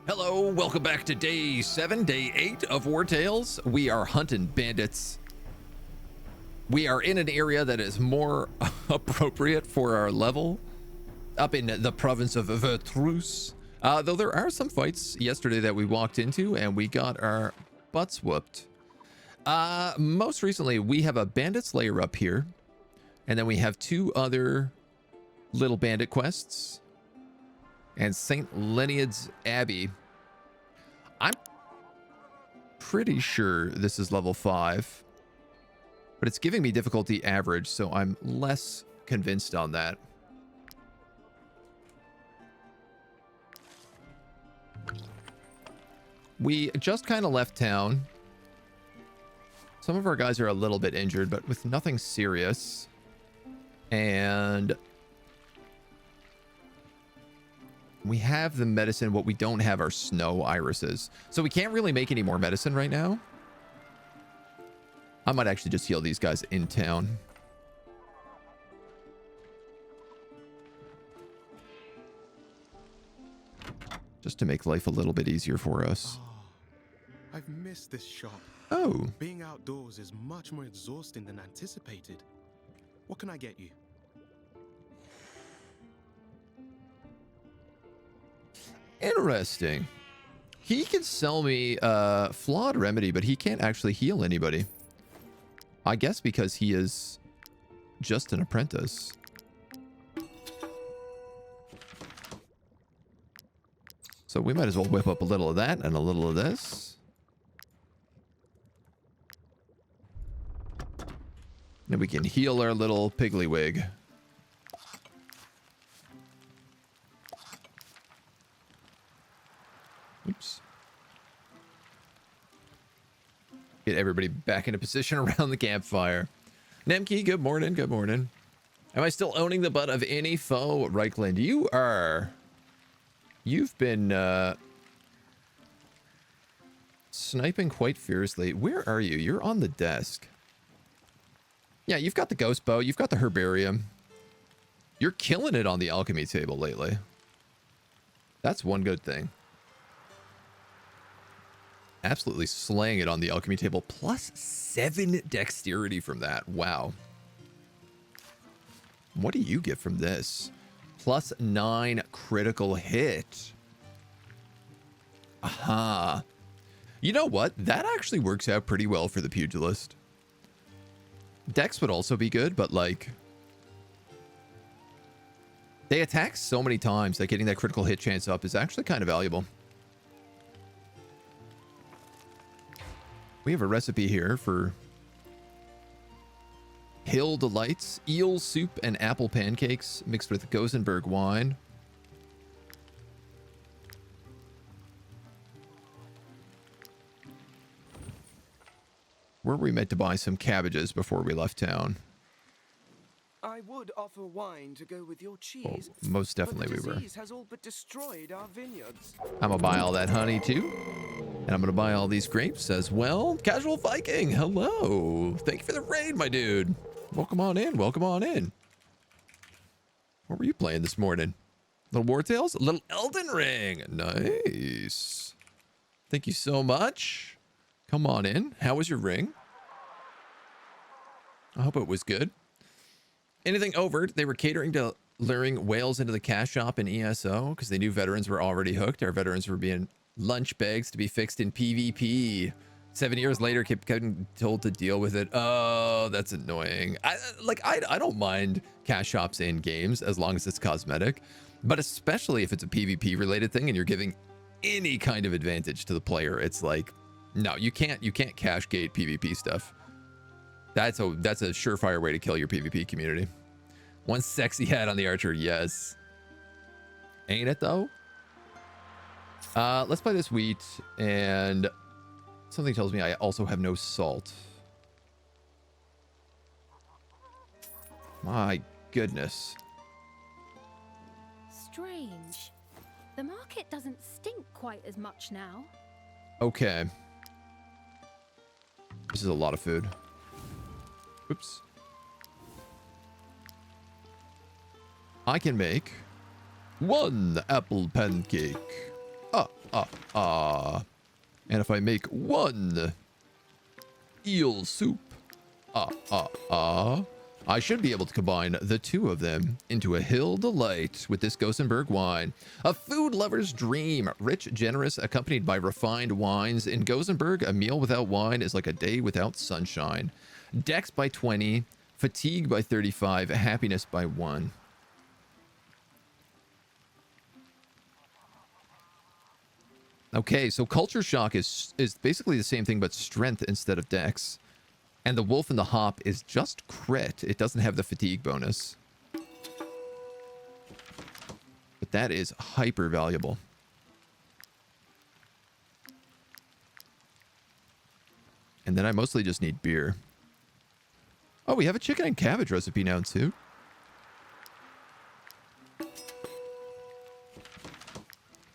Hello, welcome back to day 7, day 8 of Wartales. We are hunting bandits. We are in an area that is more appropriate for our level, up in the province of Vertruse. Though there are some fights yesterday that we walked into and we got our butts whooped. Most recently, we have a bandit slayer up here, and then we have 2 other little bandit quests. And St. Leonid's Abbey. I'm pretty sure this is level 5, but it's giving me difficulty average, so I'm less convinced on that. We just kind of left town. Some of our guys are a little bit injured, but with nothing serious. And we have the medicine. What we don't have are snow irises. So we can't really make any more medicine right now. I might actually just heal these guys in town. Just to make life a little bit easier for us. Oh, I've missed this shop. Oh. Being outdoors is much more exhausting than anticipated. What can I get you? Interesting. He can sell me flawed remedy, but he can't actually heal anybody. I guess because he is just an apprentice. So we might as well whip up a little of that and a little of this. And we can heal our little piggly-wig. Oops. Get everybody back into position around the campfire. Nemki, good morning, good morning. Am I still owning the butt of any foe? Reichland, you are. You've been sniping quite fiercely. Where are you? You're on the desk. Yeah, you've got the ghost bow. You've got the herbarium. You're killing it on the alchemy table lately. That's one good thing. Absolutely slaying it on the alchemy table. Plus 7 dexterity from that. Wow. What do you get from this? Plus 9 critical hit. Aha. You know what? That actually works out pretty well for the pugilist. Dex would also be good, but like, they attack so many times that getting that critical hit chance up is actually kind of valuable. We have a recipe here for Hill Delights, eel soup and apple pancakes mixed with Gosenberg wine. Where were we meant to buy some cabbages before we left town? I would offer wine to go with your cheese. Oh, most definitely but the we were. disease has all but destroyed our vineyards. I'm gonna buy all that honey too. And I'm gonna buy all these grapes as well. Casual Viking, hello. Thank you for the raid, my dude. Welcome on in, welcome on in. What were you playing this morning? Little Wartales? A little Elden Ring. Nice. Thank you so much. Come on in. How was your ring? I hope it was good. Anything overt? They were catering to luring whales into the cash shop in ESO because they knew veterans were already hooked. Our veterans were being lunch bags to be fixed in PvP. 7 years later, kept getting told to deal with it. Oh, that's annoying. I don't mind cash shops in games as long as it's cosmetic, but especially if it's a PvP related thing and you're giving any kind of advantage to the player, it's like, no, you can't cash gate PvP stuff. That's a surefire way to kill your PvP community. One sexy hat on the archer, yes. Ain't it though? Let's play this wheat, and something tells me I also have no salt. My goodness. Strange. The market doesn't stink quite as much now. Okay. This is a lot of food. Oops. I can make 1 apple pancake. And if I make 1 eel soup, I should be able to combine the 2 of them into a hill delight with this Gothenburg wine. A food lover's dream, rich, generous, accompanied by refined wines. In Gothenburg, a meal without wine is like a day without sunshine. Dex by 20, fatigue by 35, happiness by 1. Okay, so culture shock is basically the same thing but strength instead of dex. And the wolf and the hop is just crit. It doesn't have the fatigue bonus. But that is hyper valuable. And then I mostly just need beer. Oh, we have a chicken and cabbage recipe now too.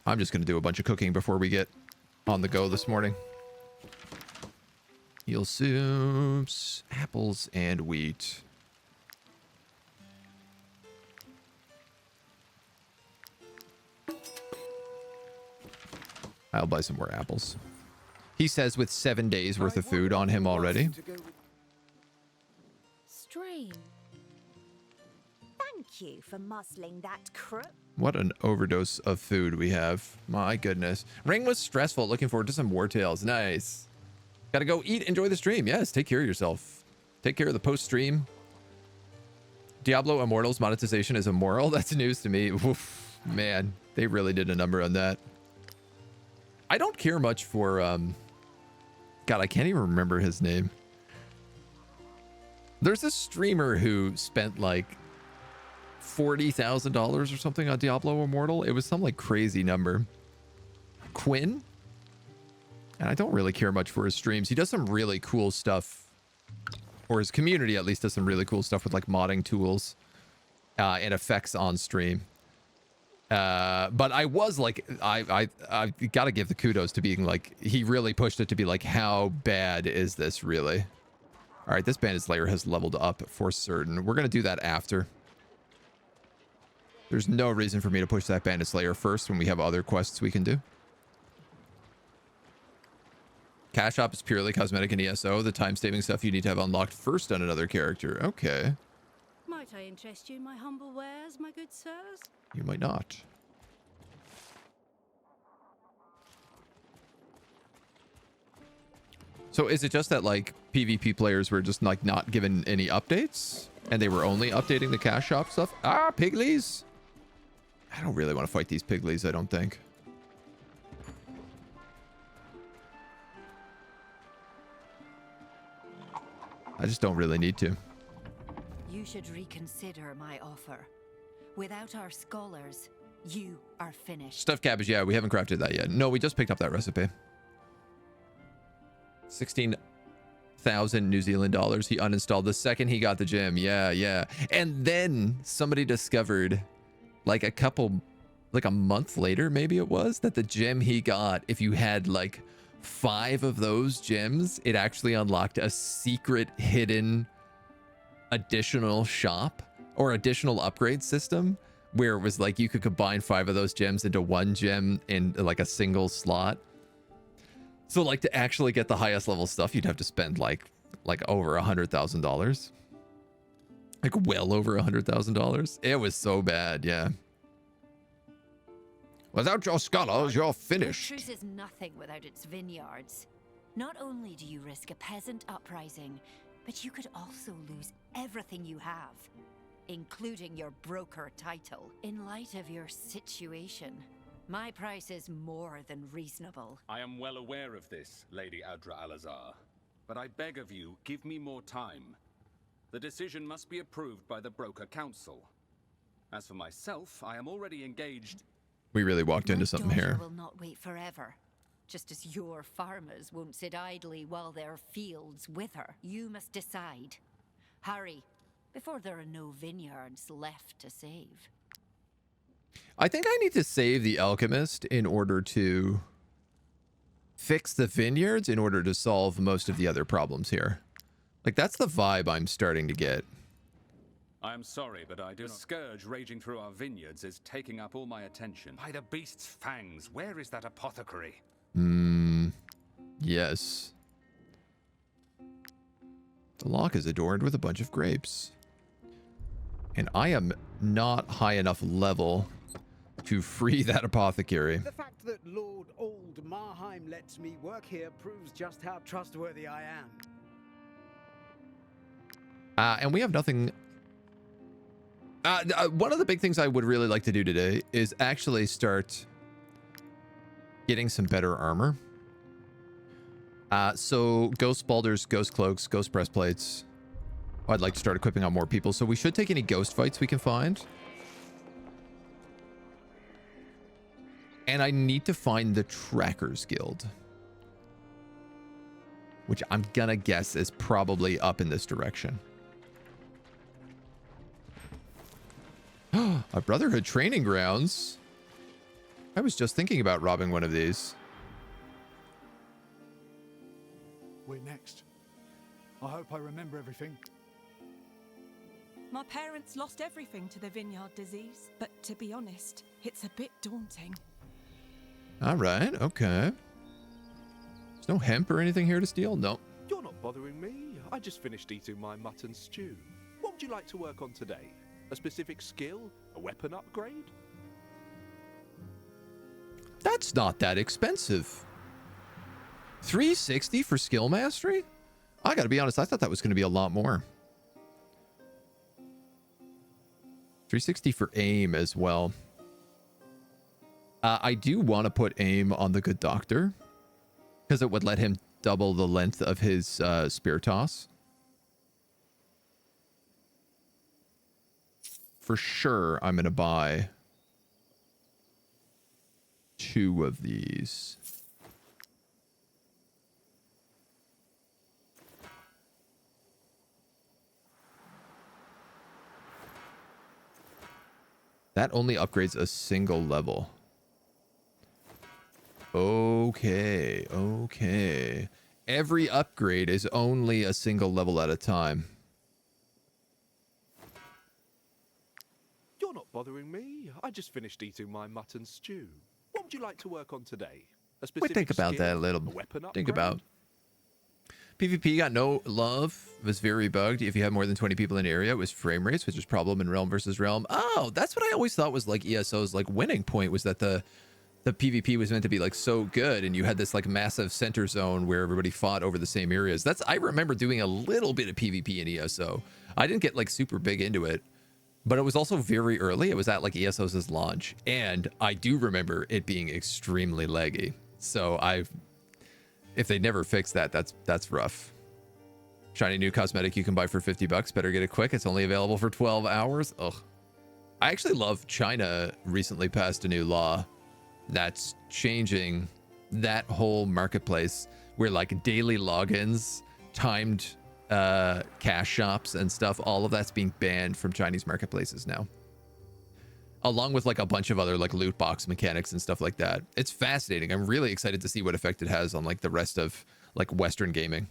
I'm just going to do a bunch of cooking before we get on the go this morning. Eel soups, apples, and wheat. I'll buy some more apples. He says with 7 days worth of food on him already. Strange. Thank you for muzzling that crook. What an overdose of food we have. My goodness. Ring was stressful. Looking forward to some Wartales. Nice. Gotta go eat, enjoy the stream. Yes, take care of yourself. Take care of the post-stream. Diablo Immortals monetization is immoral. That's news to me. Oof, man, they really did a number on that. I don't care much for... God, I can't even remember his name. There's a streamer who spent like $40,000 or something on Diablo Immortal. It was some like crazy number. Quinn? And I don't really care much for his streams. He does some really cool stuff, or his community at least does some really cool stuff with like modding tools and effects on stream. But I was like, I gotta give the kudos to being like, he really pushed it to be like, how bad is this really? All right, this Bandit Slayer has leveled up for certain. We're gonna do that after. There's no reason for me to push that Bandit Slayer first when we have other quests we can do. Cash Shop is purely cosmetic and ESO. The time-saving stuff you need to have unlocked first on another character. Okay. Might I interest you in my humble wares, my good sirs? You might not. So is it just that like PvP players were just like not given any updates and they were only updating the Cash Shop stuff? Ah, piglies. I don't really want to fight these piglies, I don't think. I just don't really need to. You should reconsider my offer. Without our scholars, you are finished. Stuffed cabbage, yeah, we haven't crafted that yet. No, we just picked up that recipe. 16,000 New Zealand dollars. He uninstalled the second he got the gem. Yeah, yeah. And then somebody discovered like a month later, maybe it was, that the gem he got, if you had like 5 of those gems, it actually unlocked a secret hidden additional shop or additional upgrade system where it was like you could combine 5 of those gems into 1 gem in like a single slot. So like to actually get the highest level stuff, you'd have to spend like over $100,000. Like well over $100,000. It was so bad, yeah. Without your scholars, you're finished. Vertruse is nothing without its vineyards. Not only do you risk a peasant uprising, but you could also lose everything you have, including your broker title. In light of your situation, my price is more than reasonable. I am well aware of this, Lady Adra Alazar. But I beg of you, give me more time. The decision must be approved by the Broker Council. As for myself, I am already engaged... We really walked into something here. Will not wait forever. Just as your farmers won't sit idly while their fields wither. You must decide. Hurry, before there are no vineyards left to save. I think I need to save the alchemist in order to fix the vineyards in order to solve most of the other problems here. Like, that's the vibe I'm starting to get. I am sorry, but I do. The scourge raging through our vineyards is taking up all my attention. By the beast's fangs, where is that apothecary? Yes. The lock is adorned with a bunch of grapes. And I am not high enough level to free that apothecary. The fact that Lord Old Marheim lets me work here proves just how trustworthy I am. And we have nothing... one of the big things I would really like to do today is actually start getting some better armor. So Ghost Balders, Ghost Cloaks, Ghost Breastplates. I'd like to start equipping on more people. So we should take any ghost fights we can find. And I need to find the Trackers Guild, which I'm gonna guess is probably up in this direction. A Brotherhood training grounds. I was just thinking about robbing one of these. We're next. I hope I remember everything. My parents lost everything to the vineyard disease, but to be honest, it's a bit daunting. All right, okay. There's no hemp or anything here to steal? No. You're not bothering me. I just finished eating my mutton stew. What would you like to work on today? A specific skill? A weapon upgrade? That's not that expensive. 360 for skill mastery? I gotta be honest, I thought that was gonna be a lot more. 360 for aim as well. I do want to put aim on the good doctor because it would let him double the length of his spear toss. For sure, I'm going to buy 2 of these. That only upgrades a single level. Okay, okay. Every upgrade is only a single level at a time. You're not bothering me. I just finished eating my mutton stew. What would you like to work on today? A specific Think about skill? that a little. Weapon Think upgrade? about. PvP got no love. It was very bugged. If you have more than 20 people in the area, it was frame rates, which is problem in realm versus realm. Oh, that's what I always thought was like ESO's like winning point, was that the PvP was meant to be like so good, and you had this like massive center zone where everybody fought over the same areas. I remember doing a little bit of PvP in ESO. I didn't get like super big into it, but it was also very early. It was at like ESO's launch, and I do remember it being extremely laggy. So if they never fix that, that's rough. Shiny new cosmetic you can buy for $50. Better get it quick. It's only available for 12 hours. Ugh. I actually love China recently passed a new law that's changing that whole marketplace where like daily logins, timed cash shops and stuff, all of that's being banned from Chinese marketplaces now, along with like a bunch of other like loot box mechanics and stuff like that. It's fascinating. I'm really excited to see what effect it has on like the rest of like Western gaming.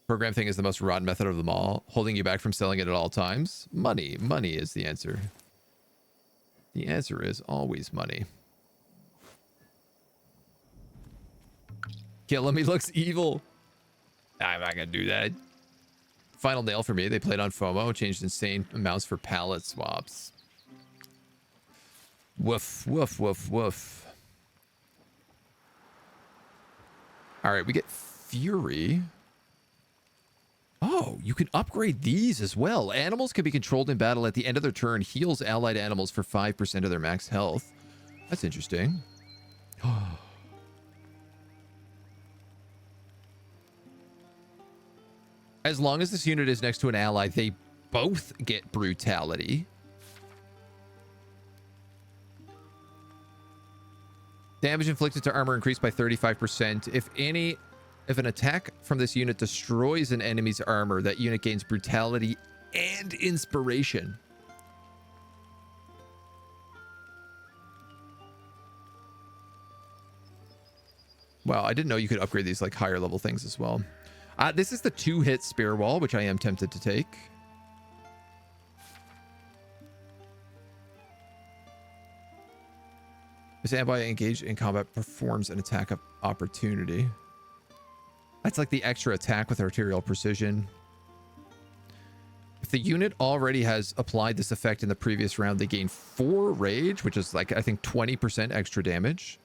Program thing is the most rotten method of them all, holding you back from selling it at all times. Money is the answer. The answer is always money. Kill him, he looks evil. I'm not gonna do that. Final nail for me. They played on FOMO, changed insane amounts for palette swaps. Woof, woof, woof, woof. All right, we get Fury. Oh, you can upgrade these as well. Animals can be controlled in battle at the end of their turn. Heals allied animals for 5% of their max health. That's interesting. As long as this unit is next to an ally, they both get brutality. Damage inflicted to armor increased by 35%. If an attack from this unit destroys an enemy's armor, that unit gains brutality and inspiration. Wow, I didn't know you could upgrade these like higher level things as well. This is the 2-hit spear wall, which I am tempted to take. This ally engaged in combat performs an attack of opportunity. That's like the extra attack with arterial precision. If the unit already has applied this effect in the previous round, they gain 4 rage, which is like, I think, 20% extra damage.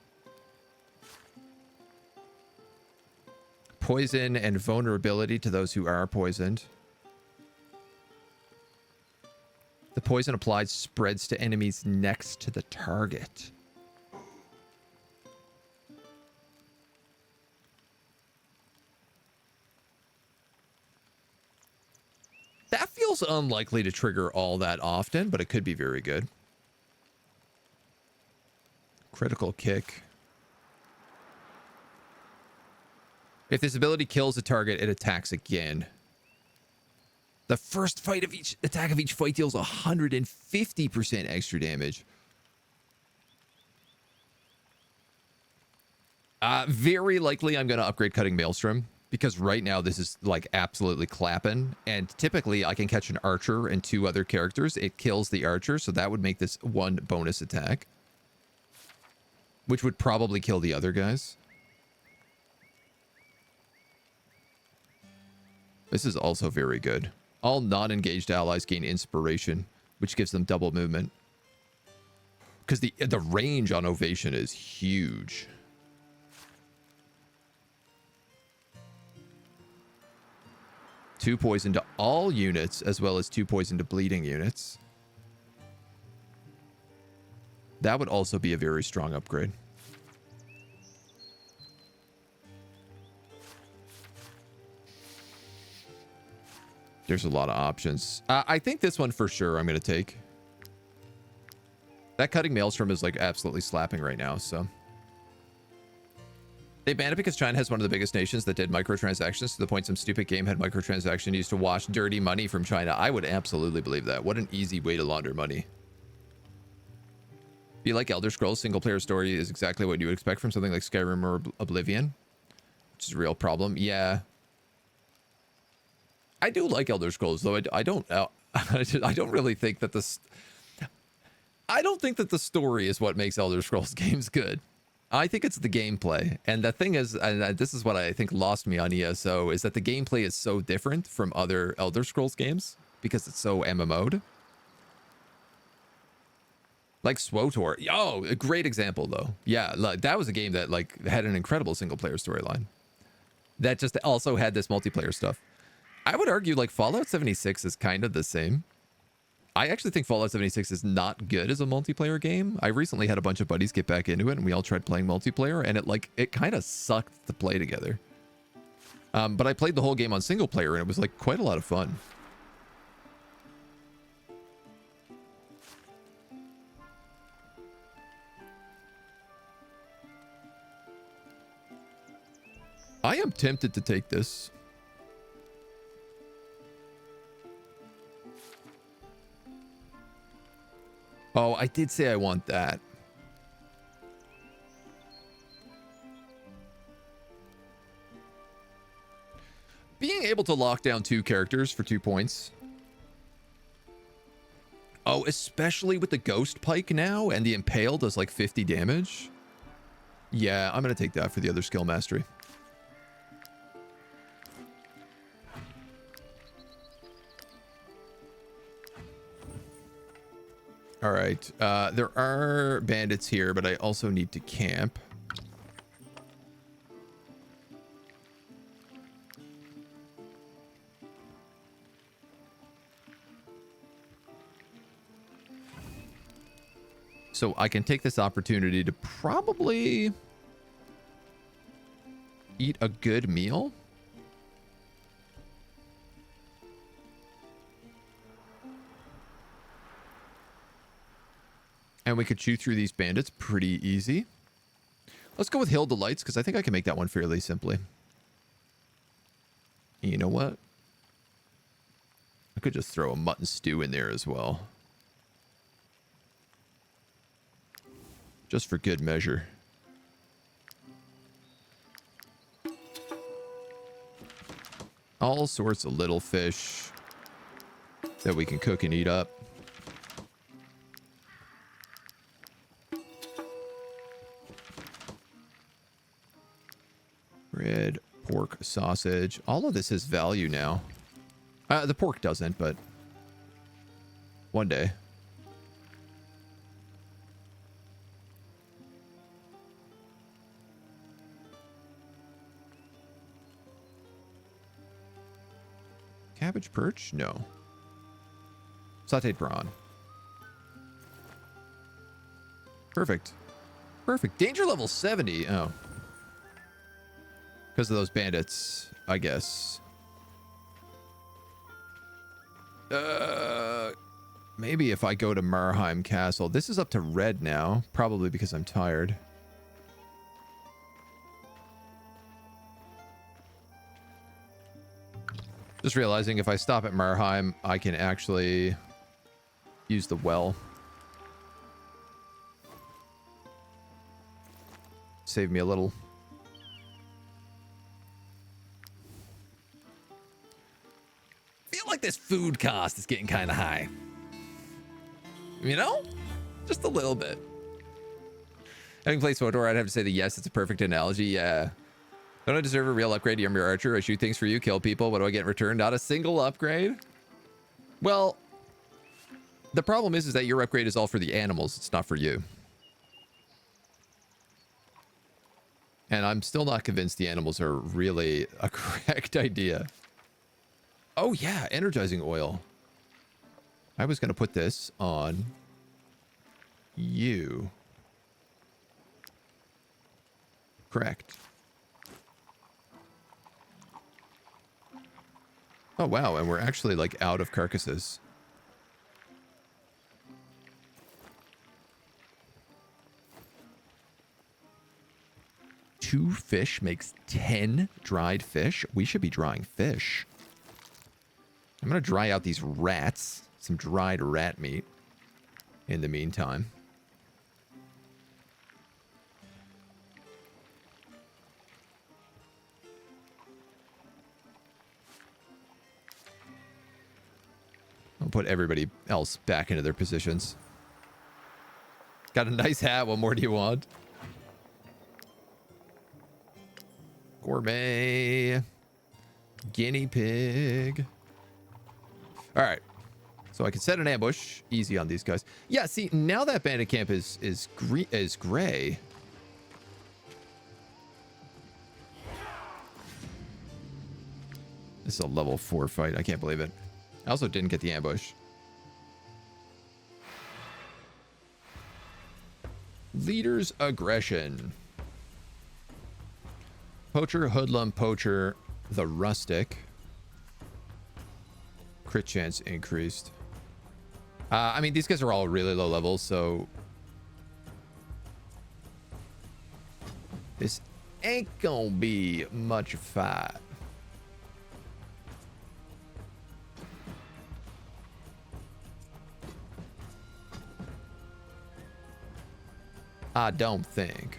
Poison and vulnerability to those who are poisoned. The poison applied spreads to enemies next to the target. That feels unlikely to trigger all that often, but it could be very good. Critical kick. If this ability kills a target, it attacks again. The first fight of each attack of each fight deals 150% extra damage. Very likely I'm going to upgrade Cutting Maelstrom, because right now this is like absolutely clapping, and typically I can catch an archer and 2 other characters. It kills the archer, so that would make this 1 bonus attack, which would probably kill the other guys. This is also very good. All non-engaged allies gain inspiration, which gives them double movement. Because the range on Ovation is huge. Two poison to all units, as well as 2 poison to bleeding units. That would also be a very strong upgrade. There's a lot of options. I think this one for sure I'm going to take. That Cutting Maelstrom is like absolutely slapping right now, so. They banned it because China has one of the biggest nations that did microtransactions to the point some stupid game had microtransaction used to wash dirty money from China. I would absolutely believe that. What an easy way to launder money. If you like Elder Scrolls, single player story is exactly what you would expect from something like Skyrim or Oblivion, which is a real problem. Yeah. I do like Elder Scrolls, though. I don't really think that I don't think that the story is what makes Elder Scrolls games good. I think it's the gameplay. And the thing is, and this is what I think lost me on ESO, is that the gameplay is so different from other Elder Scrolls games because it's so MMO'd. Like SWTOR. Oh, a great example, though. Yeah, like, that was a game that like had an incredible single-player storyline that just also had this multiplayer stuff. I would argue like Fallout 76 is kind of the same. I actually think Fallout 76 is not good as a multiplayer game. I recently had a bunch of buddies get back into it, and we all tried playing multiplayer, and it kind of sucked to play together. But I played the whole game on single player, and it was like quite a lot of fun. I am tempted to take this. Oh, I did say I want that. Being able to lock down 2 characters for 2 points. Oh, especially with the Ghost Pike now, and the Impale does like 50 damage. Yeah, I'm going to take that for the other skill mastery. All right, there are bandits here, but I also need to camp. So I can take this opportunity to probably eat a good meal. And we could chew through these bandits pretty easy. Let's go with Hill Delights, because I think I can make that one fairly simply. You know what? I could just throw a mutton stew in there as well. Just for good measure. All sorts of little fish that we can cook and eat up. Bread, pork, sausage. All of this has value now. The pork doesn't, but one day. Cabbage perch? No. Sauteed prawn. Perfect. Perfect. Danger level 70. Oh. Because of those bandits, I guess. Maybe if I go to Marheim Castle. This is up to red now. Probably because I'm tired. Just realizing if I stop at Marheim, I can actually use the well. Save me a little. Feel like this food cost is getting kind of high. You know? Just a little bit. Having played SWTOR, I'd have to say that yes, it's a perfect analogy. Yeah. Don't I deserve a real upgrade? I'm your archer. I shoot things for you, kill people. What do I get in return? Not a single upgrade? Well, the problem is that your upgrade is all for the animals. It's not for you. And I'm still not convinced the animals are really a correct idea. Oh yeah, energizing oil. I was going to put this on you. Correct. Oh wow, and we're actually like out of carcasses. Two fish makes 10 dried fish. We should be drying fish. I'm going to dry out these rats. Some dried rat meat in the meantime. I'll put everybody else back into their positions. Got a nice hat. What more do you want? Gourmet. Guinea pig. All right. So I can set an ambush easy on these guys. Yeah, see, now that bandit camp is gray. This is a level 4 fight. I can't believe it. I also didn't get the ambush. Leader's aggression. Poacher, hoodlum, poacher, the rustic. Crit chance increased. I mean, these guys are all really low levels, so this ain't gonna be much fight. I don't think.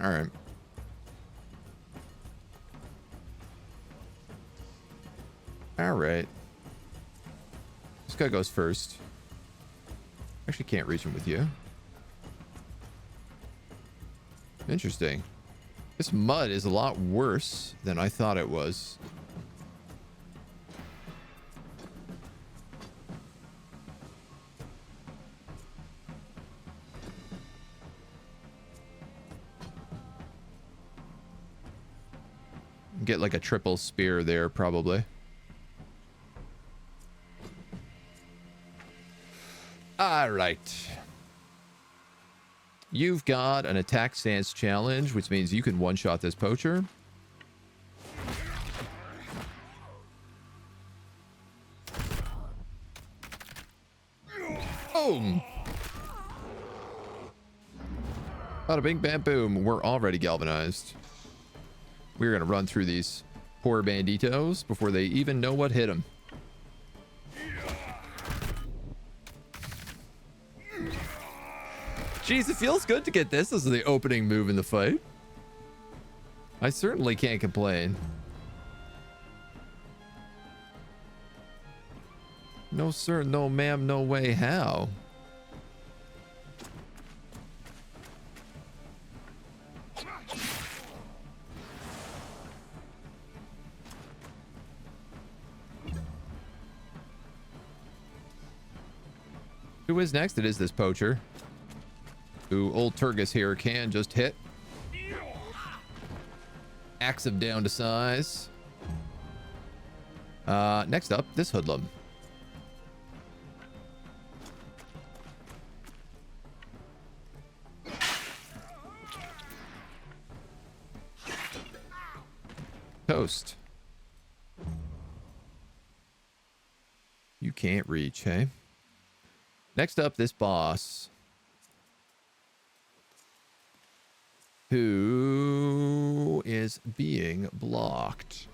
All right. All right. This guy goes first. Actually can't reach him with you. Interesting. This mud is a lot worse than I thought it was. Get like a triple spear there, probably. All right. You've got an attack stance challenge, which means you can one-shot this poacher. Boom! Bada bing, bam, boom. We're already galvanized. We're going to run through these poor banditos before they even know what hit them. Jeez, it feels good to get this as the opening move in the fight. I certainly can't complain. No, sir, no, ma'am, no way, how? Who is next? It is this poacher. Who old Turgus here can just hit. Axe him down to size. Next up, this hoodlum. Toast. You can't reach, hey? Next up, this boss. Who is being blocked?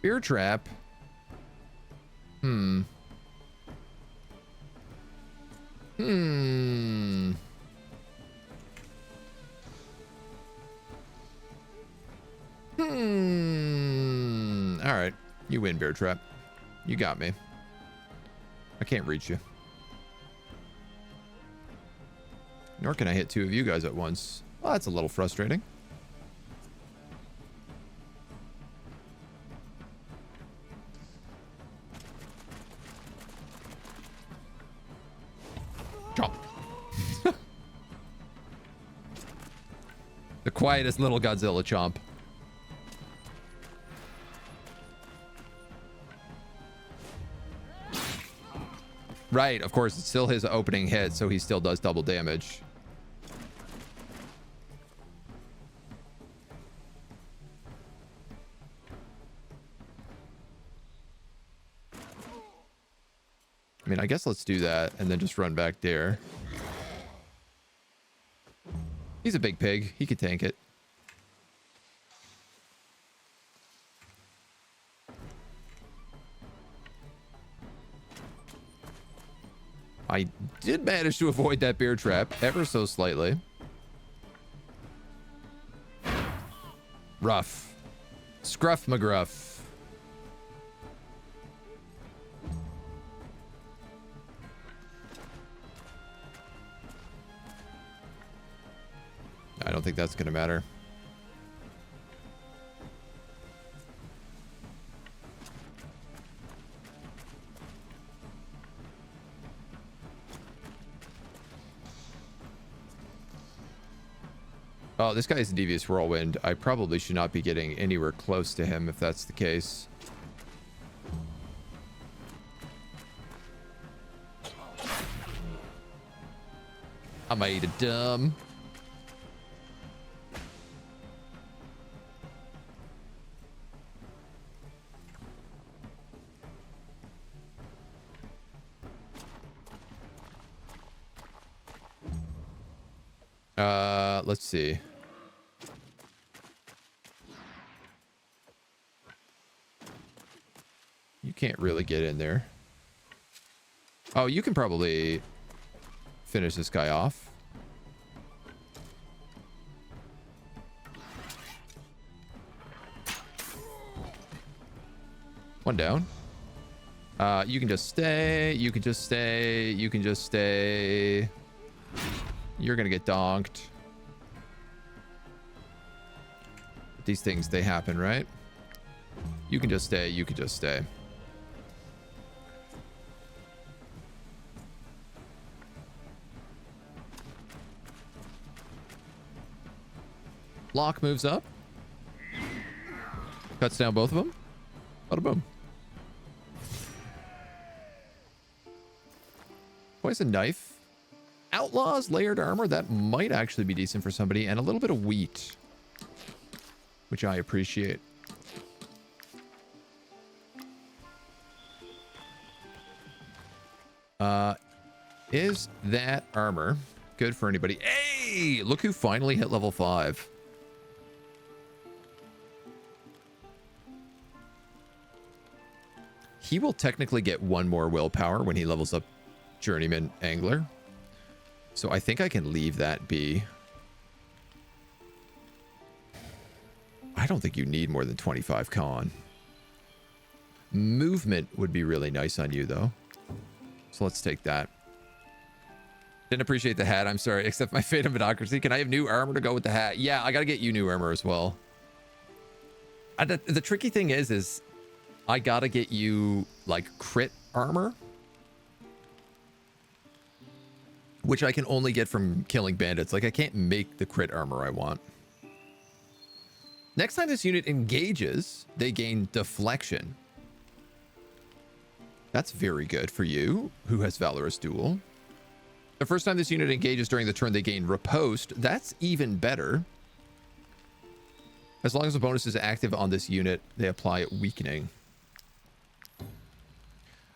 Beer trap. Hmm. All right. You win, Bear Trap. You got me. I can't reach you. Nor can I hit two of you guys at once. Well, that's a little frustrating. Chomp. The quietest little Godzilla chomp. Right, of course, it's still his opening hit, so he still does double damage. I mean, I guess let's do that and then just run back there. He's a big pig. He could tank it. I did manage to avoid that bear trap ever so slightly. Rough. Scruff McGruff. I don't think that's going to matter. Oh, this guy's a devious whirlwind. I probably should not be getting anywhere close to him if that's the case. I made a dumb. Let's see. You can't really get in there. Oh, you can probably finish this guy off. One down. You can just stay. You can just stay. You can just stay. You're gonna get donked. But these things, they happen, right? You can just stay. You can just stay. Lock moves up. Cuts down both of them. Bada boom. Poison knife. Outlaws, layered armor. That might actually be decent for somebody. And a little bit of wheat, which I appreciate. Is that armor good for anybody? Hey, look who finally hit level 5. He will technically get one more willpower when he levels up journeyman angler. So I think I can leave that be. I don't think you need more than 25 con. Movement would be really nice on you, though. So let's take that. Didn't appreciate the hat. I'm sorry. Except my fate of medocracy. Can I have new armor to go with the hat? Yeah, I got to get you new armor as well. The tricky thing is I got to get you, like, crit armor. Which I can only get from killing bandits. Like, I can't make the crit armor I want. Next time this unit engages, they gain deflection. That's very good for you, who has Valorous Duel. The first time this unit engages during the turn, they gain riposte. That's even better. As long as the bonus is active on this unit, they apply weakening.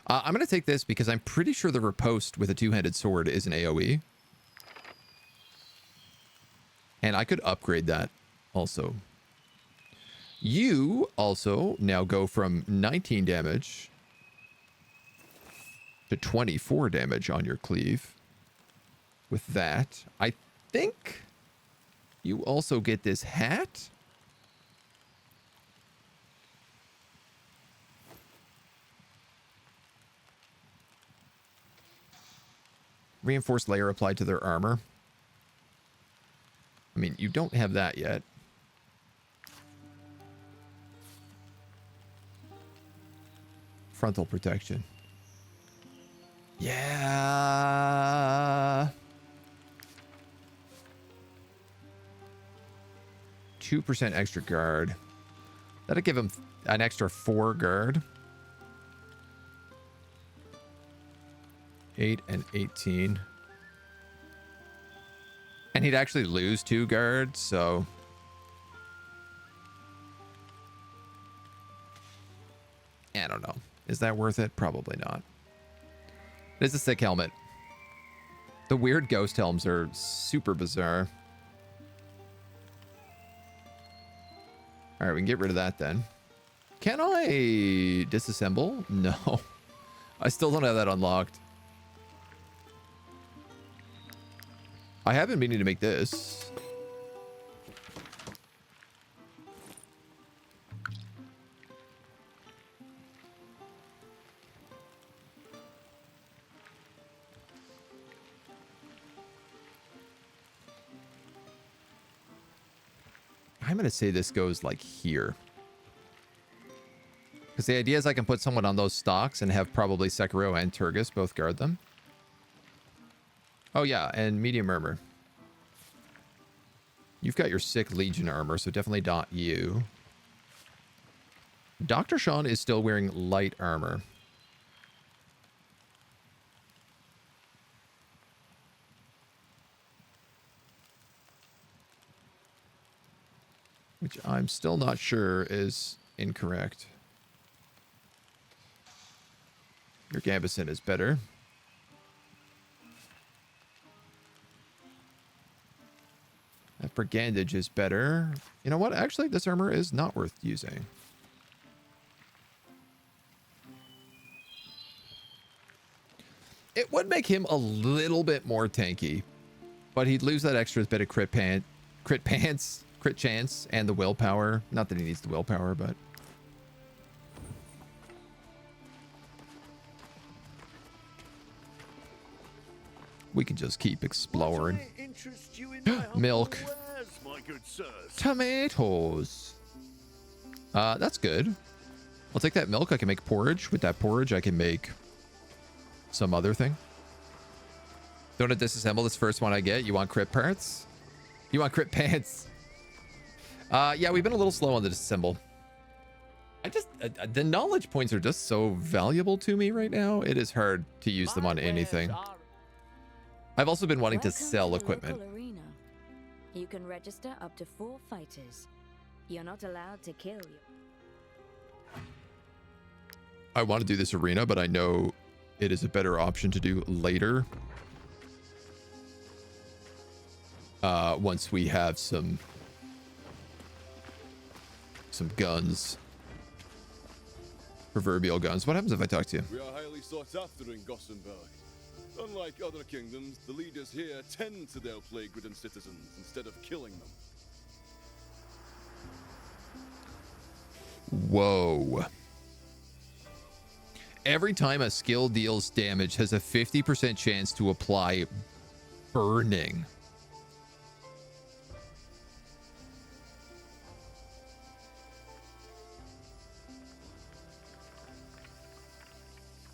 I'm going to take this because I'm pretty sure the riposte with a two-handed sword is an AoE. And I could upgrade that also. You also now go from 19 damage to 24 damage on your cleave. With that, I think you also get this hat. Reinforced layer applied to their armor. I mean, you don't have that yet. Frontal protection. Yeah. 2% extra guard. That'll give him an extra 4 guard. 8 and 18. And he'd actually lose 2 guards, so... I don't know. Is that worth it? Probably not. It's a sick helmet. The weird ghost helms are super bizarre. Alright, we can get rid of that then. Can I disassemble? No. I still don't have that unlocked. I have been meaning to make this. I'm going to say this goes like here. Because the idea is I can put someone on those stocks and have probably Sekiro and Turgus both guard them. Oh yeah, and medium armor. You've got your sick Legion armor, so definitely not you. Dr. Sean is still wearing light armor. Which I'm still not sure is incorrect. Your Gambison is better. That Brigandage is better. You know what? Actually, this armor is not worth using. It would make him a little bit more tanky, but he'd lose that extra bit of crit chance, and the willpower. Not that he needs the willpower, but... we can just keep exploring. Milk. Tomatoes. That's good. I'll take that milk. I can make porridge. With that porridge, I can make some other thing. Don't disassemble this first one I get. You want crit parts? You want crit pants? Yeah, we've been a little slow on the disassemble. The knowledge points are just so valuable to me right now. It is hard to use them on anything. I've also been wanting to sell equipment. Arena. You can register up to 4 fighters. You're not allowed to kill you. I want to do this arena, but I know it is a better option to do later. Once we have some guns. Proverbial guns. What happens if I talk to you? We are highly sought after in Gothenburg. Unlike other kingdoms, the leaders here tend to their plague-ridden citizens instead of killing them. Whoa. Every time a skill deals damage, has a 50% chance to apply burning.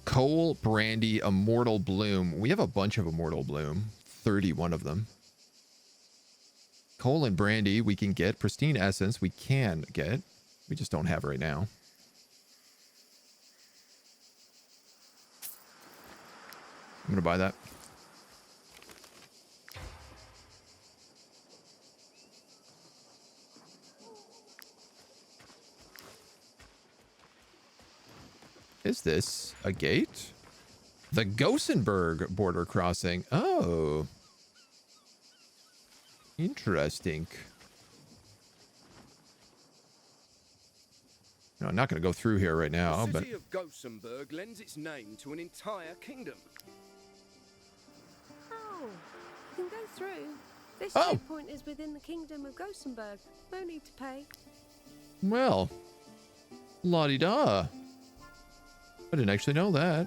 Coal, brandy, immortal bloom. We have a bunch of immortal bloom. 31 of them. Coal and brandy we can get. Pristine essence we can get. We just don't have right now. I'm gonna buy that. Is this a gate? The Gothenburg border crossing. Oh. Interesting. No, I'm not going to go through here right now, The but... city of Gothenburg lends its name to an entire kingdom. Oh, you can go through. This Oh. checkpoint is within the kingdom of Gothenburg. No need to pay. Well. La-di-da. I didn't actually know that.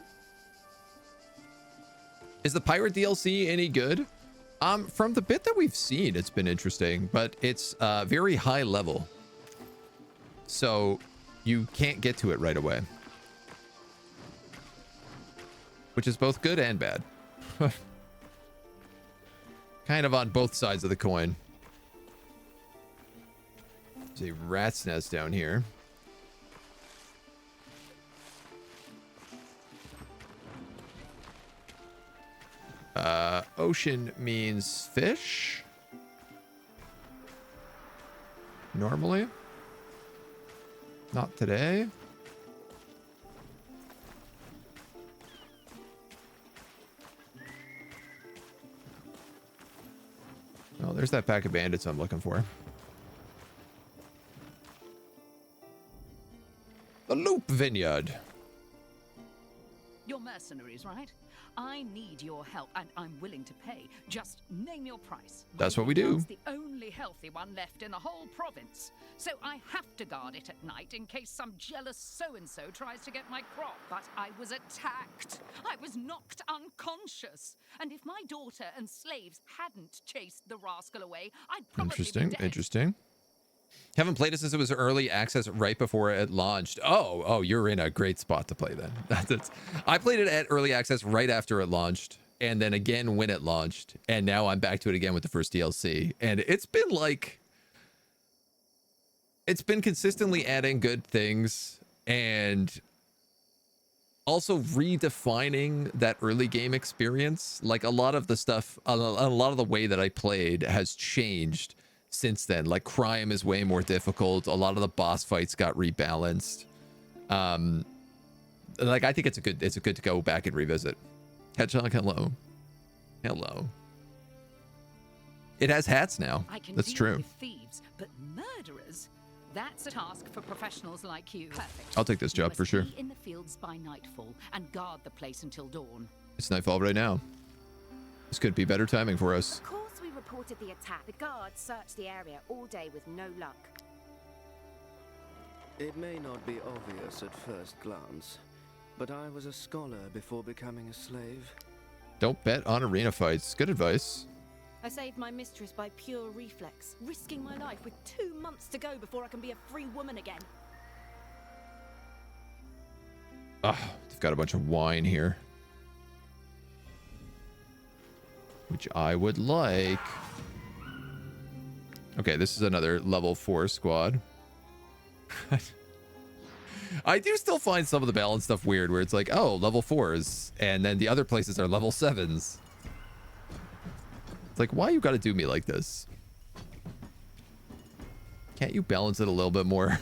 Is the pirate DLC any good? From the bit that we've seen, it's been interesting, but it's very high level. So you can't get to it right away. Which is both good and bad. Kind of on both sides of the coin. There's a rat's nest down here. Ocean means fish. Normally. Not today. Oh, there's that pack of bandits I'm looking for. The Loop Vineyard. You're mercenaries, right? I need your help, and I'm willing to pay. Just name your price. That's what we do. It's the only healthy one left in the whole province. So I have to guard it at night in case some jealous so-and-so tries to get my crop. But I was attacked. I was knocked unconscious. And if my daughter and slaves hadn't chased the rascal away, I'd probably be dead. Interesting. Haven't played it since it was early access right before it launched. Oh, you're in a great spot to play then. I played it at early access right after it launched, and then again when it launched, and now I'm back to it again with the first DLC. And it's been consistently adding good things and also redefining that early game experience. Like a lot of the stuff, a lot of the way that I played has changed since then. Like crime is way more difficult. A lot of the boss fights got rebalanced. Like I think it's a good to go back and revisit. Hedgehog, hello. It has hats now. That's true. With thieves, but murderers? That's a task for professionals like you. Perfect. I'll take this job for sure. Be in the fields by nightfall and guard the place until dawn. It's nightfall right now. This could be better timing for us. Of course we reported the attack. The guards searched the area all day with no luck. It may not be obvious at first glance, but I was a scholar before becoming a slave. Don't bet on arena fights. Good advice. I saved my mistress by pure reflex, risking my life with 2 months to go before I can be a free woman again. They've got a bunch of wine here, which I would like. Okay, this is another level 4 squad. I do still find some of the balance stuff weird, where it's like, oh, level 4s, and then the other places are level 7s. It's like, why you gotta do me like this? Can't you balance it a little bit more?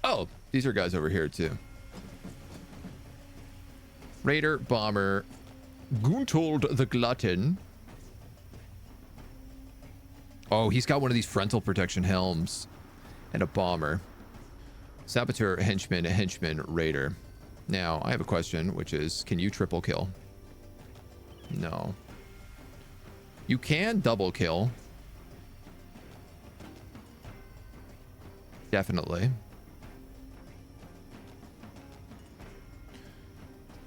Oh, these are guys over here too. Raider, bomber, Guntold the Glutton. Oh, he's got one of these frontal protection helms and a bomber. Saboteur, henchman, raider. Now, I have a question, which is, can you triple kill? No. You can double kill. Definitely.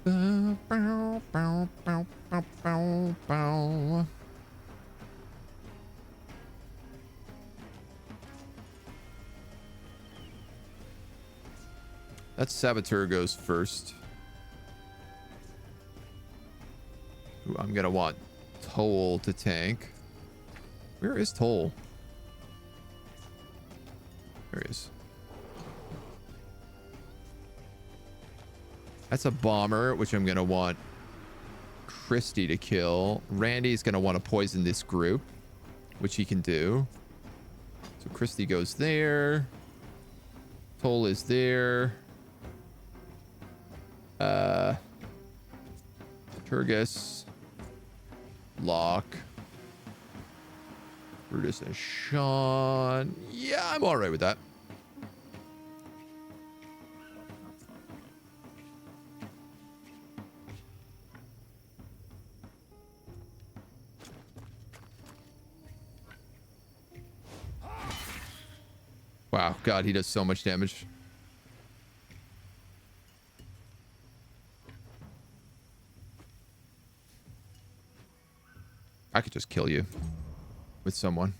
Bow, bow, bow, bow, bow, bow, bow. That saboteur goes first. Ooh, I'm gonna want Toll to tank. Where is Toll? There he is. That's a bomber, which I'm gonna want Christy to kill. Randy's gonna want to poison this group, which he can do. So Christy goes there. Toll is there. Turgis, Locke, Brutus, and Sean. Yeah, I'm all right with that. Wow, God, he does so much damage. I could just kill you with someone.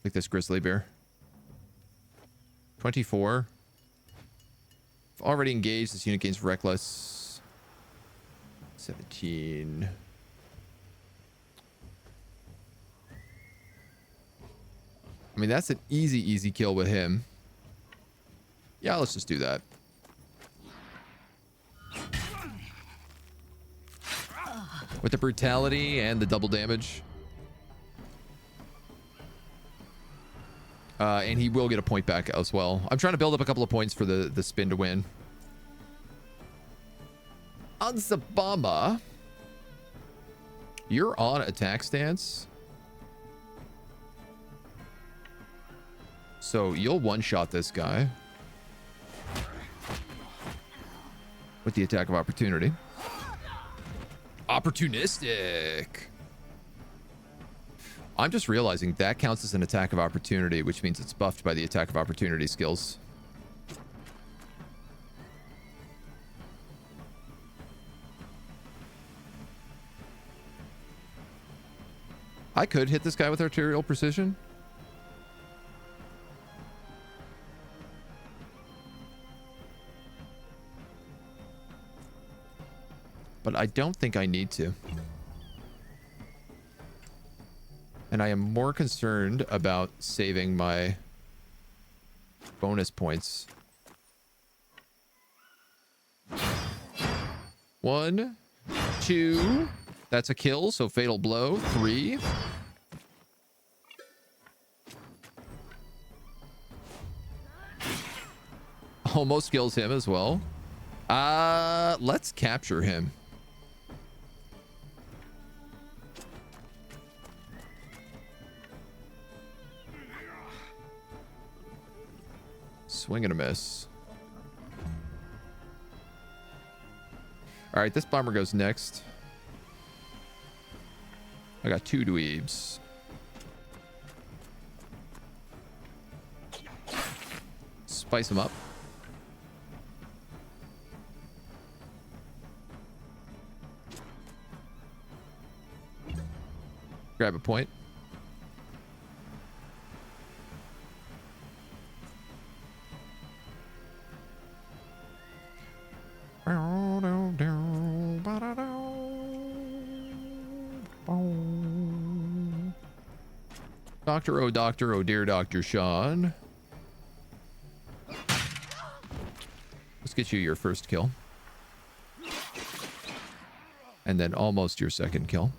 Like this grizzly bear. 24. I've already engaged. This unit gains reckless. 17. I mean, that's an easy kill with him. Yeah, let's just do that. With the brutality and the double damage. And he will get a point back as well. I'm trying to build up a couple of points for the spin to win. On Zabama, you're on attack stance. So you'll one-shot this guy. With the attack of opportunity. Opportunistic. I'm just realizing that counts as an attack of opportunity, which means it's buffed by the attack of opportunity skills. I could hit this guy with arterial precision. But I don't think I need to. And I am more concerned about saving my bonus points. 1, 2. That's a kill, so fatal blow. 3. Almost kills him as well. Let's capture him. Swing and a miss. All right, this bomber goes next. I got 2 dweebs. Spice them up. Grab a point. Doctor, oh dear Dr. Sean. Let's get you your first kill. And then almost your second kill.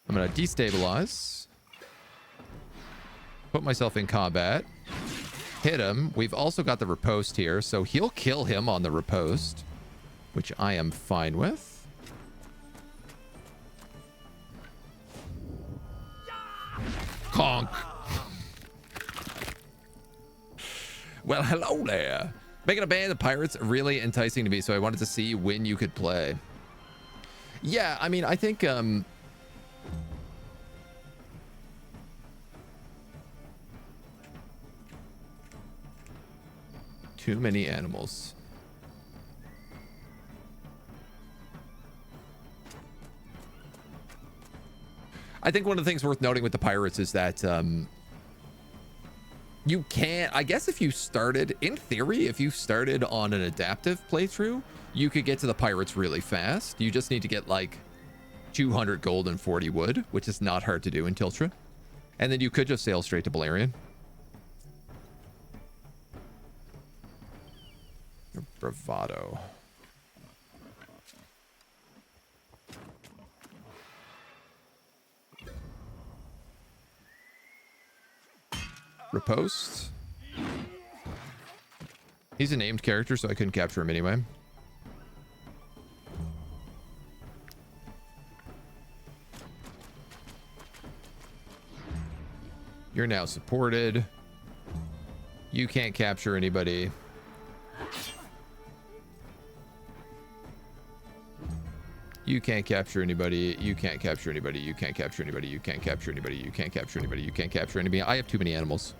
I'm going to destabilize. Put myself in combat. Hit him. We've also got the riposte here, so he'll kill him on the riposte, which I am fine with. Honk. Well, hello there. Making a band of pirates really enticing to me, so I wanted to see when you could play. Yeah, I mean, I think too many animals. I think one of the things worth noting with the pirates is that you can't, I guess if you started, in theory, if you started on an adaptive playthrough, you could get to the pirates really fast. You just need to get like 200 gold and 40 wood, which is not hard to do in Tiltra. And then you could just sail straight to Balerion. Bravado. Riposte. He's a named character, so I couldn't capture him anyway. You're now supported. You can't capture anybody. You can't capture anybody. You can't capture anybody. You can't capture anybody. You can't capture anybody. You can't capture anybody. You can't capture anybody. I have too many animals.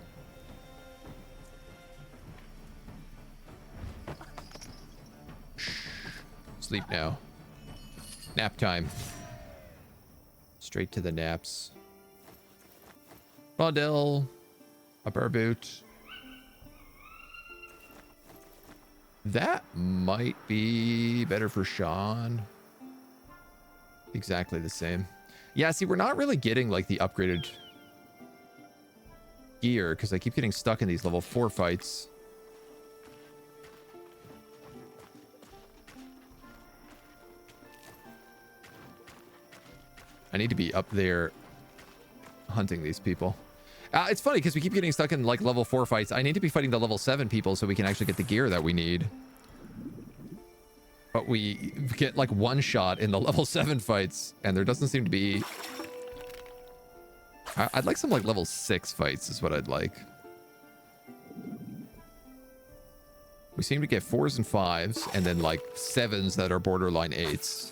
Sleep now. Nap time. Straight to the naps. Rondell. A barboot. That might be better for Sean. Exactly the same. Yeah, see, we're not really getting like the upgraded gear because I keep getting stuck in these level 4 fights. I need to be up there hunting these people. It's funny because we keep getting stuck in like level 4 fights. I need to be fighting the level 7 people so we can actually get the gear that we need. But we get like one shot in the level 7 fights, and there doesn't seem to be... I'd like some like level 6 fights is what I'd like. We seem to get 4s and 5s, and then like 7s that are borderline 8s.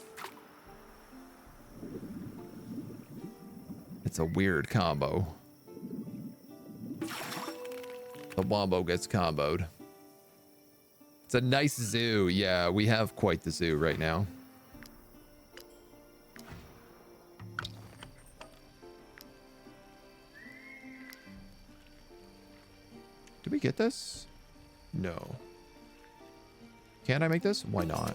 It's a weird combo. The wombo gets comboed. It's a nice zoo. Yeah, we have quite the zoo right now. Did we get this? No. Can I make this? Why not?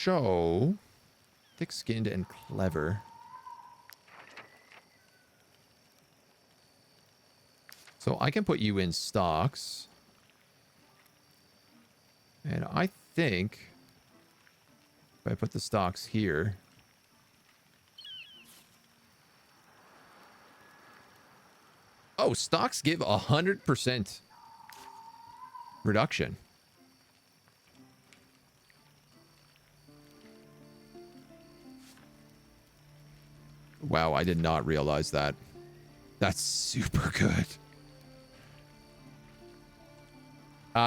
So, thick-skinned and clever. So I can put you in stocks. And I think if I put the stocks here. Oh, stocks give 100% reduction. Wow, I did not realize that. That's super good.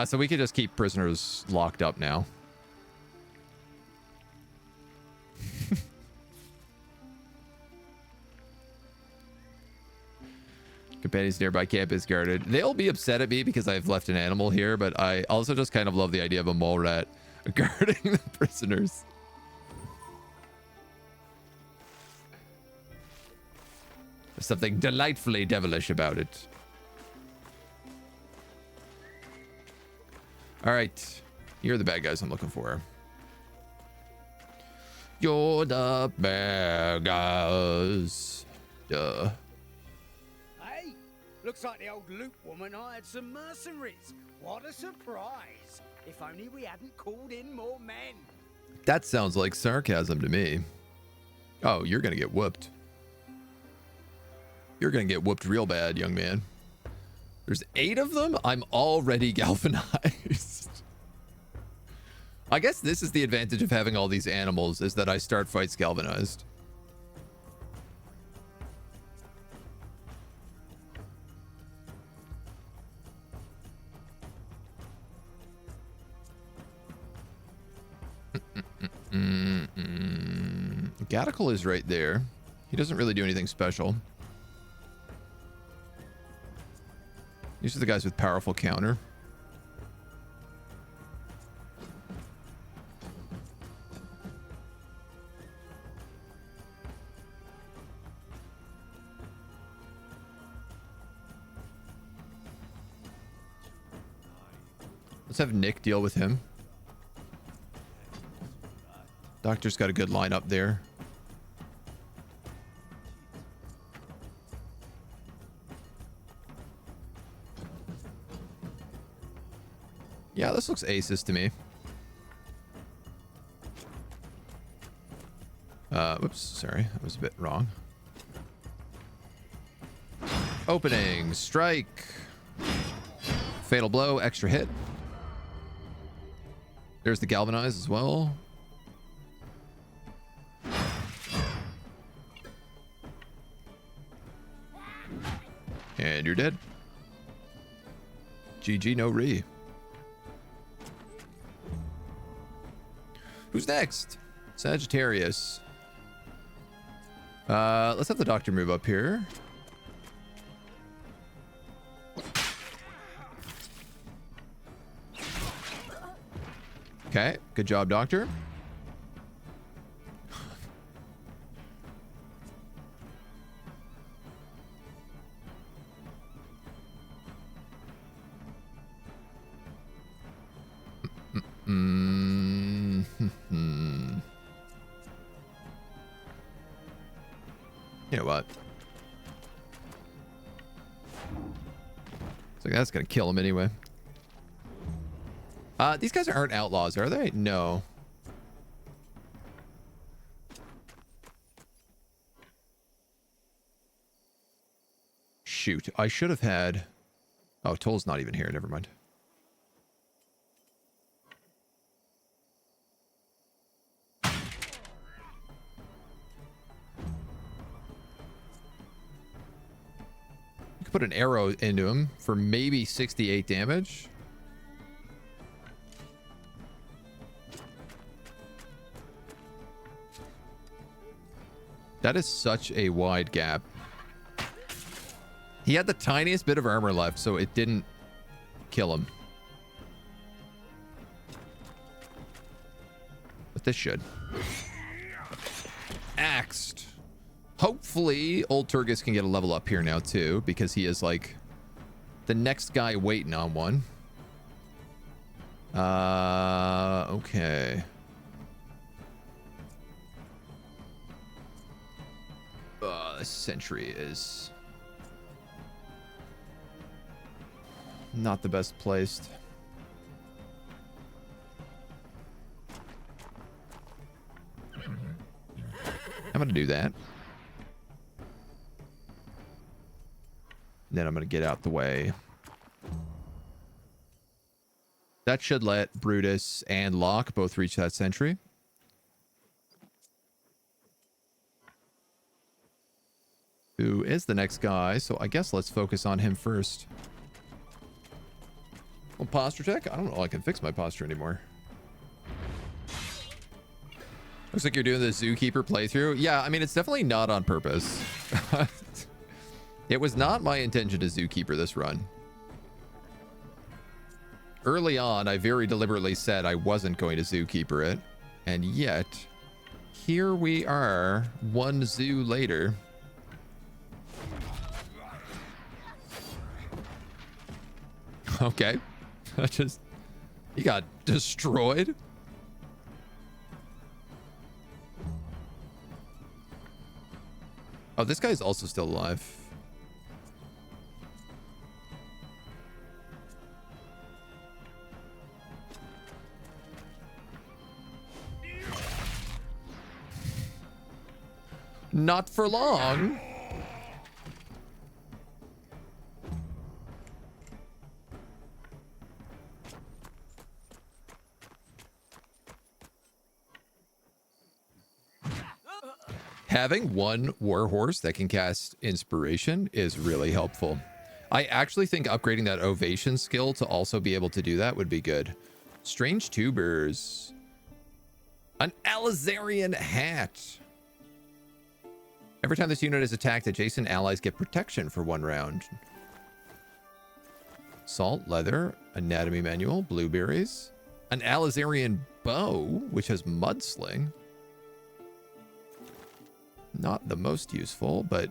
So we can just keep prisoners locked up now. Companions nearby camp is guarded. They'll be upset at me because I've left an animal here, but I also just kind of love the idea of a mole rat guarding the prisoners. There's something delightfully devilish about it. All right. You're the bad guys I'm looking for. You're the bad guys. Duh. Hey, looks like the old loot woman hired some mercenaries. What a surprise. If only we hadn't called in more men. That sounds like sarcasm to me. Oh, you're going to get whooped. You're gonna get whooped real bad, young man. There's 8 of them? I'm already galvanized. I guess this is the advantage of having all these animals, is that I start fights galvanized. Gattical is right there. He doesn't really do anything special. These are the guys with powerful counter. Let's have Nick deal with him. Doctor's got a good line up there. Yeah, this looks aces to me. Whoops, sorry. That was a bit wrong. Opening, strike. Fatal blow, extra hit. There's the galvanize as well. And you're dead. GG, no re. Who's next? Sagittarius. Let's have the doctor move up here. Okay, good job, doctor. You know what? It's like that's gonna kill him anyway. These guys aren't outlaws, are they? No. Shoot, I should have had... Oh, Toll's not even here. Never mind. You could put an arrow into him for maybe 68 damage. That is such a wide gap. He had the tiniest bit of armor left, so it didn't kill him. But this should. Axed. Hopefully, old Turgis can get a level up here now, too, because he is, like, the next guy waiting on one. Okay. This sentry is not the best placed. I'm gonna do that. Then I'm gonna get out the way. That should let Brutus and Locke both reach that sentry. Who is the next guy? So I guess let's focus on him first. Well, posture check? I don't know. I can fix my posture anymore. Looks like you're doing the Zookeeper playthrough. Yeah, I mean, it's definitely not on purpose. It was not my intention to Zookeeper this run. Early on, I very deliberately said I wasn't going to Zookeeper it. And yet, here we are, one zoo later. Okay. He got destroyed. Oh, this guy's also still alive. Not for long. Having one warhorse that can cast inspiration is really helpful. I actually think upgrading that ovation skill to also be able to do that would be good. Strange tubers. An Alizarian hat. Every time this unit is attacked, adjacent allies get protection for 1 round. Salt, leather, anatomy manual, blueberries. An Alizarian bow, which has mudsling. Not the most useful, but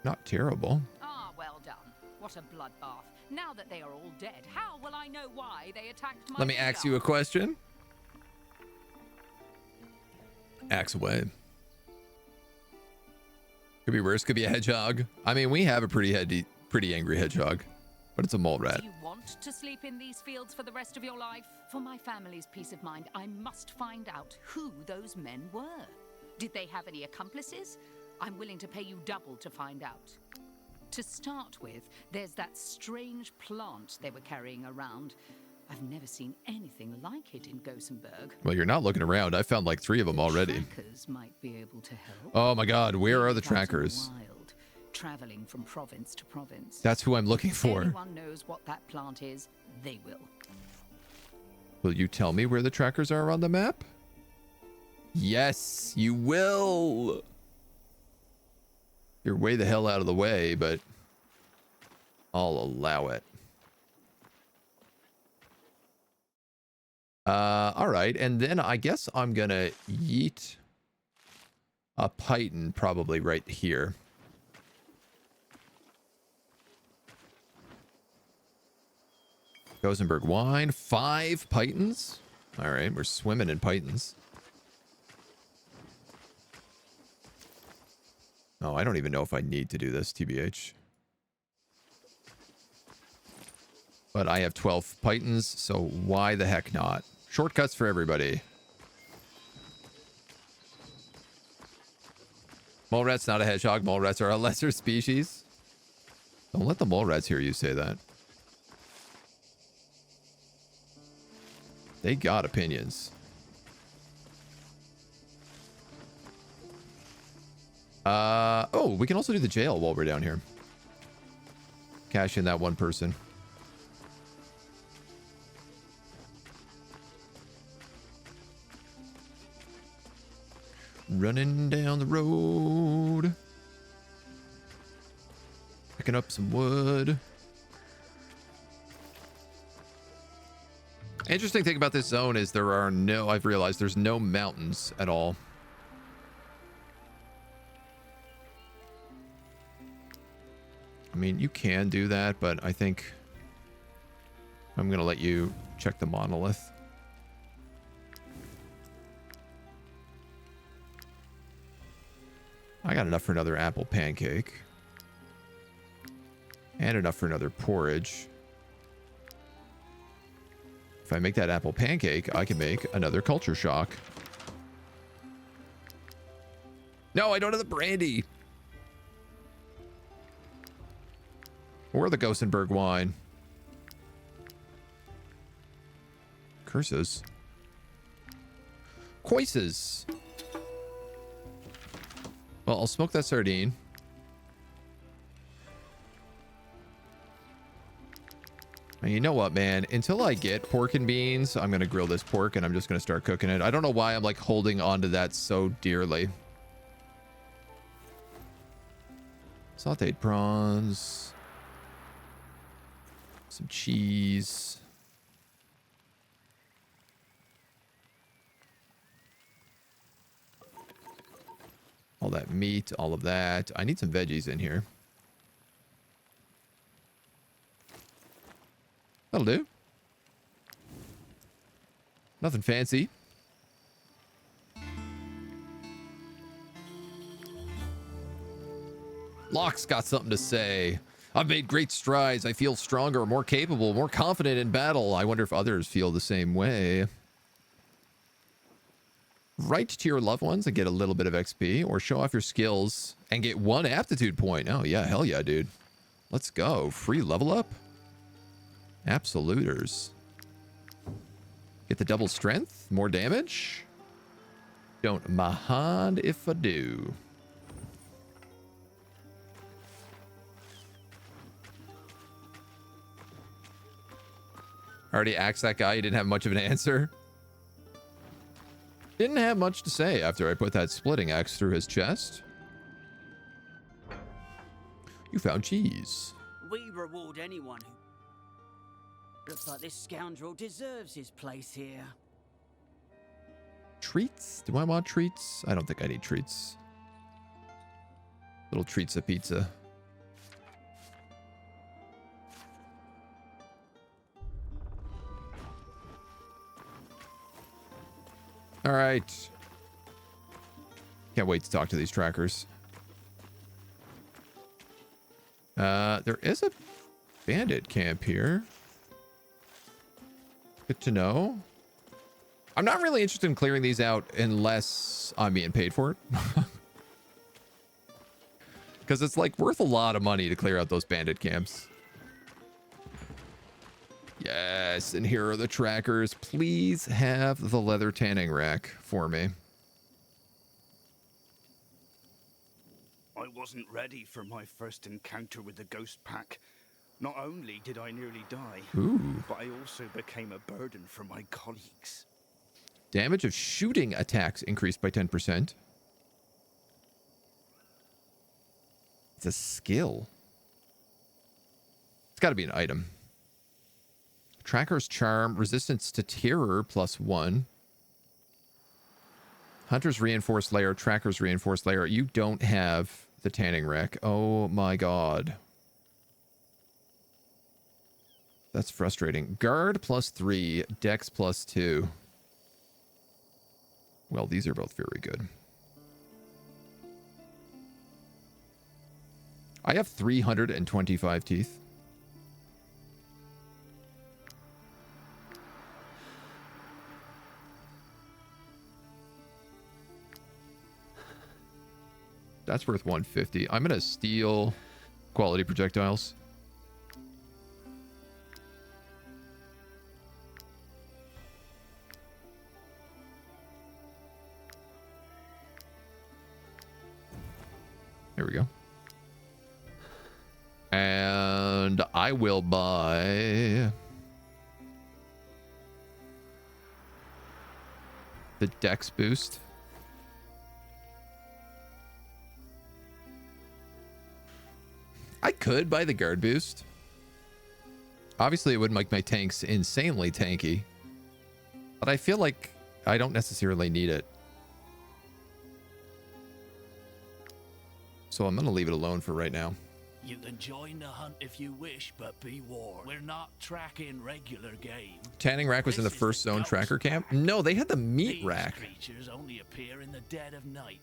not terrible. Ah, well done. What a bloodbath. Now that they are all dead, how will I know why they attacked my Let me ask you a question. Axe away. Could be worse. Could be a hedgehog. I mean, we have a pretty angry hedgehog, but it's a mole rat. Do you want to sleep in these fields for the rest of your life? For my family's peace of mind, I must find out who those men were. Did they have any accomplices? I'm willing to pay you double to find out. To start with, there's that strange plant they were carrying around. I've never seen anything like it in Gothenburg. Well, you're not looking around. I found like 3 of them already. Trackers might be able to help. Oh my god, where are the trackers? Wild, traveling from province to province. That's who I'm looking for. If anyone knows what that plant is, they will. Will you tell me where the trackers are on the map? Yes, you will. You're way the hell out of the way, but I'll allow it. All right, and then I guess I'm gonna yeet a python probably right here. Gothenburg wine, 5 pythons. All right, we're swimming in pythons. Oh, I don't even know if I need to do this, TBH. But I have 12 pythons, so why the heck not? Shortcuts for everybody. Mole rat's not a hedgehog. Mole rats are a lesser species. Don't let the mole rats hear you say that. They got opinions. Oh, we can also do the jail while we're down here. Cash in that 1 person. Running down the road. Picking up some wood. Interesting thing about this zone is I've realized there's no mountains at all. I mean, you can do that, but I think I'm going to let you check the monolith. I got enough for another apple pancake. And enough for another porridge. If I make that apple pancake, I can make another culture shock. No, I don't have the brandy. Or the Gothenburg wine. Curses. Coises. Well, I'll smoke that sardine. And you know what, man? Until I get pork and beans, I'm going to grill this pork and I'm just going to start cooking it. I don't know why I'm like holding on to that so dearly. Sauteed prawns. Some cheese. All that meat, all of that. I need some veggies in here. That'll do. Nothing fancy. Locke's got something to say. I've made great strides. I feel stronger, more capable, more confident in battle. I wonder if others feel the same way. Write to your loved ones and get a little bit of XP, or show off your skills and get 1 aptitude point. Oh yeah, hell yeah, dude. Let's go. Free level up. Absoluters. Get the double strength, more damage. Don't mind if I do. Already axed that guy. He didn't have much of an answer. Didn't have much to say after I put that splitting axe through his chest. You found cheese. We reward anyone who... Looks like this scoundrel deserves his place here. Treats? Do I want treats? I don't think I need treats. Little treats of pizza. All right. Can't wait to talk to these trackers. There is a bandit camp here. Good to know. I'm not really interested in clearing these out unless I'm being paid for it. Because it's like worth a lot of money to clear out those bandit camps. Yes, and here are the trackers. Please have the leather tanning rack for me. I wasn't ready for my first encounter with the ghost pack. Not only did I nearly die, but I also became a burden for my colleagues. Damage of shooting attacks increased by 10%. It's a skill. It's got to be an item. Tracker's Charm, resistance to terror +1. Hunter's Reinforced Layer, Tracker's Reinforced Layer. You don't have the tanning rack. Oh my god. That's frustrating. Guard +3, Dex +2. Well, these are both very good. I have 325 teeth. That's worth 150. I'm going to steal quality projectiles. There we go. And I will buy the Dex boost. I could buy the guard boost. Obviously, it would make my tanks insanely tanky. But I feel like I don't necessarily need it. So I'm going to leave it alone for right now. You can join the hunt if you wish, but be warned. We're not tracking regular game. Tanning rack was in the first zone tracker camp? No, they had the meat These rack. creatures only appear in the dead of night.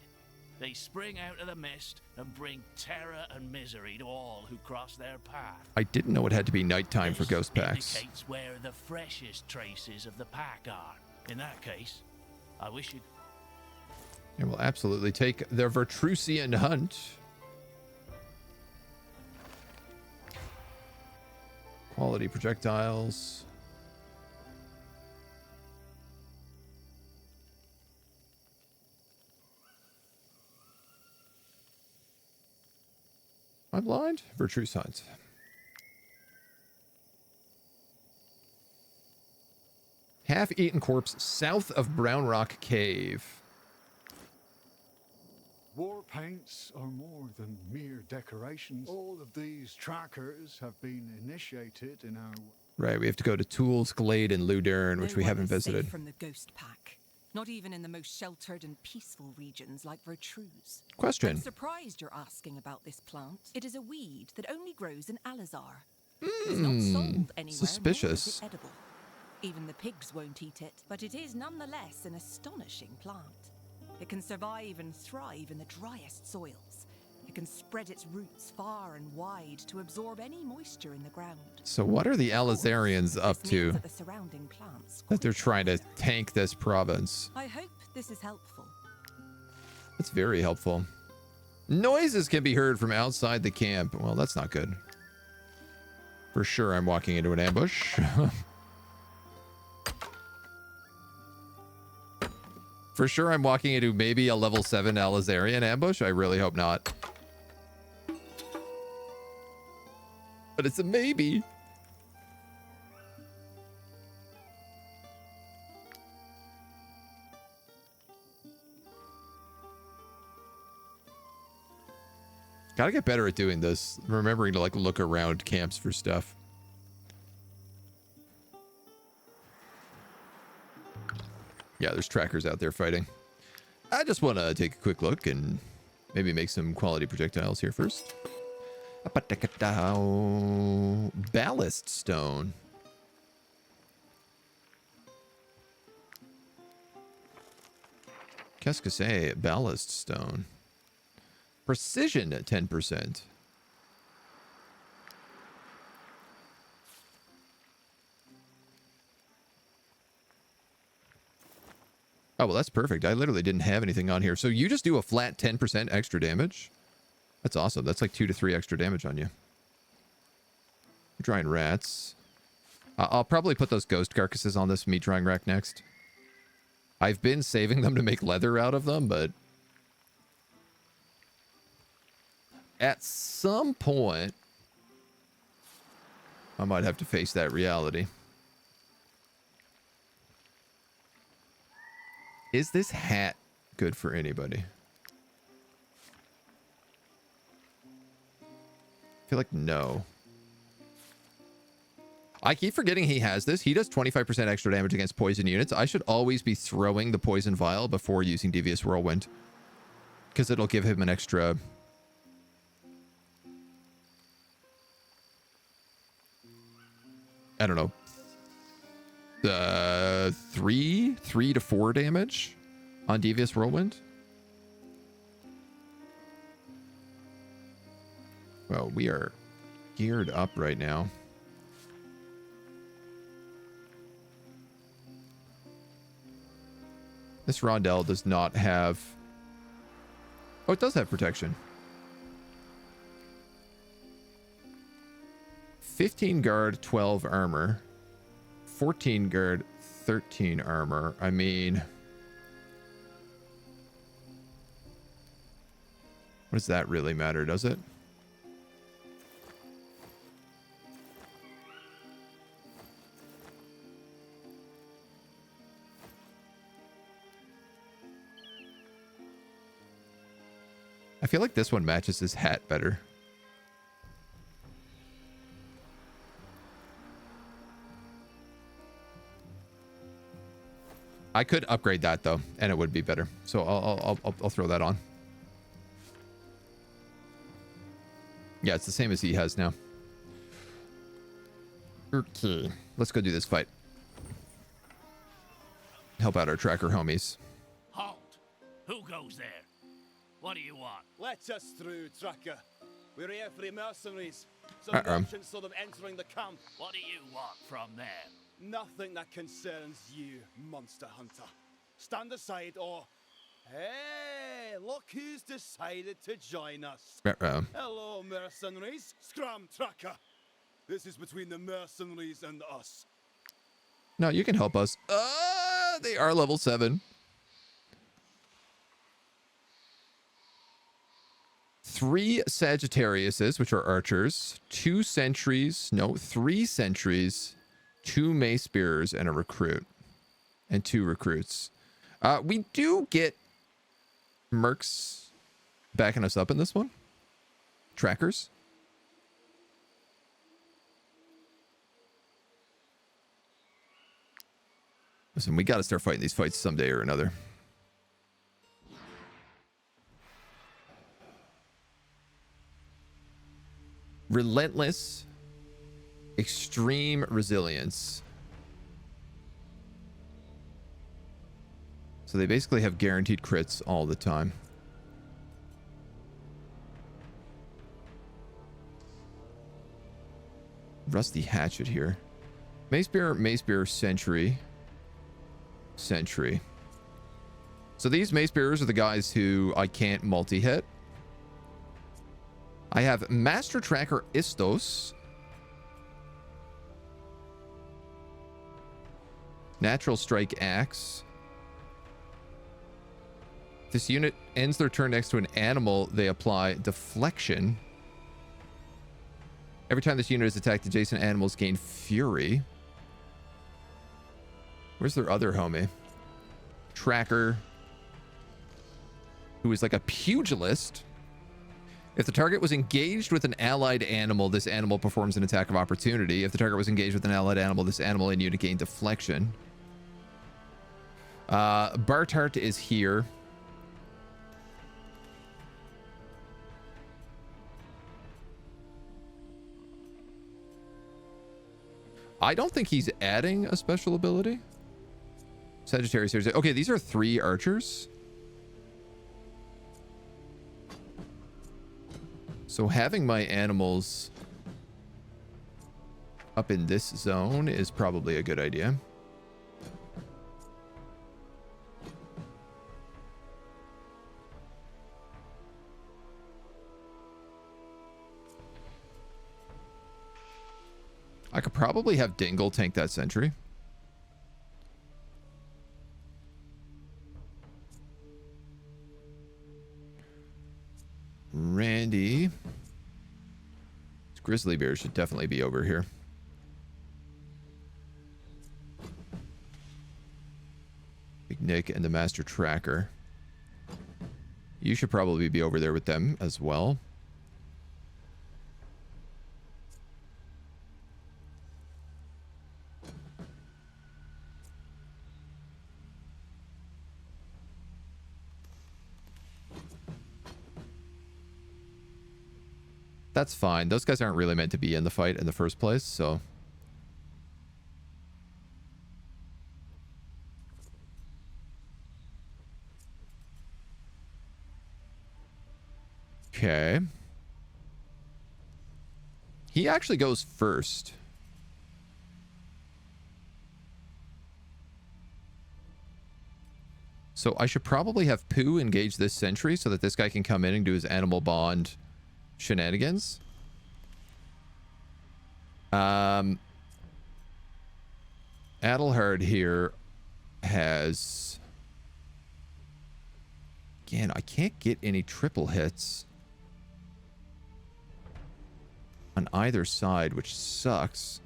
They spring out of the mist and bring terror and misery to all who cross their path. I didn't know it had to be nighttime for ghost packs. Indicates where the freshest traces of the pack are. In that case, I wish you... I will absolutely take the Vertrusian hunt. Quality projectiles. I'm blind. Vertruse hunt. Half-eaten corpse south of Brown Rock Cave. War paints are more than mere decorations. All of these trackers have been initiated in our... Right, we have to go to Tools, Glade, and Ludern, which we haven't visited. From the ghost pack. Not even in the most sheltered and peaceful regions like Vertruse. Question. I'm surprised you're asking about this plant. It is a weed that only grows in Alizar. It's not sold anywhere, suspicious. nor is it edible. Even the pigs won't eat it, but it is nonetheless an astonishing plant. It can survive and thrive in the driest soils. It can spread its roots far and wide to absorb any moisture in the ground. So what are the Alizarians up to That the surrounding plants that they're trying to tank this province? I hope this is helpful. That's very helpful. Noises can be heard from outside the camp. Well, that's not good. For sure, I'm walking into an ambush. For sure I'm walking into maybe a level 7 Alizarian ambush. I really hope not. But it's a maybe. Gotta get better at doing this. Remembering to like look around camps for stuff. Yeah, there's trackers out there fighting. I just want to take a quick look and maybe make some quality projectiles here first. Ballast stone. Qu'est-ce que c'est? Ballast stone. Precision at 10%. Oh, well, that's perfect. I literally didn't have anything on here. So you just do a flat 10% extra damage? That's awesome. That's like 2 to 3 extra damage on you. Drying rats. I'll probably put those ghost carcasses on this meat drying rack next. I've been saving them to make leather out of them, but at some point, I might have to face that reality. Is this hat good for anybody? I feel like no. I keep forgetting he has this. He does 25% extra damage against poison units. I should always be throwing the poison vial before using Devious Whirlwind, because it'll give him an extra... I don't know. 3 to 4 damage on Devious Whirlwind. Well, we are geared up right now. This rondel does not have... Oh, it does have protection. 15 guard, 12 armor. 14 guard, 13 armor. I mean... What does that really matter, does it? I feel like this one matches his hat better. I could upgrade that though, and it would be better. So I'll throw that on. Yeah, it's the same as he has now. Okay, let's go do this fight. Help out our tracker homies. Halt! Who goes there? What do you want? Let us through, tracker. We're here for the mercenaries. Some merchants saw them entering the camp. What do you want from them? Nothing that concerns you, monster hunter. Stand aside or... Hey, look who's decided to join us. Hello, mercenaries. Scram, tracker. This is between the mercenaries and us. No, you can help us. They are level 7. 3 Sagittariuses, which are archers, 2 sentries, no, 3 sentries, 2 mace bearers, and a recruit. And 2 recruits. We do get mercs backing us up in this one. Trackers. Listen, we got to start fighting these fights someday or another. Relentless, extreme resilience. So they basically have guaranteed crits all the time. Rusty hatchet here. Mace bearer, sentry. Sentry. So these mace bearers are the guys who I can't multi-hit. I have Master Tracker Istos. Natural Strike Axe. This unit ends their turn next to an animal, they apply deflection. Every time this unit is attacked, adjacent animals gain fury. Where's their other homie? Tracker, who is like a pugilist. If the target was engaged with an allied animal, this animal performs an attack of opportunity. If the target was engaged with an allied animal, this animal and unit gain deflection. Bartart is here. I don't think he's adding a special ability. Sagittarius here. Okay, these are 3 archers. So having my animals up in this zone is probably a good idea. I could probably have Dingle tank that sentry. Randy. This grizzly bear should definitely be over here. Big Nick and the master tracker. You should probably be over there with them as well. That's fine. Those guys aren't really meant to be in the fight in the first place, so... Okay. He actually goes first. So I should probably have Pooh engage this sentry so that this guy can come in and do his animal bond shenanigans. Adelhard here has... Again, I can't get any triple hits on either side, which sucks.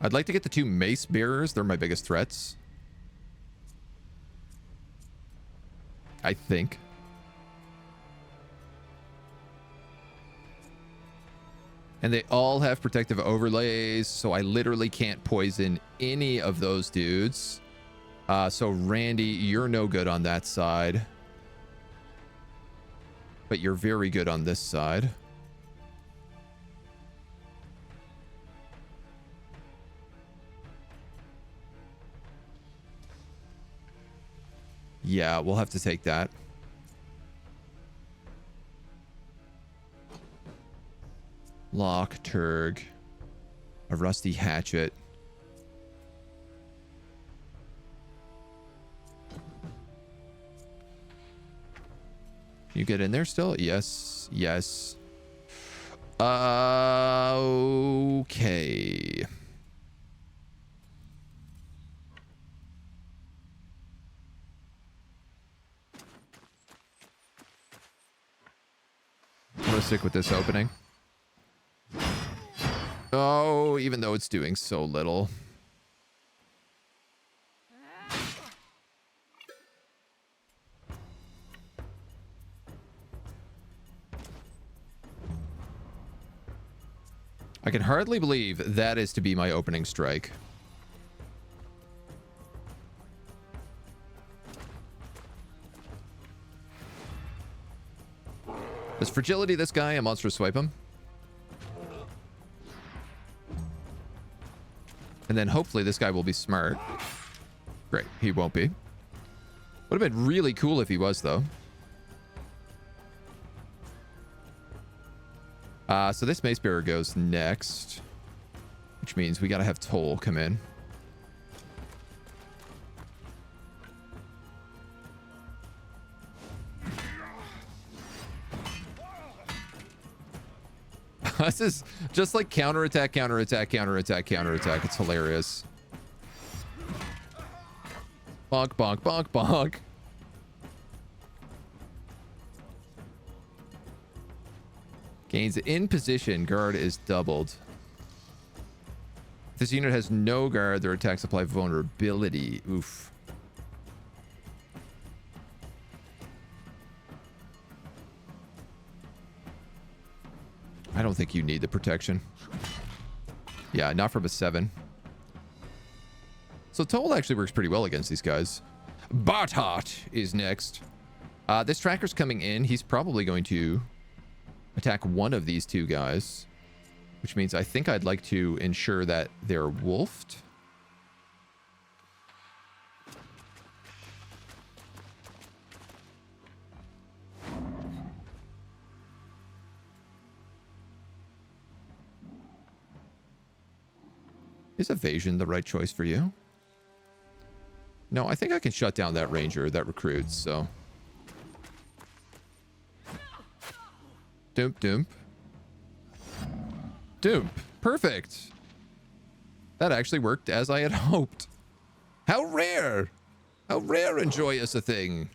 I'd like to get the 2 mace bearers. They're my biggest threats, I think. And they all have protective overlays, so I literally can't poison any of those dudes. So Randy, you're no good on that side. But you're very good on this side. Yeah, we'll have to take that. Lock, Turg, a rusty hatchet. You get in there still? Yes, yes. Okay. I'm gonna stick with this opening. Oh, even though it's doing so little. I can hardly believe that is to be my opening strike. Does fragility this guy? A monster swipe him? And then hopefully this guy will be smart. Great, he won't be. Would have been really cool if he was, though. So this mace bearer goes next, which means we gotta have Toll come in. This is just like counterattack, counterattack, counterattack, counterattack. It's hilarious. Bonk, bonk, bonk, bonk. Gains in position. Guard is doubled. If this unit has no guard, their attacks apply vulnerability. Oof. I don't think you need the protection. Yeah, not from a 7. So Toll actually works pretty well against these guys. Bartot is next. This tracker's coming in. He's probably going to attack one of these two guys, which means I think I'd like to ensure that they're wolfed. Is evasion the right choice for you? No, I think I can shut down that ranger that recruits, so. Doomp, doomp. Doomp. Perfect. That actually worked as I had hoped. How rare! How rare and joyous a thing.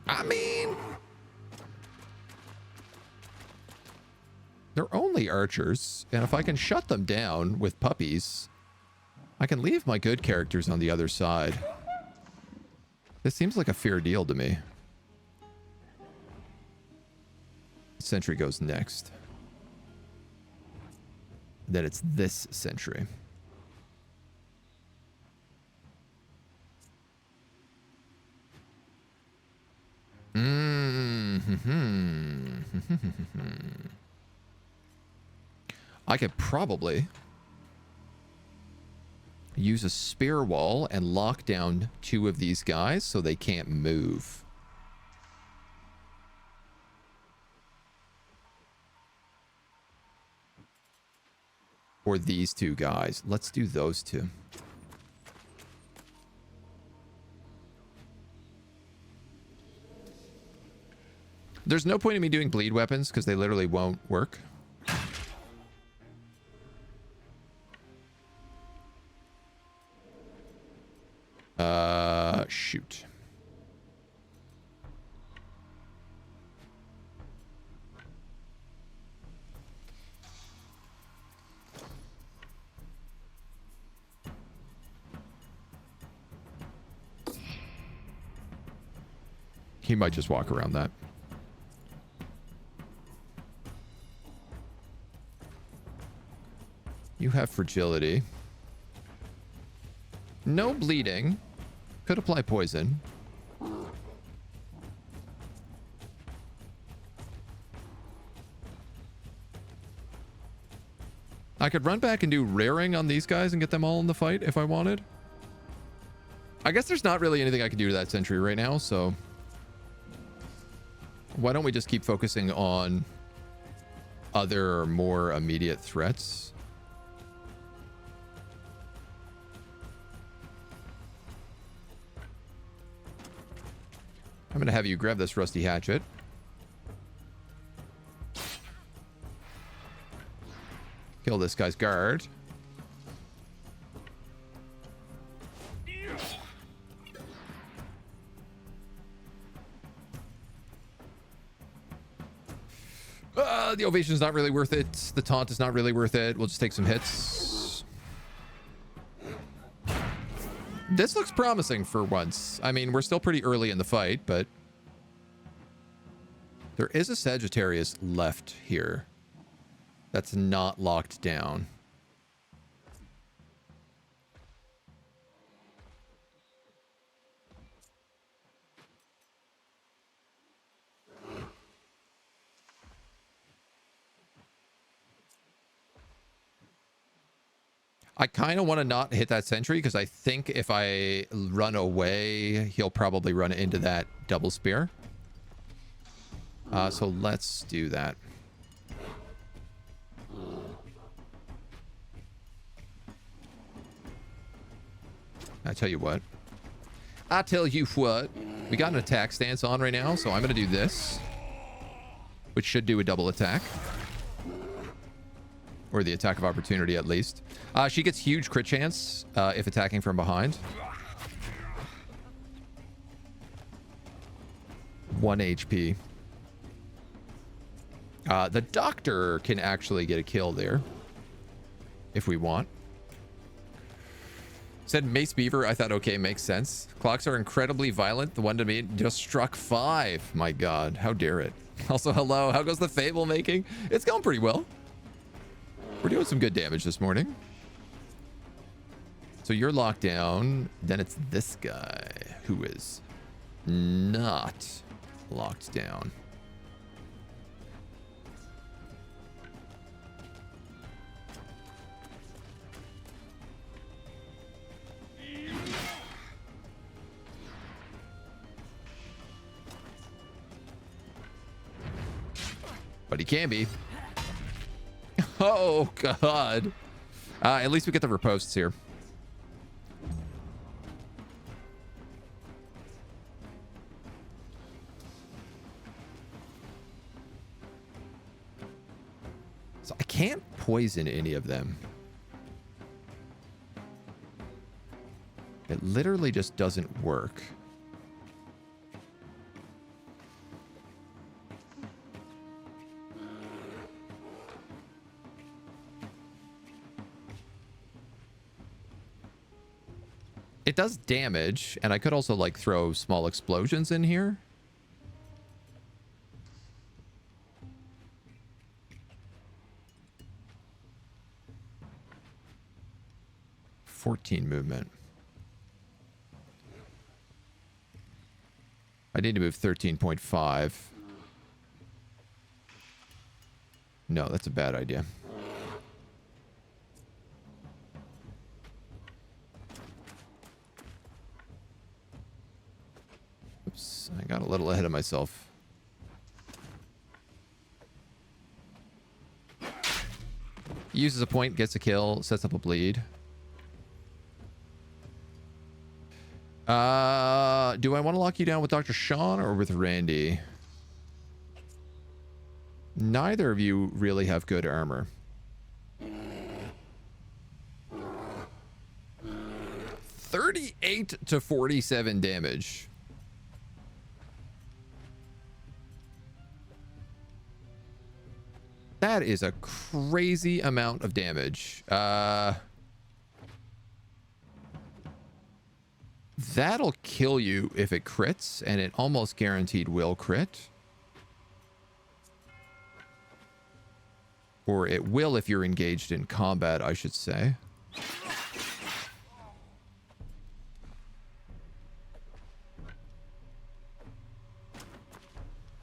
I mean, they're only archers, and if I can shut them down with puppies, I can leave my good characters on the other side. This seems like a fair deal to me. Sentry goes next. Then it's this sentry. I could probably use a spear wall and lock down two of these guys so they can't move. Or these two guys. Let's do those two. There's no point in me doing bleed weapons because they literally won't work. Shoot. He might just walk around that. You have fragility. No bleeding. Could apply poison. I could run back and do raring on these guys and get them all in the fight if I wanted. I guess there's not really anything I can do to that sentry right now, so why don't we just keep focusing on other more immediate threats? I'm going to have you grab this rusty hatchet. Kill this guy's guard. The ovation is not really worth it. The taunt is not really worth it. We'll just take some hits. This looks promising for once. I mean, we're still pretty early in the fight, but there is a Sagittarius left here that's not locked down. I kind of want to not hit that sentry because I think if I run away, he'll probably run into that double spear. So let's do that. I tell you what. I tell you what. We got an attack stance on right now, so I'm going to do this, which should do a double attack. Or the attack of opportunity, at least. She gets huge crit chance if attacking from behind. 1 HP. The doctor can actually get a kill there. If we want. Said Mace Beaver. I thought, okay, makes sense. Clocks are incredibly violent. The one to me just struck 5. My god, how dare it. Also, hello. How goes the Fable making? It's going pretty well. We're doing some good damage this morning. So you're locked down. Then it's this guy who is not locked down. But he can be. Oh, God. At least we get the riposts here. So I can't poison any of them. It literally just doesn't work. It does damage, and I could also like throw small explosions in here. (14 movement). I need to move 13.5. No, that's a bad idea. Oops, I got a little ahead of myself. Uses a point, gets a kill, sets up a bleed. Do I want to lock you down with Dr. Sean or with Randy? Neither of you really have good armor. 38 to 47 damage. That is a crazy amount of damage. That'll kill you if it crits, and it almost guaranteed will crit. Or it will if you're engaged in combat, I should say.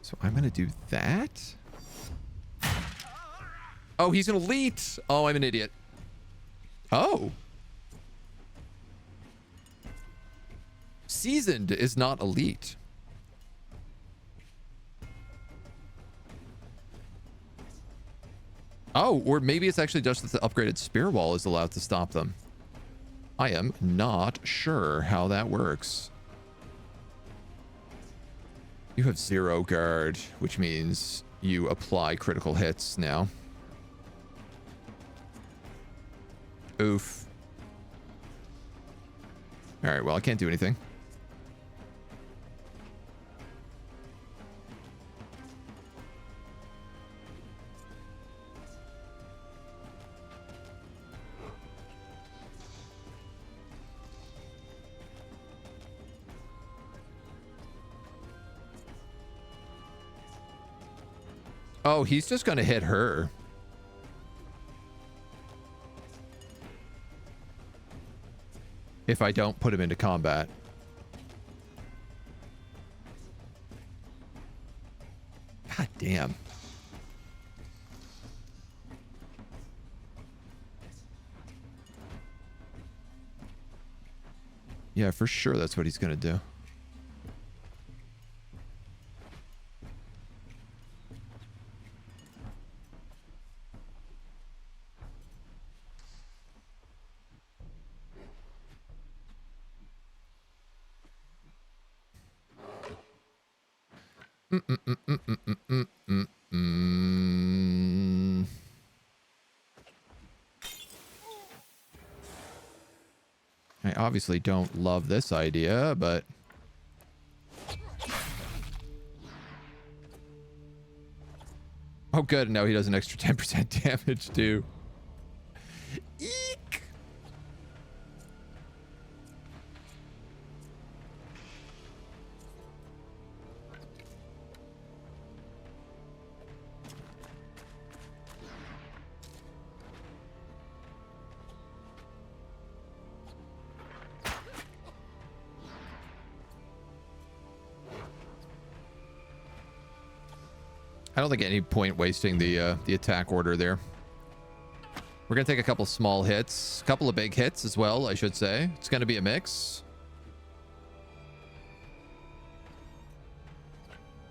So I'm going to do that. Oh, he's an elite. Oh, I'm an idiot. Oh. Seasoned is not elite. Oh, or maybe it's actually just that the upgraded spear wall is allowed to stop them. I am not sure how that works. You have 0 guard, which means you apply critical hits now. Oof. All right, well, I can't do anything. Oh, he's just going to hit her. If I don't put him into combat. God damn. Yeah, for sure that's what he's going to do. I obviously don't love this idea, but... Oh, good. Now he does an extra 10% damage, too. Eek! I don't think any point wasting the attack order there. We're gonna take a couple small hits, a couple of big hits as well, I should say. It's gonna be a mix.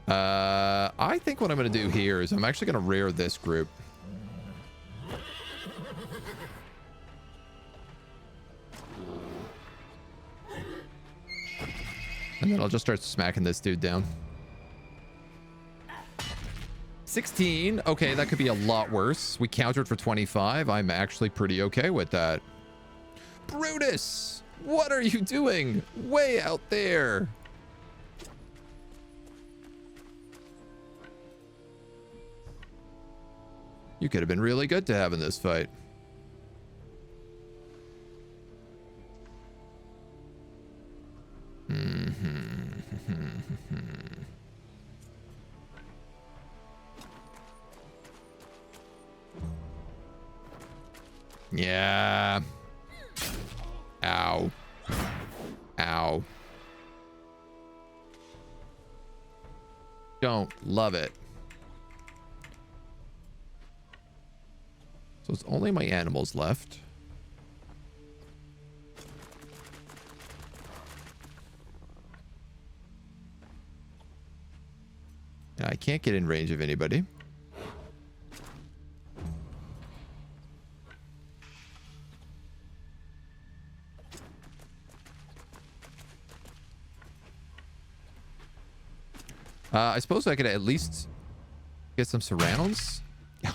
I think what I'm gonna do here is I'm actually gonna rear this group. And then I'll just start smacking this dude down. 16. Okay, that could be a lot worse. We countered for 25. I'm actually pretty okay with that. Brutus! What are you doing? Way out there. You could have been really good to have in this fight. Yeah. Ow. Ow. Don't love it. So it's only my animals left. I can't get in range of anybody. I suppose I could at least get some surrounds.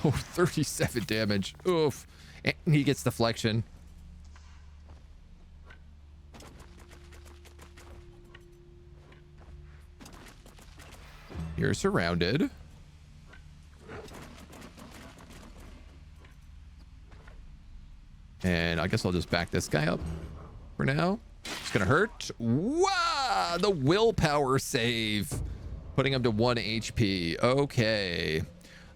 Oh, 37 damage. Oof. And he gets deflection. You're surrounded. And I guess I'll just back this guy up for now. It's gonna hurt. Wow! The willpower save. Putting him to 1 HP. Okay.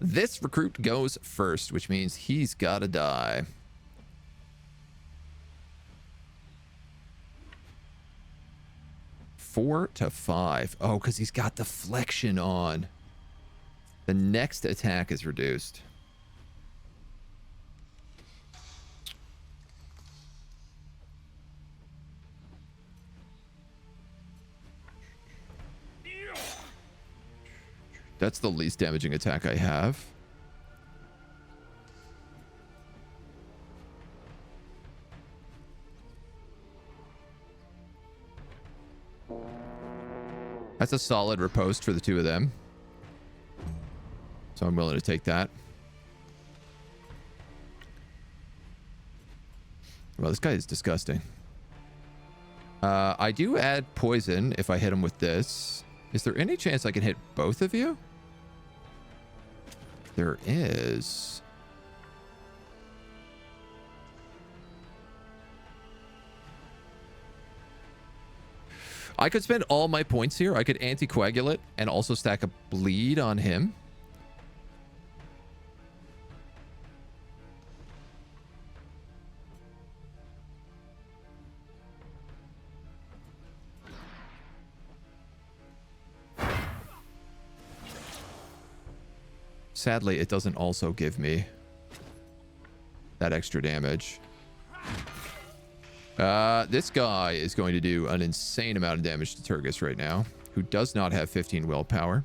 This recruit goes first, which means he's gotta die. Four to 5. Oh, because he's got deflection on. The next attack is reduced. That's the least damaging attack I have. That's a solid riposte for the two of them. So I'm willing to take that. Well, this guy is disgusting. I do add poison if I hit him with this. Is there any chance I can hit both of you? There is. I could spend all my points here. I could anticoagulate and also stack a bleed on him. Sadly, it doesn't also give me that extra damage. This guy is going to do an insane amount of damage to Turgus right now, who does not have 15 willpower.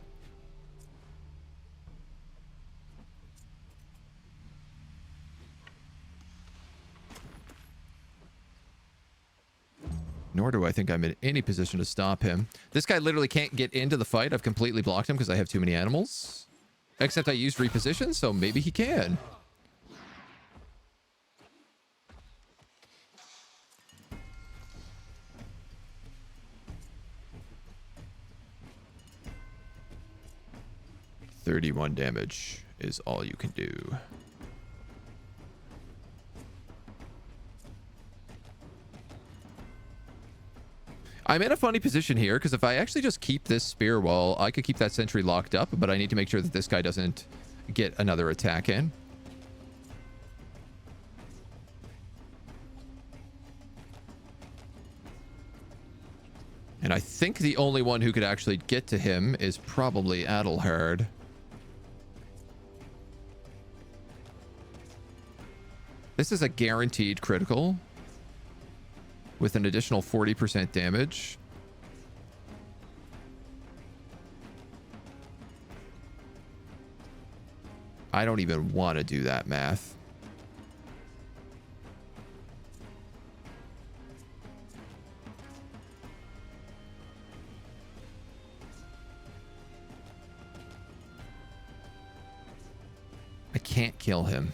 Nor do I think I'm in any position to stop him. This guy literally can't get into the fight. I've completely blocked him because I have too many animals. Except I used reposition, so maybe he can. $31 damage is all you can do. I'm in a funny position here because if I actually just keep this spear wall, I could keep that sentry locked up, but I need to make sure that this guy doesn't get another attack in. And I think the only one who could actually get to him is probably Adelhard. This is a guaranteed critical with an additional 40% damage. I don't even want to do that math. I can't kill him.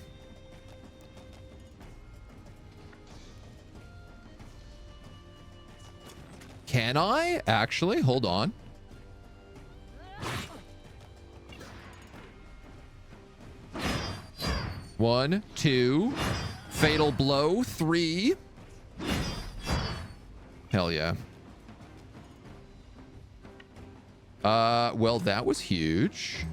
Can I? Actually, hold on. One, two. Fatal blow. 3. Hell yeah. Well, that was huge.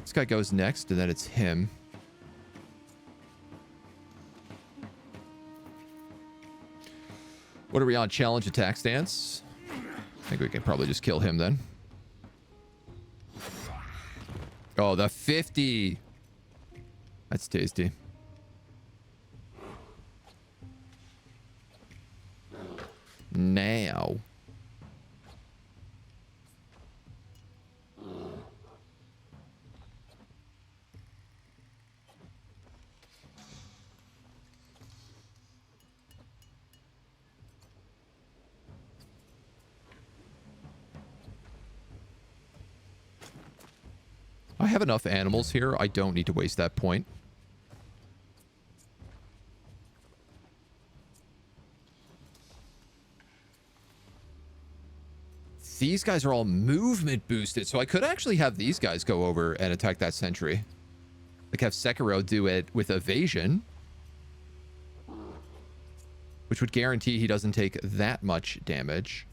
This guy goes next, and then it's him. What are we on? Challenge attack stance? I think we can probably just kill him then. Oh, the 50. That's tasty. Now. I have enough animals here. I don't need to waste that point. These guys are all movement boosted, so I could actually have these guys go over and attack that sentry. Like have Sekiro do it with evasion, which would guarantee he doesn't take that much damage.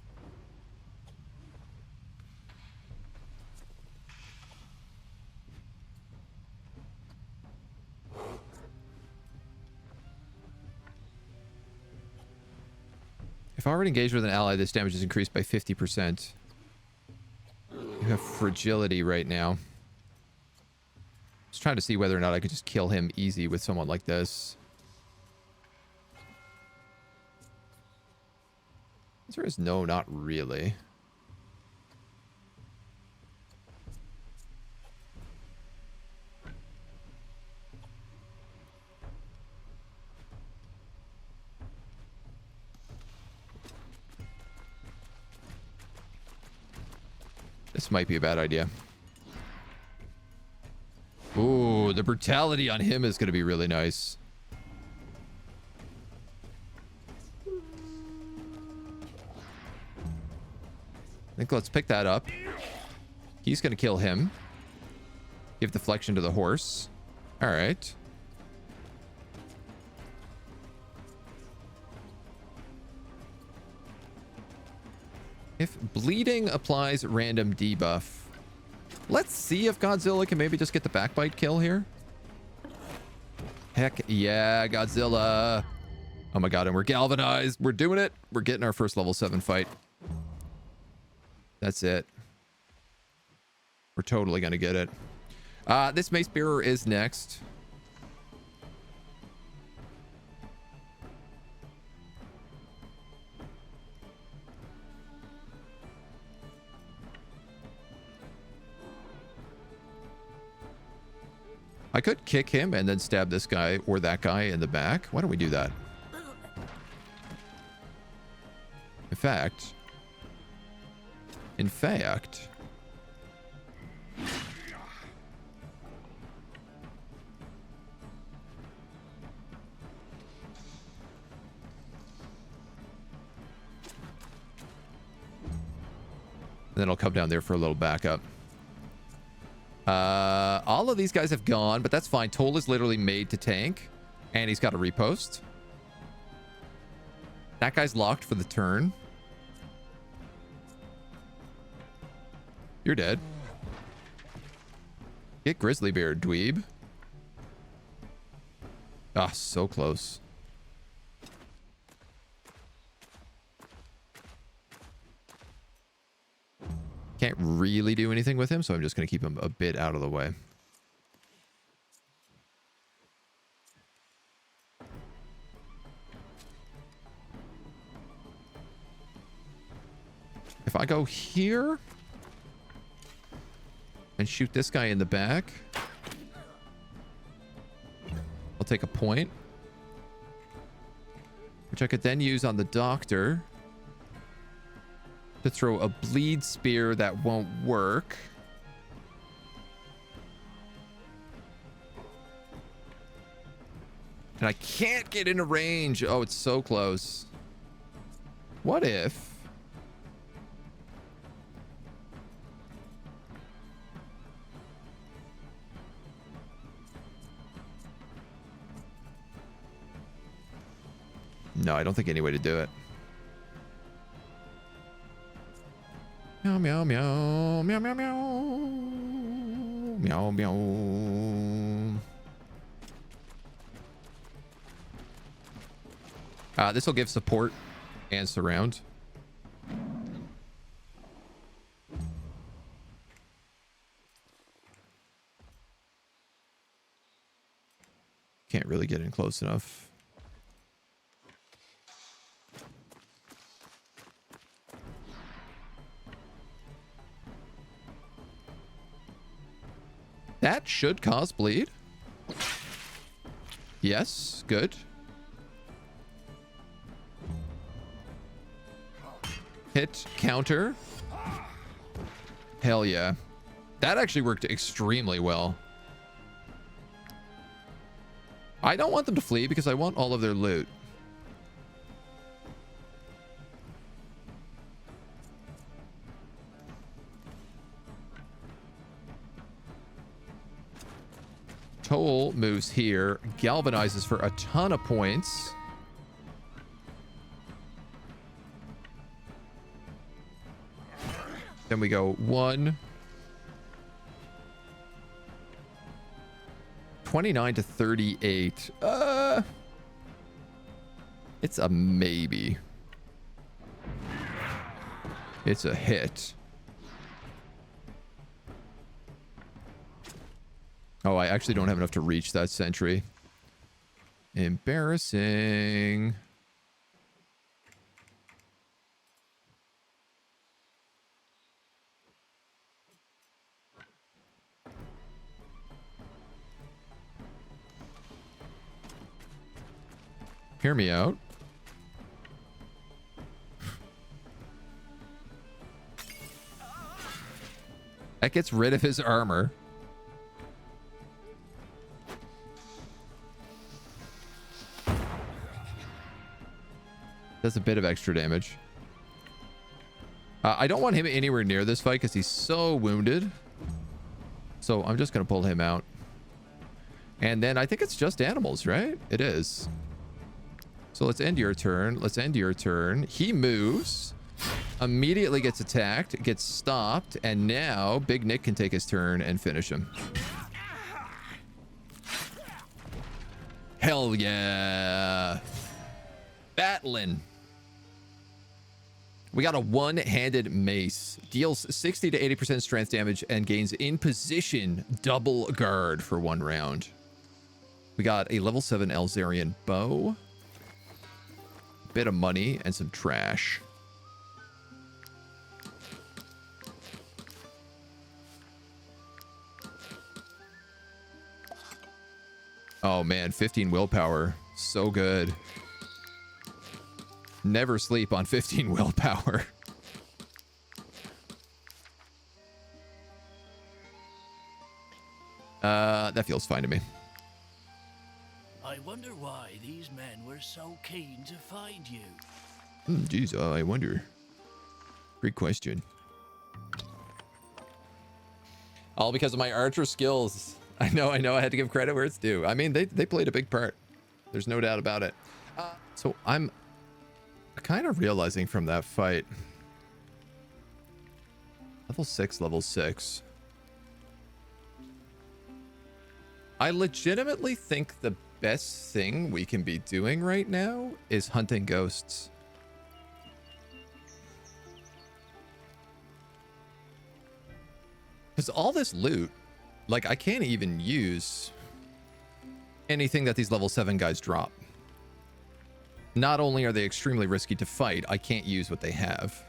If I were to engage with an ally, this damage is increased by 50%. You have fragility right now. Just trying to see whether or not I could just kill him easy with someone like this. The answer is no, not really. This might be a bad idea. Ooh, the brutality on him is going to be really nice. I think let's pick that up. He's going to kill him. Give deflection to the horse. All right. If bleeding applies random debuff. Let's see if Godzilla can maybe just get the backbite kill here. Heck yeah, Godzilla. Oh my god, and we're galvanized. We're doing it. We're getting our first level 7 fight. That's it. We're totally going to get it. This Mace Bearer is next. I could kick him and then stab this guy or that guy in the back. Why don't we do that? In fact... then I'll come down there for a little backup. All of these guys have gone, but that's fine. Toll is literally made to tank, and he's got a repost. That guy's locked for the turn. You're dead. Get Grizzly Bear, dweeb. Ah, so close. Can't really do anything with him, so I'm just going to keep him a bit out of the way. If I go here and shoot this guy in the back, I'll take a point, which I could then use on the doctor to throw a bleed spear that won't work. And I can't get into range. Oh, it's so close. What if... No, I don't think any way to do it. Meow, meow, meow, meow, meow, meow, meow, meow. This will give support and surround. Can't really get in close enough. That should cause bleed. Yes, good. Hit, counter. Hell yeah. That actually worked extremely well. I don't want them to flee because I want all of their loot. Toll moves here, galvanizes for a ton of points. Then we go 1. 29 to 38. It's a maybe. It's a hit. Oh, I actually don't have enough to reach that sentry. Embarrassing. Hear me out. That gets rid of his armor. Does a bit of extra damage. I don't want him anywhere near this fight because he's so wounded. So I'm just going to pull him out. And then I think it's just animals, right? It is. So let's end your turn. Let's end your turn. He moves. Immediately gets attacked. Gets stopped. And now Big Nick can take his turn and finish him. Hell yeah. Battling. We got a one-handed mace. Deals 60 to 80% strength damage and gains in position double guard for 1 round. We got a level 7 Elzarian bow. Bit of money and some trash. Oh man, 15 willpower. So good. Never sleep on 15 willpower. That feels fine to me. I wonder why these men were so keen to find you. Geez, I wonder. Great question. All because of my archer skills. I know. I had to give credit where it's due. I mean, they played a big part. There's no doubt about it. So I'm kind of realizing from that fight. Level 6. I legitimately think the best thing we can be doing right now is hunting ghosts. Because all this loot, like, I can't even use anything that these level 7 guys drop. Not only are they extremely risky to fight, I can't use what they have.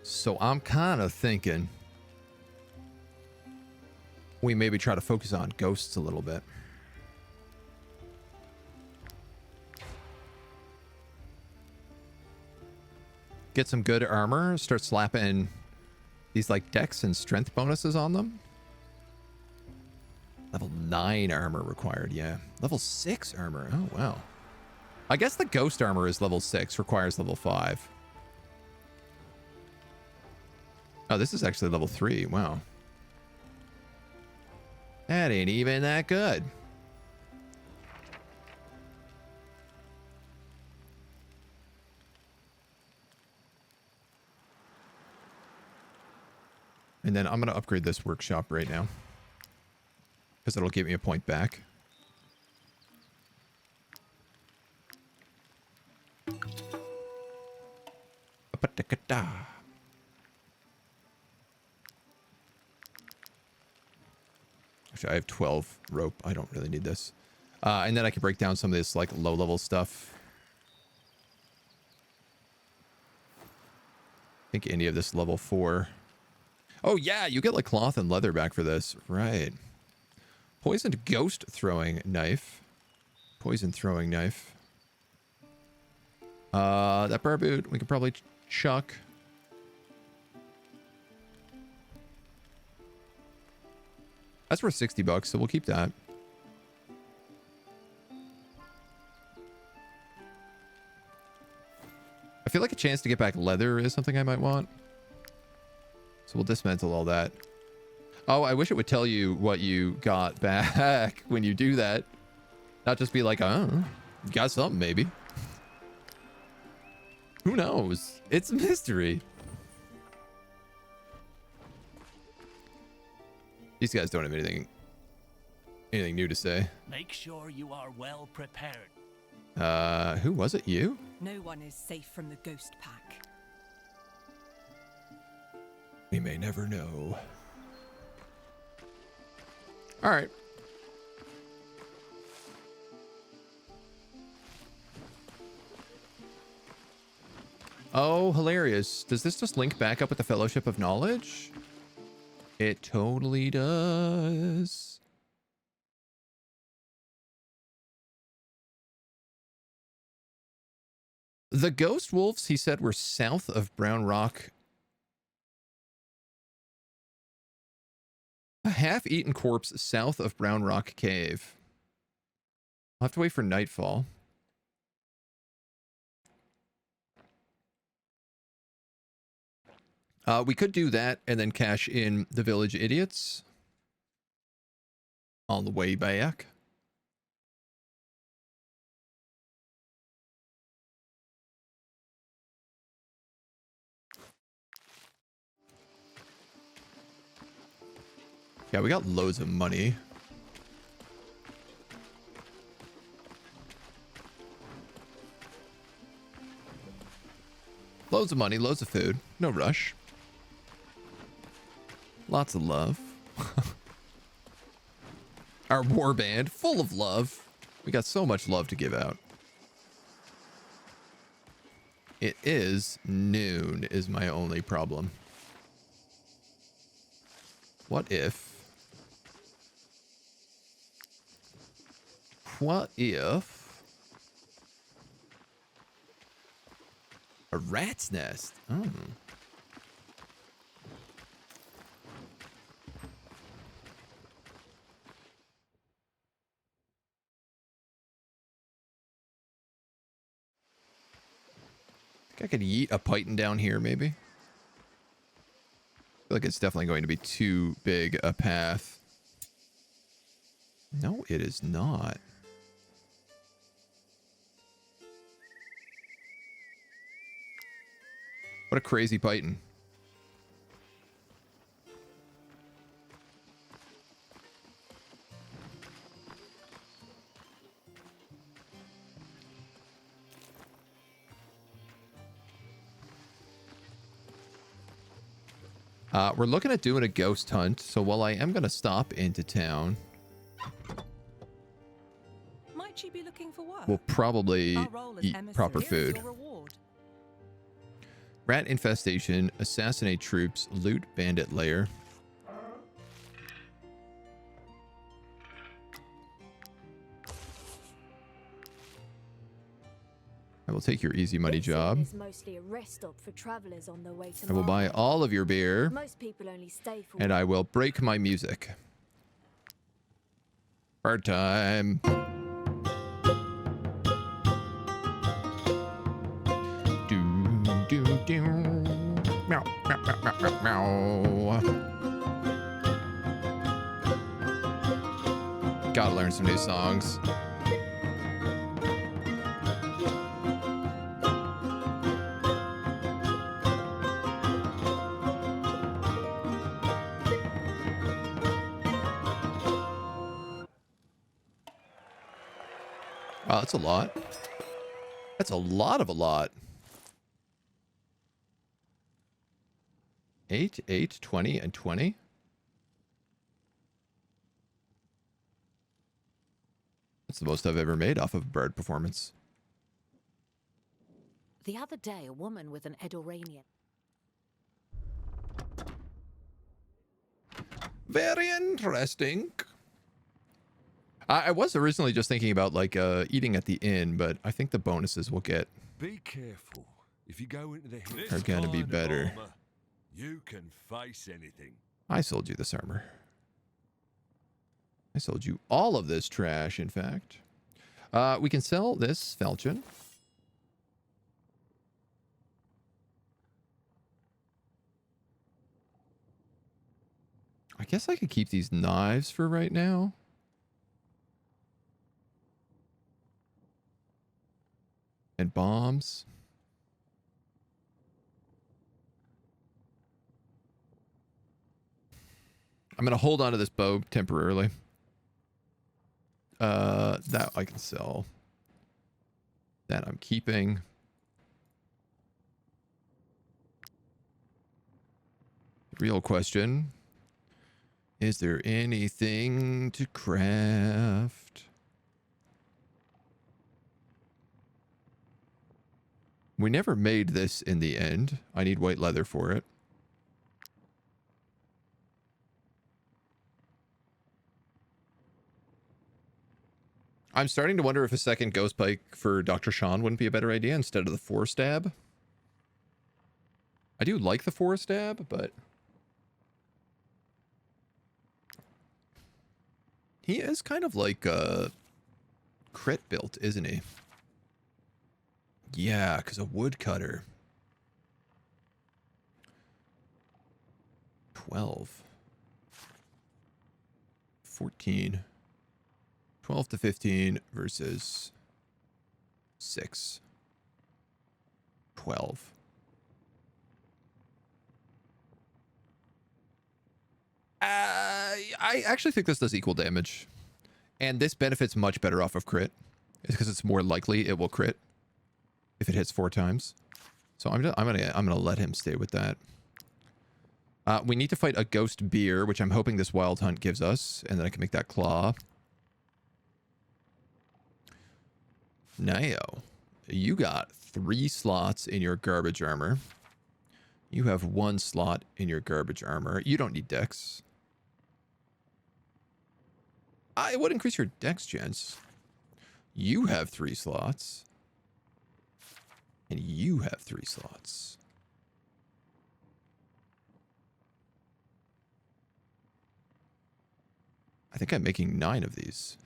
So I'm kind of thinking we maybe try to focus on ghosts a little bit. Get some good armor, start slapping these like dex and strength bonuses on them. Level 9 armor required, yeah. Level 6 armor, oh wow. I guess the ghost armor is level 6, requires level 5. Oh, this is actually level 3. Wow. That ain't even that good. And then I'm going to upgrade this workshop right now, because it'll give me a point back. Actually, I have 12 rope. I don't really need this. And then I can break down some of this like low level stuff. I think any of this level 4. Oh yeah, you get like cloth and leather back for this. Right. Poisoned ghost throwing knife. Poison throwing knife. That bar boot we could probably chuck. That's worth $60, so we'll keep that. I feel like a chance to get back leather is something I might want. So we'll dismantle all that. Oh, I wish it would tell you what you got back when you do that. Not just be like, oh, you got something maybe. Who knows? It's a mystery. These guys don't have anything new to say. Make sure you are well prepared. Who was it? You? No one is safe from the ghost pack. We may never know. All right. Oh, hilarious. Does this just link back up with the Fellowship of Knowledge? It totally does. The ghost wolves, he said, were south of Brown Rock. A half-eaten corpse south of Brown Rock Cave. I'll have to wait for nightfall. We could do that and then cash in the village idiots on the way back. Yeah, we got loads of money. Loads of money, loads of food. No rush. Lots of love. Our warband, full of love. We got so much love to give out. It is noon is my only problem. What if a rat's nest? Oh. I could yeet a python down here, maybe. I feel like it's definitely going to be too big a path. No, it is not. What a crazy python. We're looking at doing a ghost hunt, so while I am going to stop into town, might she be looking for work? we'll probably eat proper food. Rat infestation, assassinate troops, loot bandit lair. I will take your easy money job. Is mostly a rest stop for travelers on their way to I will buy all of your beer. Most people only stay for And I will break my music. Bird time. Do, do, do. Meow, meow, meow, meow, meow. Gotta learn some new songs. Wow, that's a lot. That's a lot of a lot. 8, 8, 20, and 20. That's the most I've ever made off of a bird performance. The other day, a woman with an Edoranian. Very interesting. I was originally just thinking about like eating at the inn, but I think the bonuses we'll get Be careful. If you go into the hills, are gonna be better. You can face anything. I sold you this armor. I sold you all of this trash, in fact. We can sell this falchion. I guess I could keep these knives for right now. And bombs. I'm going to hold on to this bow temporarily. That I can sell. That I'm keeping. Real question. Is there anything to craft? We never made this in the end. I need white leather for it. I'm starting to wonder if a second ghost pike for Dr. Sean wouldn't be a better idea instead of the 4-stab. I do like the 4-stab, but he is kind of like crit built, isn't he? Yeah, because a woodcutter. 12. 14. 12 to 15 versus 6. 12. I actually think this does equal damage. And this benefits much better off of crit. It's because it's more likely it will crit if it hits 4 times. So I'm gonna let him stay with that. We need to fight a ghost beer, which I'm hoping this wild hunt gives us, and then I can make that claw. Now, you got 3 slots in your garbage armor. You have 1 slot in your garbage armor. You don't need dex. I would increase your dex, gents. You have 3 slots. And you have 3 slots. I think I'm making 9 of these.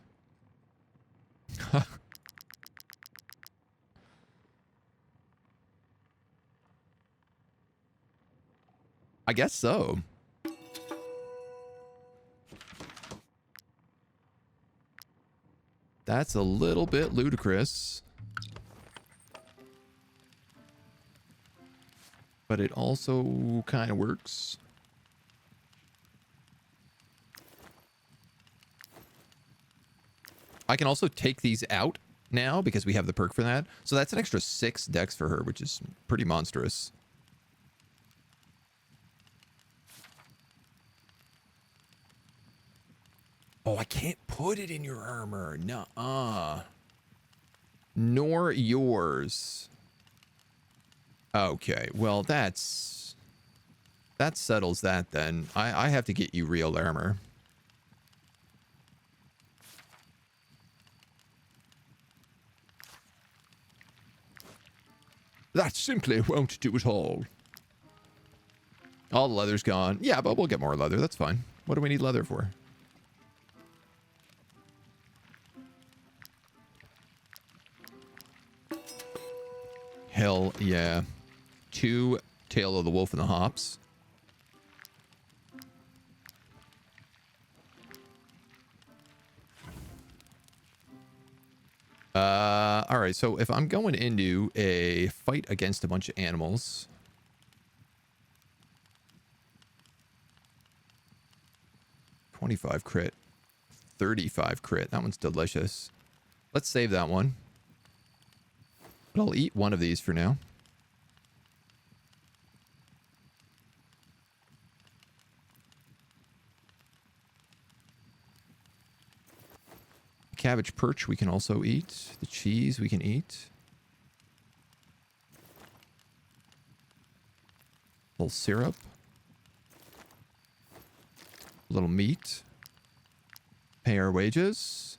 I guess so. That's a little bit ludicrous. But it also kind of works. I can also take these out now because we have the perk for that. So that's an extra 6 dex for her, which is pretty monstrous. Oh, I can't put it in your armor. Nuh-uh. Nor yours. Okay, well, that settles that then. I have to get you real armor. That simply won't do at all. All the leather's gone. Yeah, but we'll get more leather. That's fine. What do we need leather for? Hell yeah. 2 Tail of the Wolf and the Hops. All right, so if I'm going into a fight against a bunch of animals, $25 crit, 35 crit. That one's delicious. Let's save that one. But I'll eat one of these for now. Cabbage perch we can also eat. The cheese we can eat. A little syrup. A little meat. Pay our wages.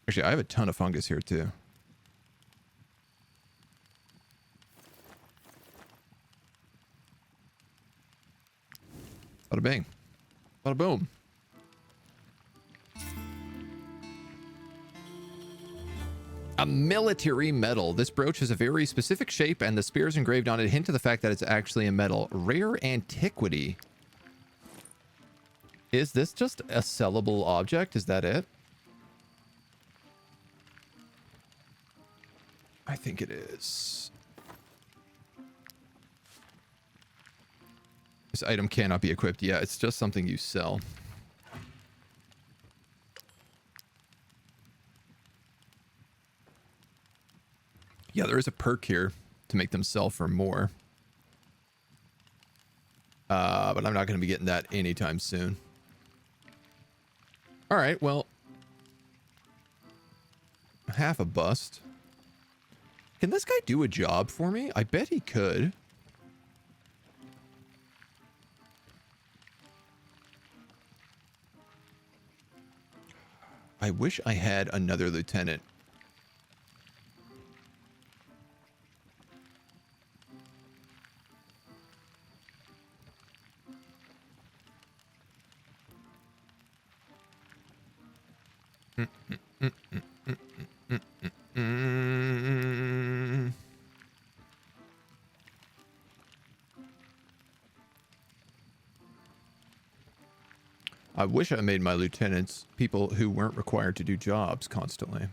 Actually, I have a ton of fungus here too. Bada bing. Bada boom. A military medal. This brooch has a very specific shape, and the spears engraved on it hint to the fact that it's actually a medal. Rare antiquity. Is this just a sellable object? Is that it? I think it is. This item cannot be equipped yet. It's just something you sell. Yeah, there is a perk here to make them sell for more. But I'm not going to be getting that anytime soon. All right, well. Half a bust. Can this guy do a job for me? I bet he could. I wish I had another lieutenant. I wish I made my lieutenants people who weren't required to do jobs constantly.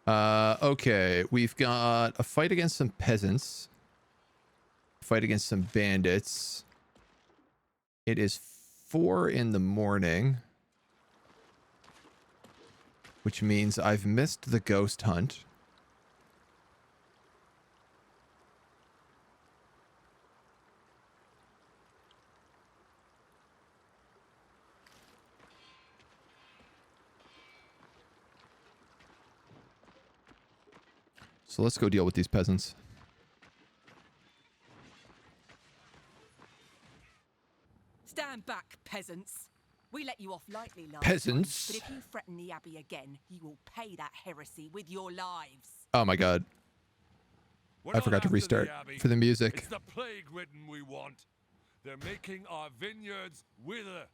Okay, we've got a fight against some peasants. A fight against some bandits. It is 4 in the morning. Which means I've missed the ghost hunt. So let's go deal with these peasants. Stand back, peasants. We let you off lightly last Peasants? time, but if you threaten the Abbey again, you will pay that heresy with your lives. Oh my god. I forgot to restart for the music. It's the plague-ridden we want. They're making our vineyards wither,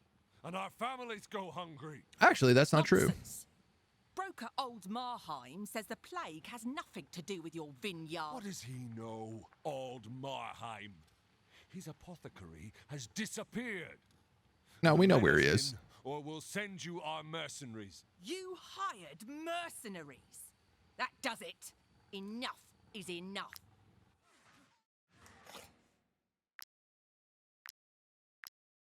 and our families go hungry. Actually, that's not true. Broker Old Marheim says the plague has nothing to do with your vineyard. What does he know, Old Marheim? His apothecary has disappeared. No, we know where he is. Or we'll send you our mercenaries. You hired mercenaries. That does it. Enough is enough.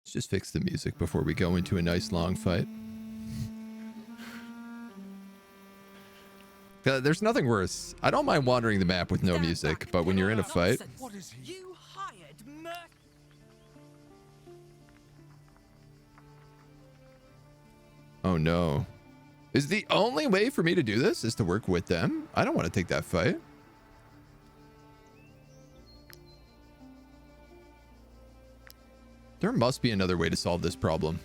Let's just fix the music before we go into a nice long fight. There's nothing worse. I don't mind wandering the map with no music, but when you're in a fight... What is he? You hired Oh no. Is the only way for me to do this is to work with them? I don't want to take that fight. There must be another way to solve this problem.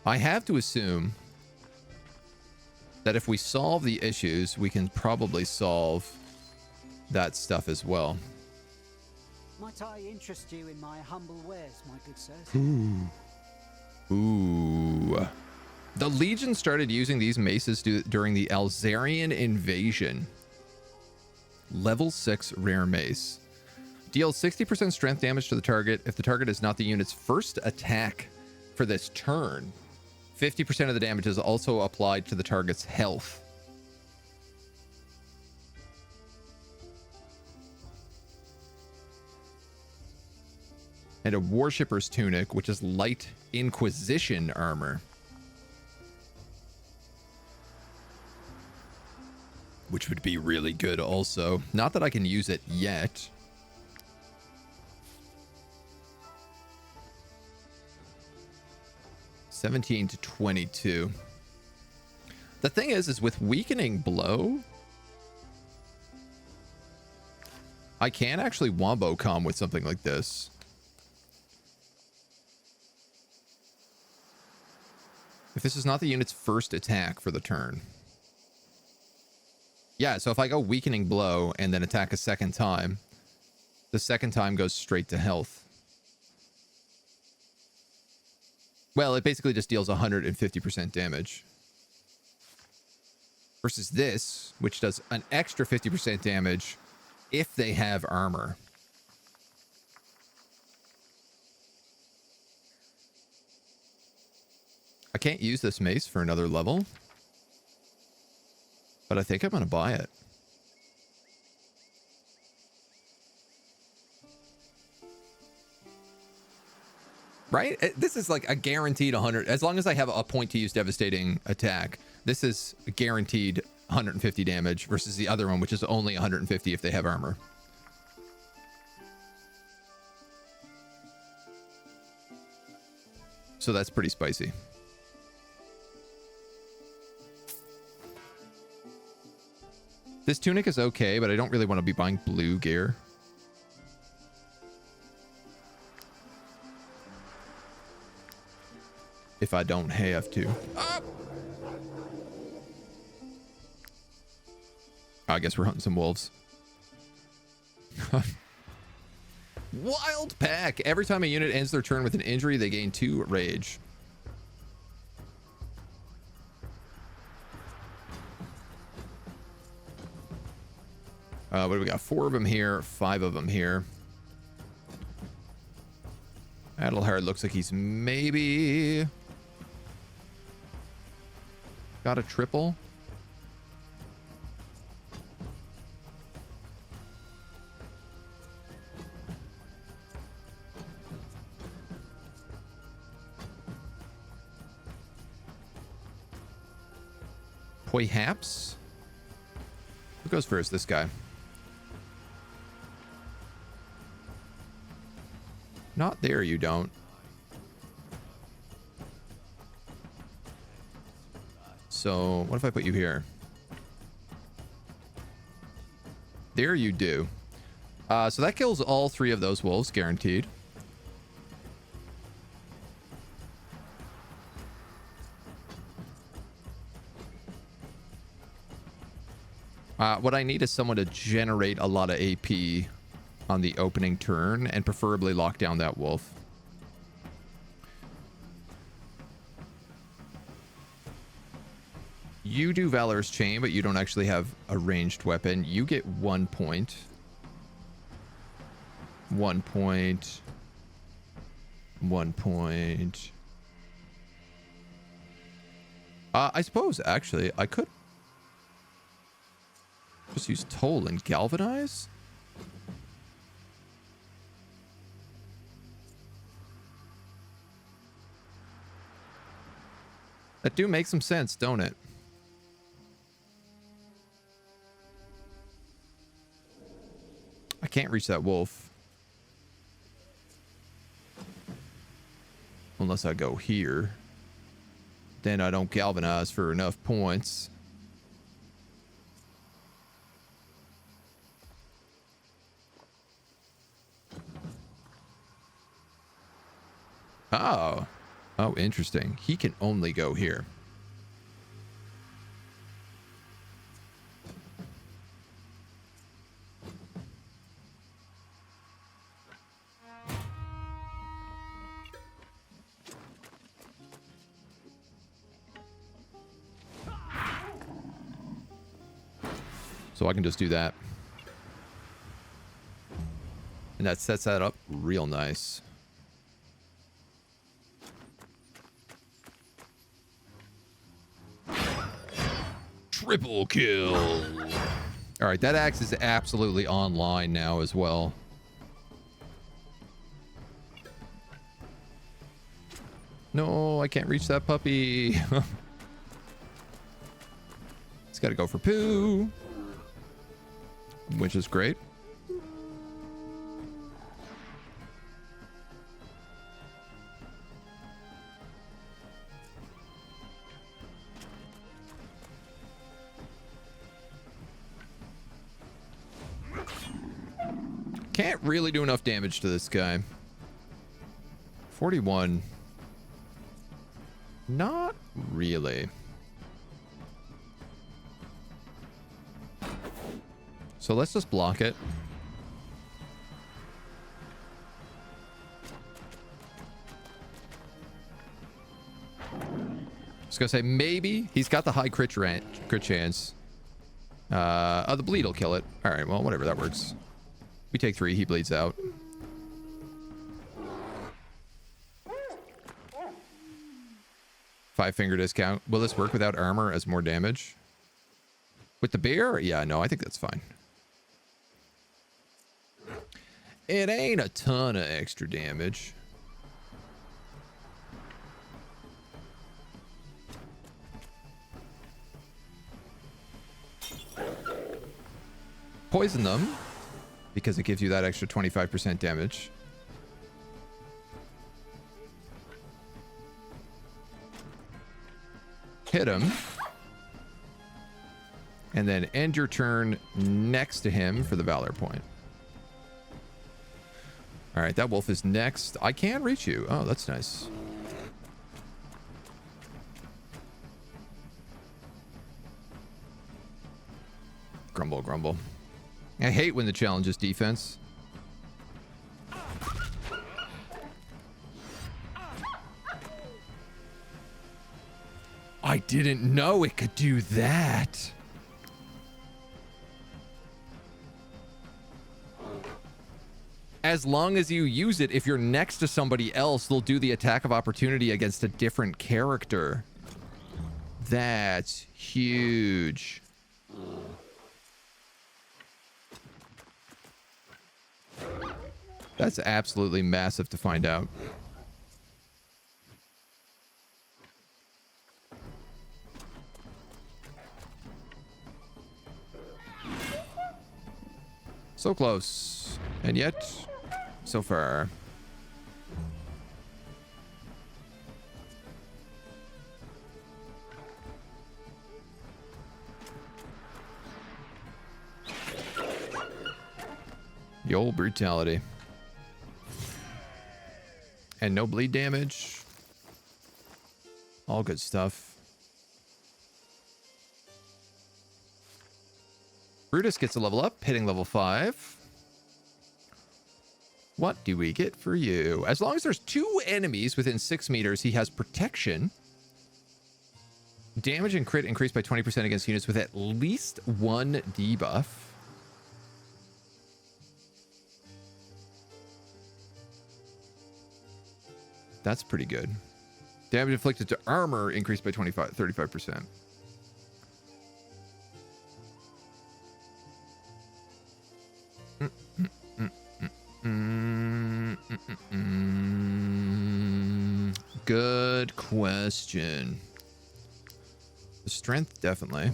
I have to assume that if we solve the issues, we can probably solve that stuff as well. Might I interest you in my humble wares, my good sirs? Ooh. The Legion started using these maces during the Alzarian invasion. Level 6 rare mace. Deals 60% strength damage to the target if the target is not the unit's first attack for this turn. 50% of the damage is also applied to the target's health. And a worshipper's tunic, which is light Inquisition armor. Which would be really good also. Not that I can use it yet. $17 to $22. The thing is with weakening blow, I can actually wombo com with something like this. If this is not the unit's first attack for the turn. Yeah, so if I go weakening blow and then attack a second time, the second time goes straight to health. Well, it basically just deals 150% damage. Versus this, which does an extra 50% damage if they have armor. I can't use this mace for another level, but I think I'm going to buy it. Right? This is like a guaranteed 100. As long as I have a point to use devastating attack, this is a guaranteed 150 damage versus the other one, which is only 150 if they have armor. So that's pretty spicy. This tunic is okay, but I don't really want to be buying blue gear. If I don't have to. Ah! I guess we're hunting some wolves. Wild Pack. Every time a unit ends their turn with an injury, they gain 2 rage. What do we got? 4 of them here, 5 of them here. Adelhard looks like he's maybe got a triple. Perhaps. Who goes first? This guy. Not there, you don't. So what if I put you here? There you do. So that kills all 3 of those wolves, guaranteed. What I need is someone to generate a lot of AP on the opening turn and preferably lock down that wolf. You do Valor's Chain, but you don't actually have a ranged weapon. You get 1 point. 1 point. 1 point. I suppose, actually, I could just use Toll and Galvanize? That do make some sense, don't it? I can't reach that wolf. Unless I go here. Then I don't galvanize for enough points. Oh. Oh, interesting. He can only go here. So I can just do that. And that sets that up real nice. Triple kill. All right, that axe is absolutely online now as well. No, I can't reach that puppy. It's got to go for poo, which is great. Can't really do enough damage to this guy. 41. Not really. So let's just block it. Just gonna say maybe he's got the high crit chance. Oh, the bleed will kill it. All right, well, whatever, that works. We take 3, he bleeds out. Five-finger discount. Will this work without armor as more damage? With the bear? Yeah, no, I think that's fine. It ain't a ton of extra damage. Poison them, because it gives you that extra 25% damage. Hit him. And then end your turn next to him for the Valor point. All right, that wolf is next. I can reach you. Oh, that's nice. Grumble, grumble. I hate when the challenge is defense. I didn't know it could do that. As long as you use it, if you're next to somebody else, they'll do the attack of opportunity against a different character. That's huge. That's absolutely massive to find out. So close, and yet so far. The old brutality. And no bleed damage. All good stuff. Brutus gets a level up, hitting level 5. What do we get for you? As long as there's 2 enemies within 6 meters, he has protection. Damage and crit increased by 20% against units with at least 1 debuff. That's pretty good. Damage inflicted to armor increased by 35%. Good question. The strength, definitely.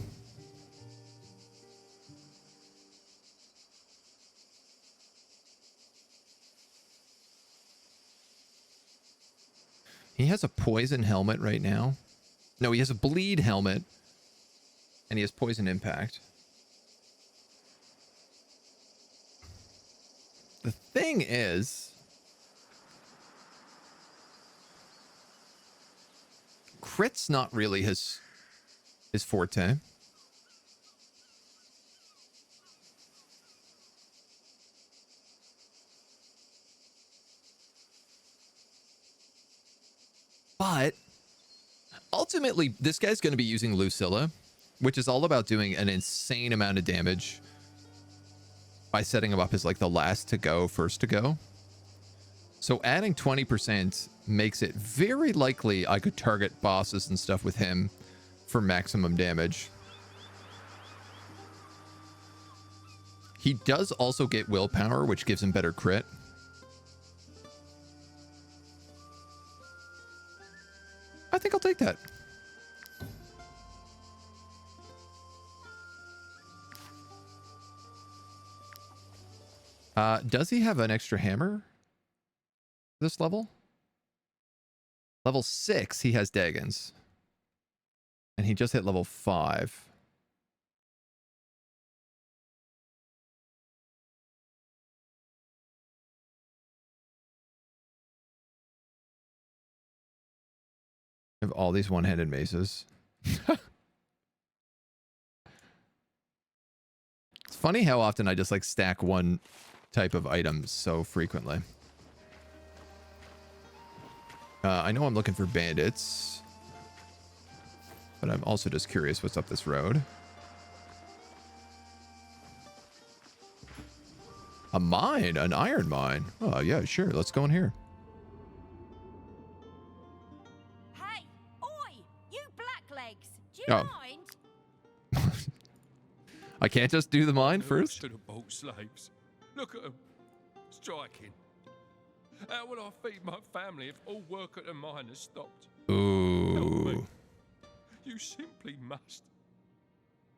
He has a poison helmet right now. No, he has a bleed helmet. And he has poison impact. The thing is, crit's not really his forte. But ultimately, this guy's going to be using Lucilla, which is all about doing an insane amount of damage by setting him up as like the last to go, first to go. So adding 20% makes it very likely I could target bosses and stuff with him for maximum damage. He does also get willpower, which gives him better crit. I think I'll take that. Does he have an extra hammer this level? Level 6, he has Daggins. And he just hit level 5. I have all these one-handed maces. It's funny how often I just like stack one type of item so frequently. I know I'm looking for bandits, but I'm also just curious what's up this road. A mine, an iron mine. Oh yeah, sure. Let's go in here. Hey, oi, you blacklegs! Do you mind? I can't just do the mine first. To the boat slaves. Look at them, striking. How would I feed my family if all work at the mine has stopped? Ooh. You simply must.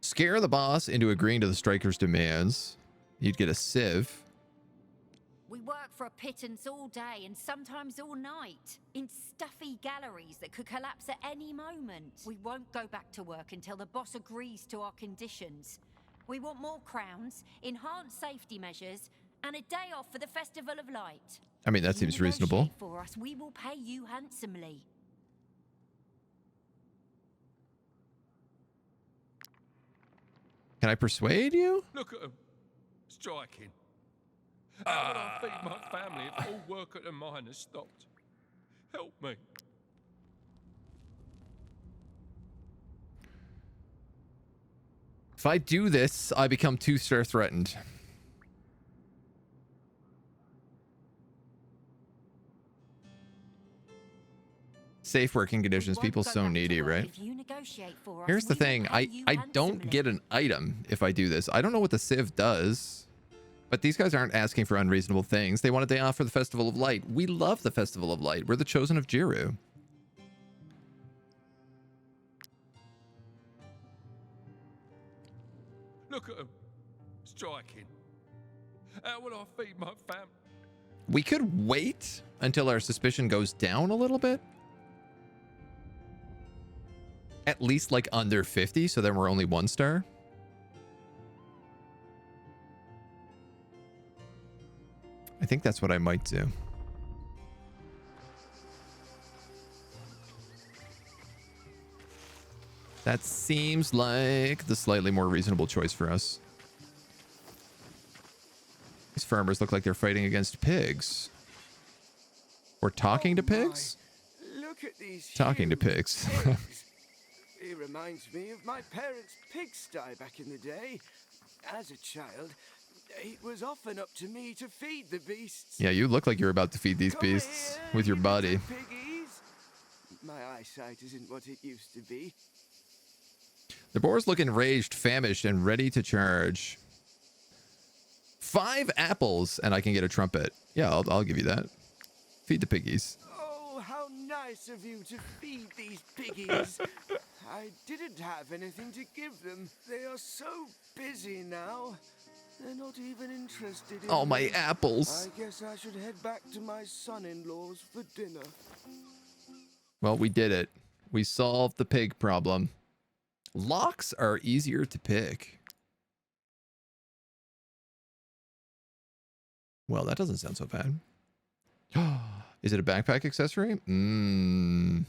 Scare the boss into agreeing to the striker's demands. You'd get a sieve. We work for a pittance all day and sometimes all night, in stuffy galleries that could collapse at any moment. We won't go back to work until the boss agrees to our conditions. We want more crowns, enhanced safety measures, and a day off for the Festival of Light. I mean, that seems reasonable. For us, we will pay you handsomely. Can I persuade you? Look at them, striking. How would I feed my family if all work at the mine has stopped? Help me. If I do this, I become 2-star threatened. Safe working conditions. People so needy, right? Here's the thing. I don't get an item if I do this. I don't know what the sieve does. But these guys aren't asking for unreasonable things. They want a day off for the Festival of Light. We love the Festival of Light. We're the chosen of Jiru. Look at them, striking. How would I feed my family? We could wait until our suspicion goes down a little bit. At least like under 50, so then we're only 1 star. think that's what I might do. That seems like the slightly more reasonable choice for us. These farmers look like they're fighting against pigs. Or talking to pigs? Look at these Talking to pigs. It reminds me of my parents' pigsty back in the day. As a child, it was often up to me to feed the beasts. Yeah, you look like you're about to feed these beasts with your body. Piggies. My eyesight isn't what it used to be. The boars look enraged, famished, and ready to charge. 5 apples, and I can get a trumpet. Yeah, I'll give you that. Feed the piggies. Oh, how nice of you to feed these piggies. I didn't have anything to give them. They are so busy now. They're not even interested in my me. apples. I guess I should head back to my son-in-law's for dinner. Well, we did it. We solved the pig problem. Locks are easier to pick. Well, that doesn't sound so bad. Is it a backpack accessory?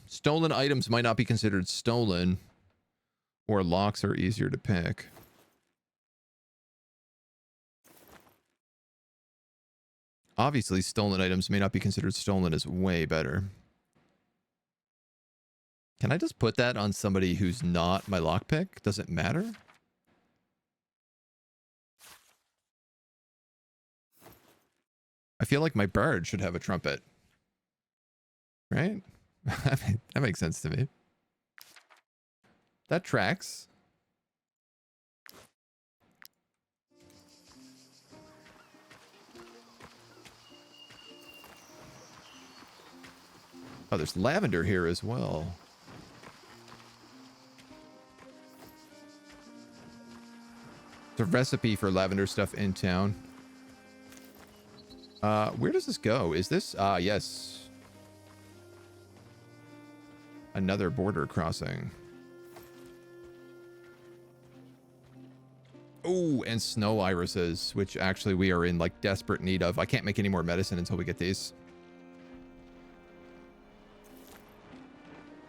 Stolen items might not be considered stolen, or locks are easier to pick. Obviously, stolen items may not be considered stolen is way better. Can I just put that on somebody who's not my lockpick? Does it matter? I feel like my bird should have a trumpet. Right? That makes sense to me. That tracks. Oh, there's lavender here as well. The recipe for lavender stuff in town. Where does this go? Is this? Yes. Another border crossing. Oh, and snow irises, which actually we are in like desperate need of. I can't make any more medicine until we get these.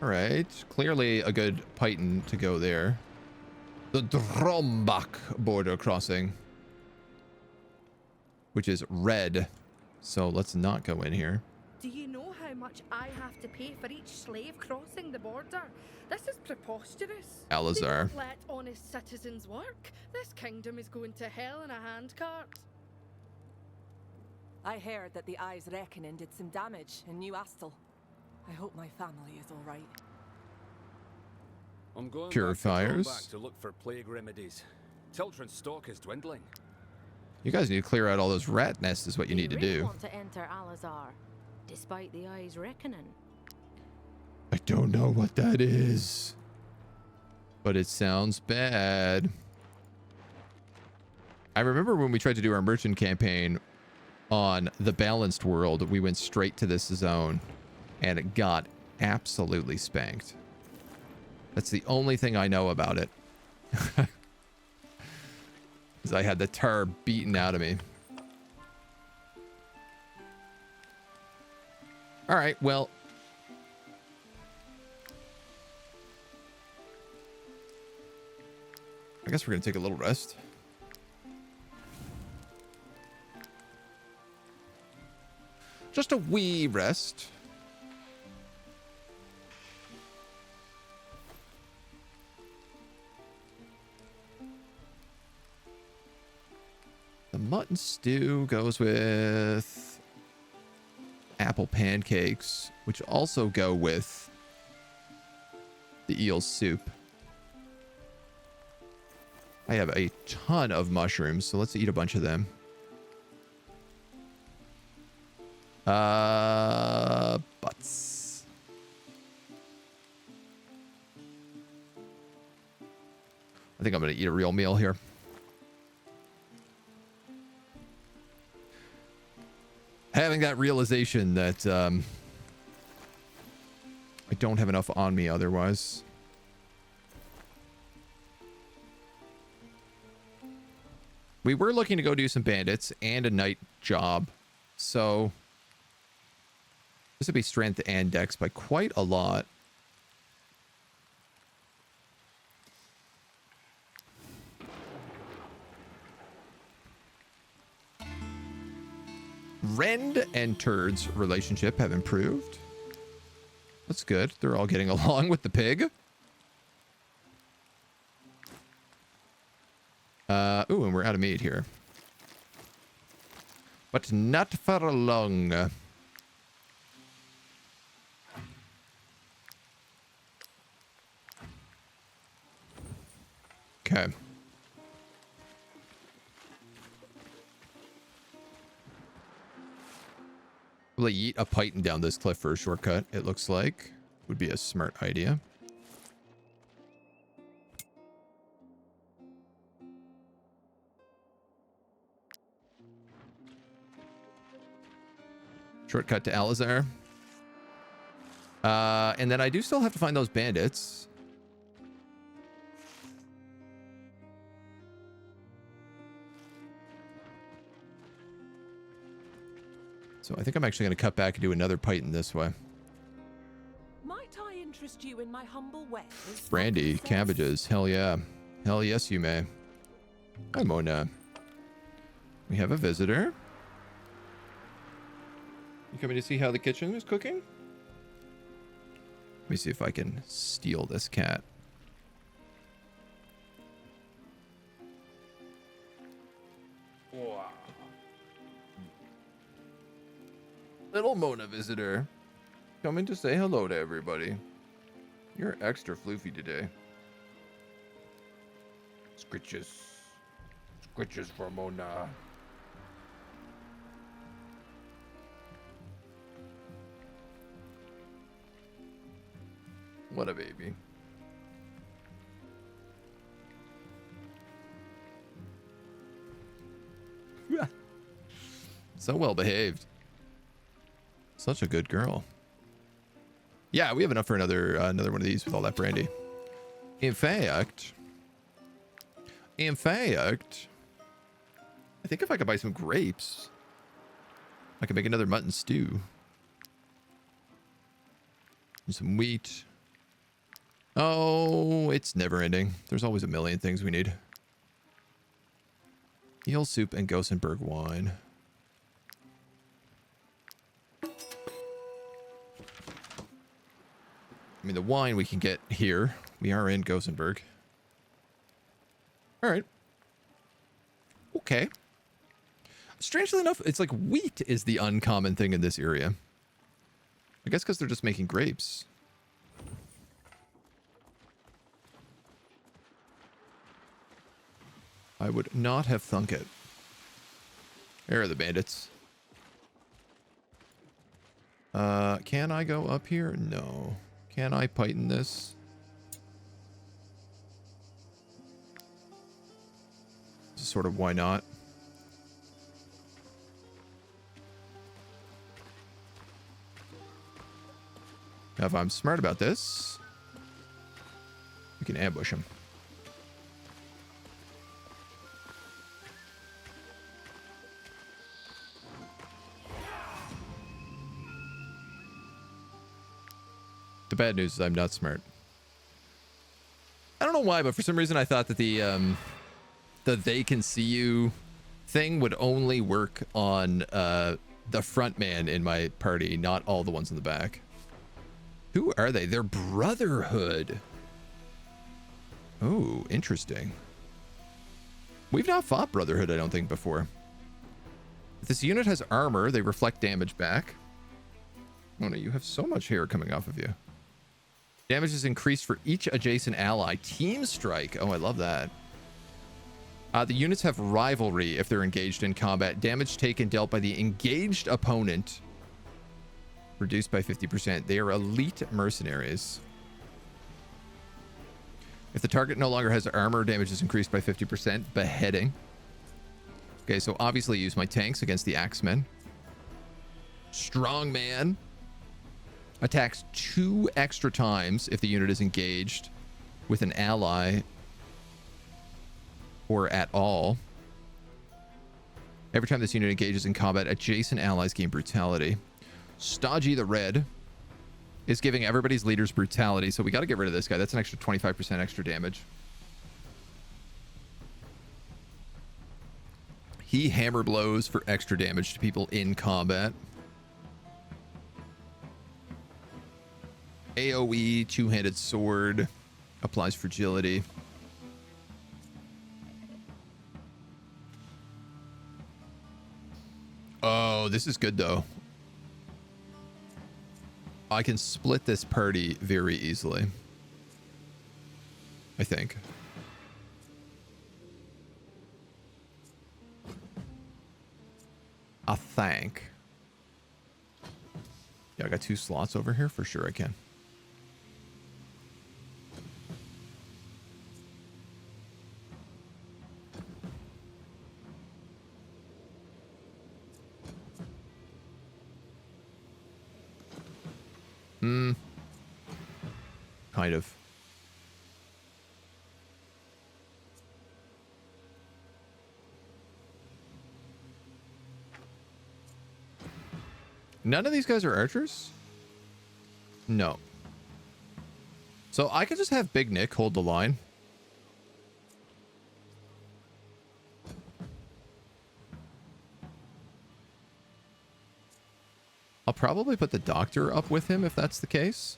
All right, clearly a good python to go there. The Drombach border crossing, which is red. So let's not go in here. Do you know how much I have to pay for each slave crossing the border? This is preposterous. Alazar. They don't let honest citizens work. This kingdom is going to hell in a handcart. I heard that the Eye's Reckoning did some damage in New Astle. I hope my family is all right. I'm going Purifiers. back to look for plague remedies. Tiltron's stock is dwindling. You guys need to clear out all those rat nests is what you need to really do. Want to enter Alazar, despite the Eye's Reckoning. I don't know what that is, but it sounds bad. I remember when we tried to do our merchant campaign on the balanced world, we went straight to this zone and it got absolutely spanked. That's the only thing I know about it. Because I had the tar beaten out of me. All right, well. I guess we're going to take a little rest. Just a wee rest. The mutton stew goes with apple pancakes, which also go with the eel soup. I have a ton of mushrooms, so let's eat a bunch of them. Butts. I think I'm going to eat a real meal here. Having that realization that I don't have enough on me otherwise. We were looking to go do some bandits and a night job So this would be strength and dex by quite a lot. Rend and Turd's relationship have improved. That's good. They're all getting along with the pig. Ooh, and we're out of meat here. But not for long. Okay. Really yeet a python down this cliff for a shortcut, it looks like. Would be a smart idea. Shortcut to Alizar. And then I do still have to find those bandits. So I think I'm actually going to cut back and do another python this way. Might I interest you in my humble ways? Brandy, cabbages, hell yeah. Hell yes, you may. Hi, Mona. We have a visitor. You coming to see how the kitchen is cooking? Let me see if I can steal this cat. Wow. Little Mona visitor. Coming to say hello to everybody. You're extra floofy today. Scritches. Scritches for Mona. What a baby. So well behaved. Such a good girl. Yeah, we have enough for another one of these with all that brandy. In fact, I think if I could buy some grapes, I could make another mutton stew. And some wheat. Oh, it's never ending. There's always a million things we need. Eel soup and Gothenburg wine. I mean, the wine we can get here. We are in Gothenburg. All right. Okay. Strangely enough, it's like wheat is the uncommon thing in this area. I guess because they're just making grapes. I would not have thunk it. There are the bandits. Can I go up here? No. Can I python this? Sort of why not? Now, if I'm smart about this, we can ambush him. The bad news is I'm not smart. I don't know why, but for some reason I thought that the they can see you thing would only work on the front man in my party, not all the ones in the back. Who are they? They're Brotherhood. Oh, interesting. We've not fought Brotherhood, I don't think, before. If this unit has armor, they reflect damage back. Oh no, you have so much hair coming off of you. Damage is increased for each adjacent ally. Team strike. Oh, I love that. The units have rivalry if they're engaged in combat. Damage taken dealt by the engaged opponent reduced by 50%. They are elite mercenaries. If the target no longer has armor, damage is increased by 50%. Beheading. Okay, so obviously use my tanks against the axemen. Strong man. Attacks 2 extra times if the unit is engaged with an ally or at all. Every time this unit engages in combat, adjacent allies gain brutality. Stodgy the Red is giving everybody's leaders brutality, so we got to get rid of this guy. That's an extra 25% extra damage. He hammer blows for extra damage to people in combat. AoE, two-handed sword, applies fragility. Oh, this is good though. I can split this party very easily, I think. Yeah, I got 2 slots over here. For sure I can. Kind of. None of these guys are archers? No. So I could just have Big Nick hold the line. I'll probably put the doctor up with him if that's the case.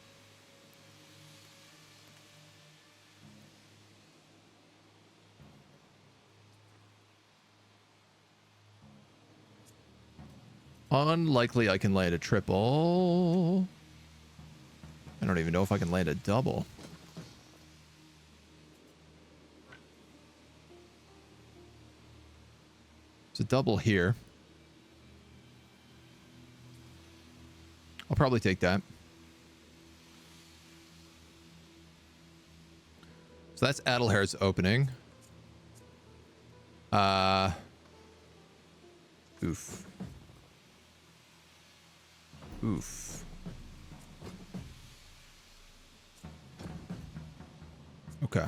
Unlikely I can land a triple. I don't even know if I can land a double. It's a double here. I'll probably take that. So that's Adelhair's opening. Oof. Oof. Okay.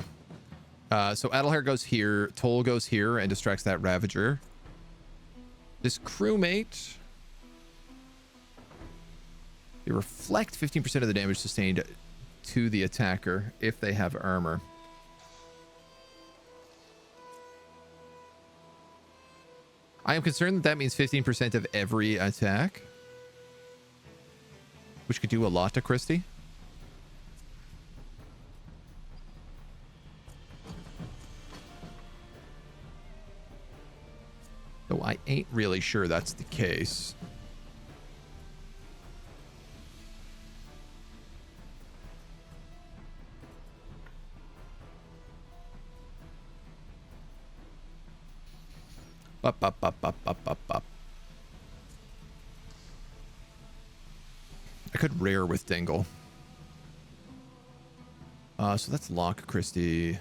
So Adelhair goes here, Toll goes here and distracts that Ravager. This crewmate, they reflect 15% of the damage sustained to the attacker if they have armor. I am concerned that that means 15% of every attack, which could do a lot to Christie. Though I ain't really sure that's the case. Up, up, up, up, up, up, up. I could rare with Dingle. So that's lock Christie.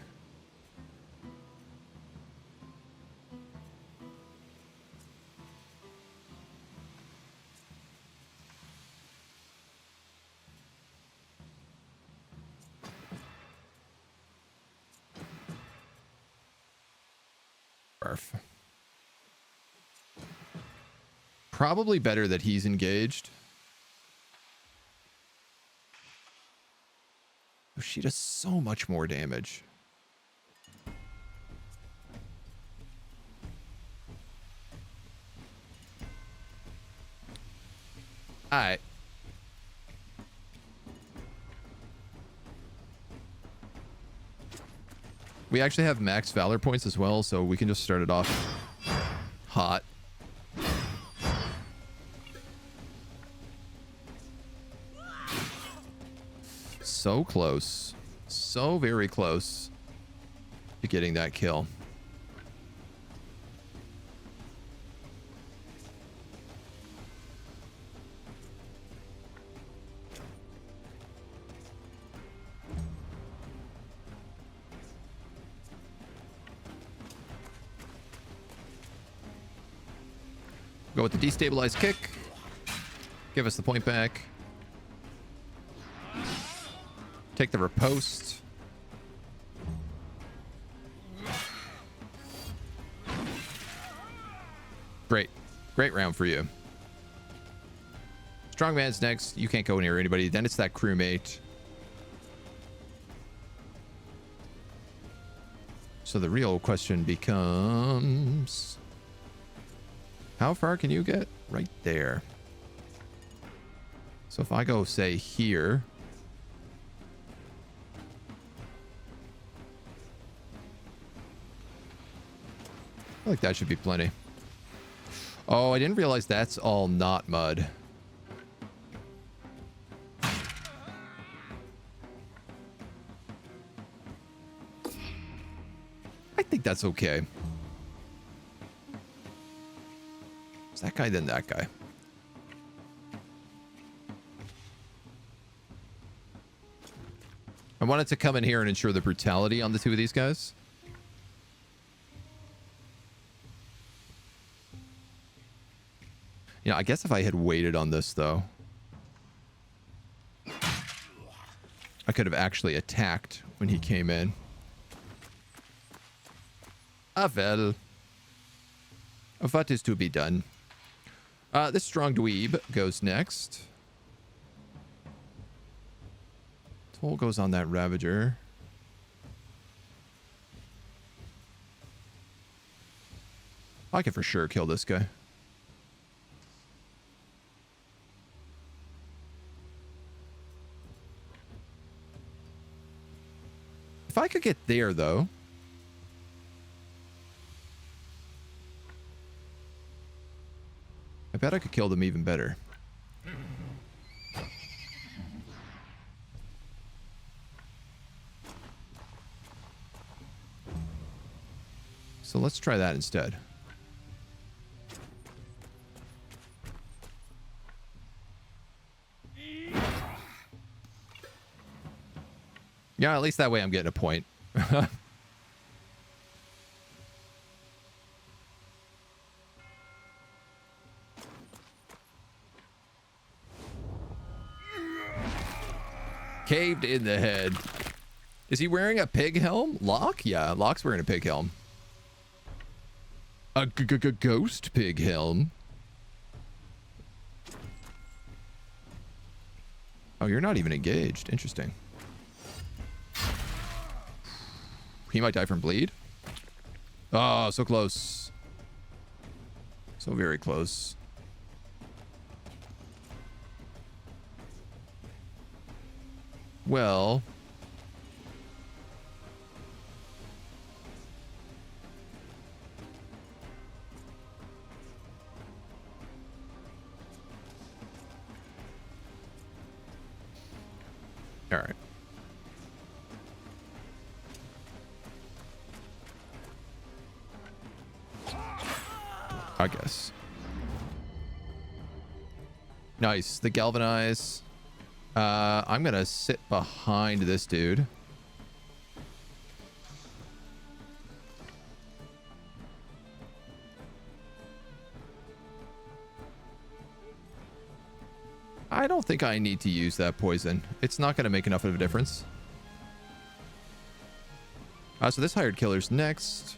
Barf. Probably better that he's engaged. Oh, she does so much more damage. Alright. We actually have max valor points as well, so we can just start it off hot. So close. So very close to getting that kill. Go with the destabilized kick. Give us the point back. Take the riposte. Great. Great round for you. Strongman's next. You can't go near anybody. Then it's that crewmate. So the real question becomes, how far can you get? Right there. So if I go, say, here. I feel like that should be plenty. Oh, I didn't realize that's all not mud. I think that's okay. It's that guy, then that guy. I wanted to come in here and ensure the brutality on the two of these guys. You know, I guess if I had waited on this, though, I could have actually attacked when he came in. Ah, well. What is to be done? This strong dweeb goes next. Toll goes on that Ravager. I can for sure kill this guy. If I could get there, though. I bet I could kill them even better. So let's try that instead. Yeah, at least that way I'm getting a point. Caved in the head. Is he wearing a pig helm? Locke? Yeah, Locke's wearing a pig helm. A ghost pig helm. Oh, you're not even engaged. Interesting. He might die from bleed. Oh, so close. So very close. Well. All right. I guess. Nice. The galvanize. I'm gonna sit behind this dude. I don't think I need to use that poison. It's not gonna make enough of a difference. So this hired killer's next.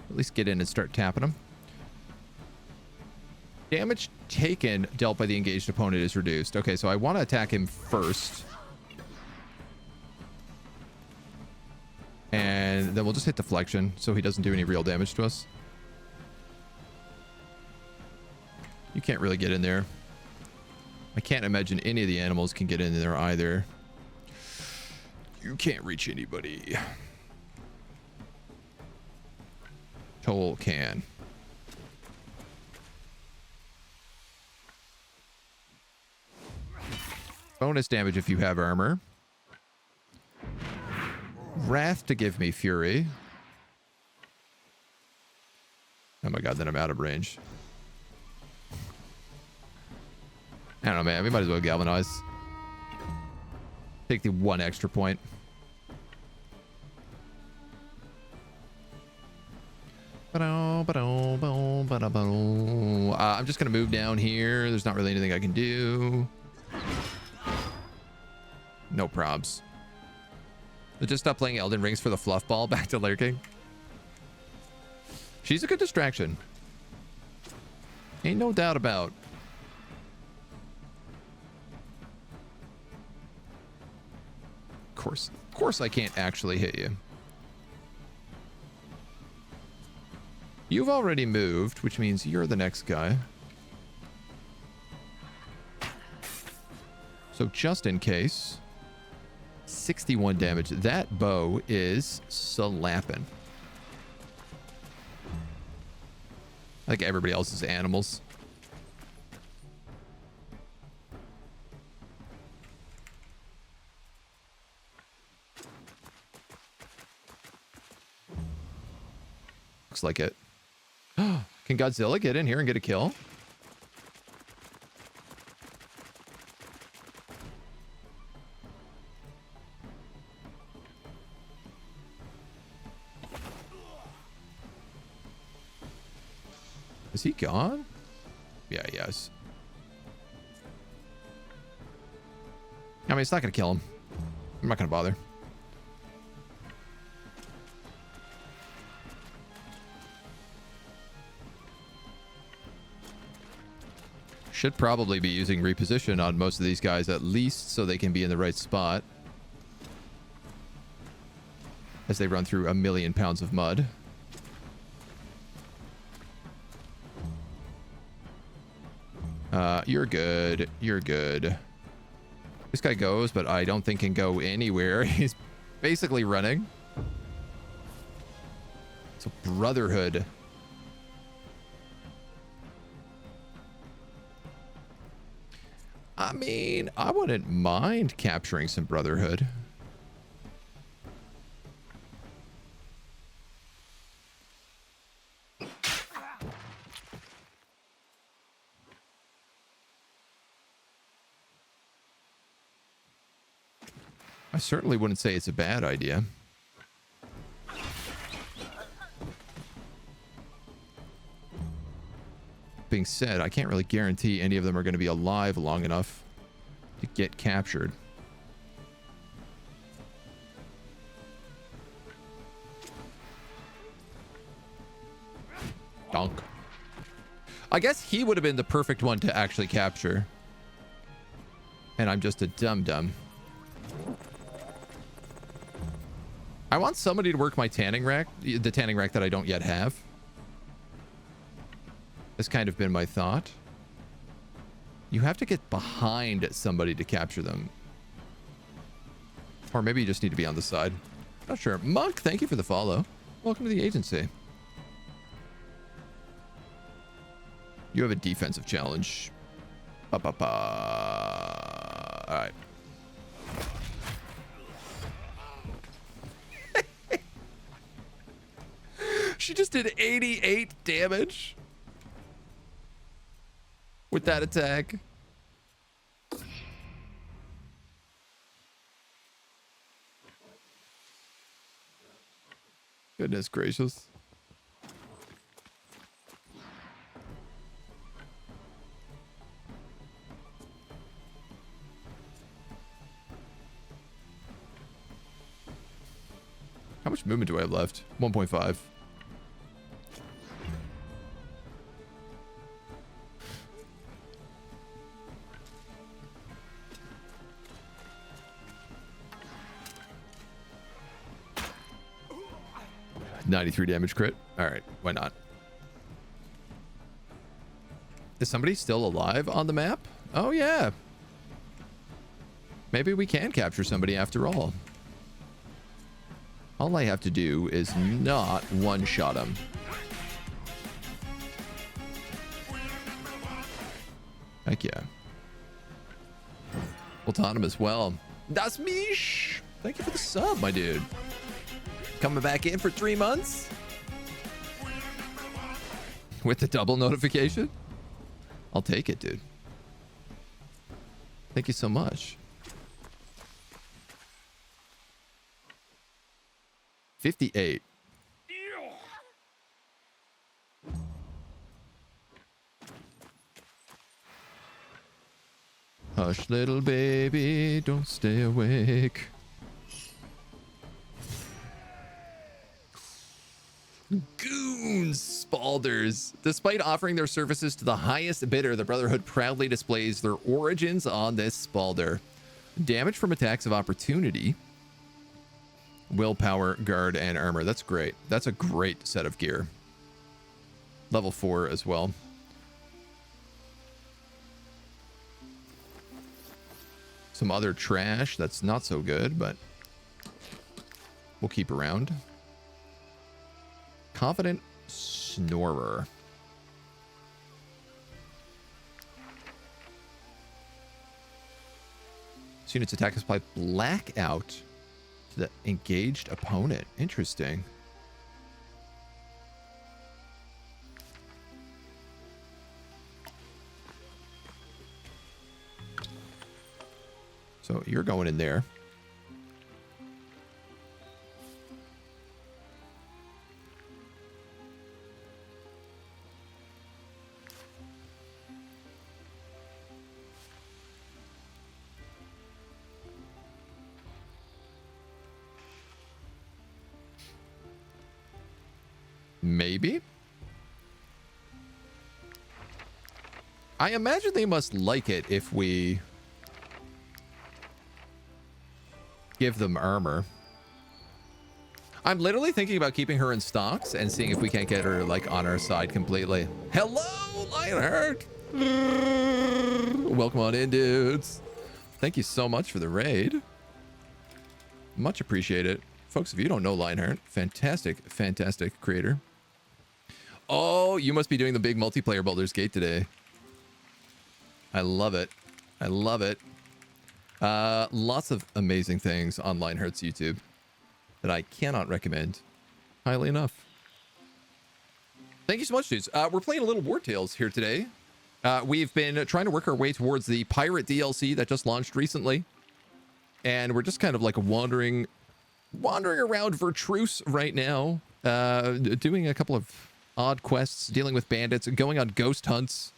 At least get in and start tapping them. Damage taken dealt by the engaged opponent is reduced. Okay, so I want to attack him first. And then we'll just hit deflection so he doesn't do any real damage to us. You can't really get in there. I can't imagine any of the animals can get in there either. You can't reach anybody. Toll can. Bonus damage if you have armor. Wrath to give me fury. Oh my god, then I'm out of range. I don't know, man. We might as well galvanize. Take the one extra point. I'm just going to move down here. There's not really anything I can do. No probs. Just stop playing Elden Rings for the fluff ball. Back to lurking. She's a good distraction. Ain't no doubt about. Of course I can't actually hit you. You've already moved, which means you're the next guy. So just in case, 61 damage. That bow is slapping. I think everybody else is animals. Looks like it. Can Godzilla get in here and get a kill? Is he gone? Yeah, yes. I mean, it's not going to kill him. I'm not going to bother. Should probably be using reposition on most of these guys, at least so they can be in the right spot as they run through 1,000,000 pounds of mud. You're good. You're good. This guy goes, but I don't think can go anywhere. He's basically running. It's a brotherhood. I mean, I wouldn't mind capturing some brotherhood. I certainly wouldn't say it's a bad idea. Being said, I can't really guarantee any of them are going to be alive long enough to get captured. Donk. I guess he would have been the perfect one to actually capture. And I'm just a dum-dum. I want somebody to work my tanning rack, the tanning rack that I don't yet have. Has kind of been my thought. You have to get behind somebody to capture them. Or maybe you just need to be on the side. Not sure. Monk, thank you for the follow. Welcome to the agency. You have a defensive challenge. Ba-ba-ba. All right. She just did 88 damage with that attack. Goodness gracious. How much movement do I have left? 1.5. $93 damage crit. All right, why not? Is somebody still alive on the map? Oh yeah. Maybe we can capture somebody after all. All I have to do is not one-shot him. Heck yeah. Ultanum as well. Das Mish! Thank you for the sub, my dude. Coming back in for 3 months? With the double notification? I'll take it, dude. Thank you so much. 58. Hush, little baby, don't stay awake. Goons Spalders. Despite offering their services to the highest bidder, the Brotherhood proudly displays their origins on this Spalder. Damage from attacks of opportunity. Willpower, guard, and armor. That's great. That's a great set of gear. Level 4 as well. Some other trash that's not so good, but we'll keep around. Confident Snorer. This unit's attack is applied blackout to the engaged opponent. Interesting. So you're going in there. Maybe. I imagine they must like it if we give them armor. I'm literally thinking about keeping her in stocks and seeing if we can't get her like on our side completely. Hello, Lionheart. Welcome on in, dudes. Thank you so much for the raid. Much appreciate it. Folks, if you don't know Lionheart, fantastic, fantastic creator. Oh, you must be doing the big multiplayer Baldur's Gate today. I love it. I love it. Lots of amazing things on Lionheart's YouTube that I cannot recommend highly enough. Thank you so much, dudes. We're playing a little Wartales here today. We've been trying to work our way towards the Pirate DLC that just launched recently. And we're just kind of like wandering around Vertruse right now, doing a couple of odd quests, dealing with bandits, going on ghost hunts.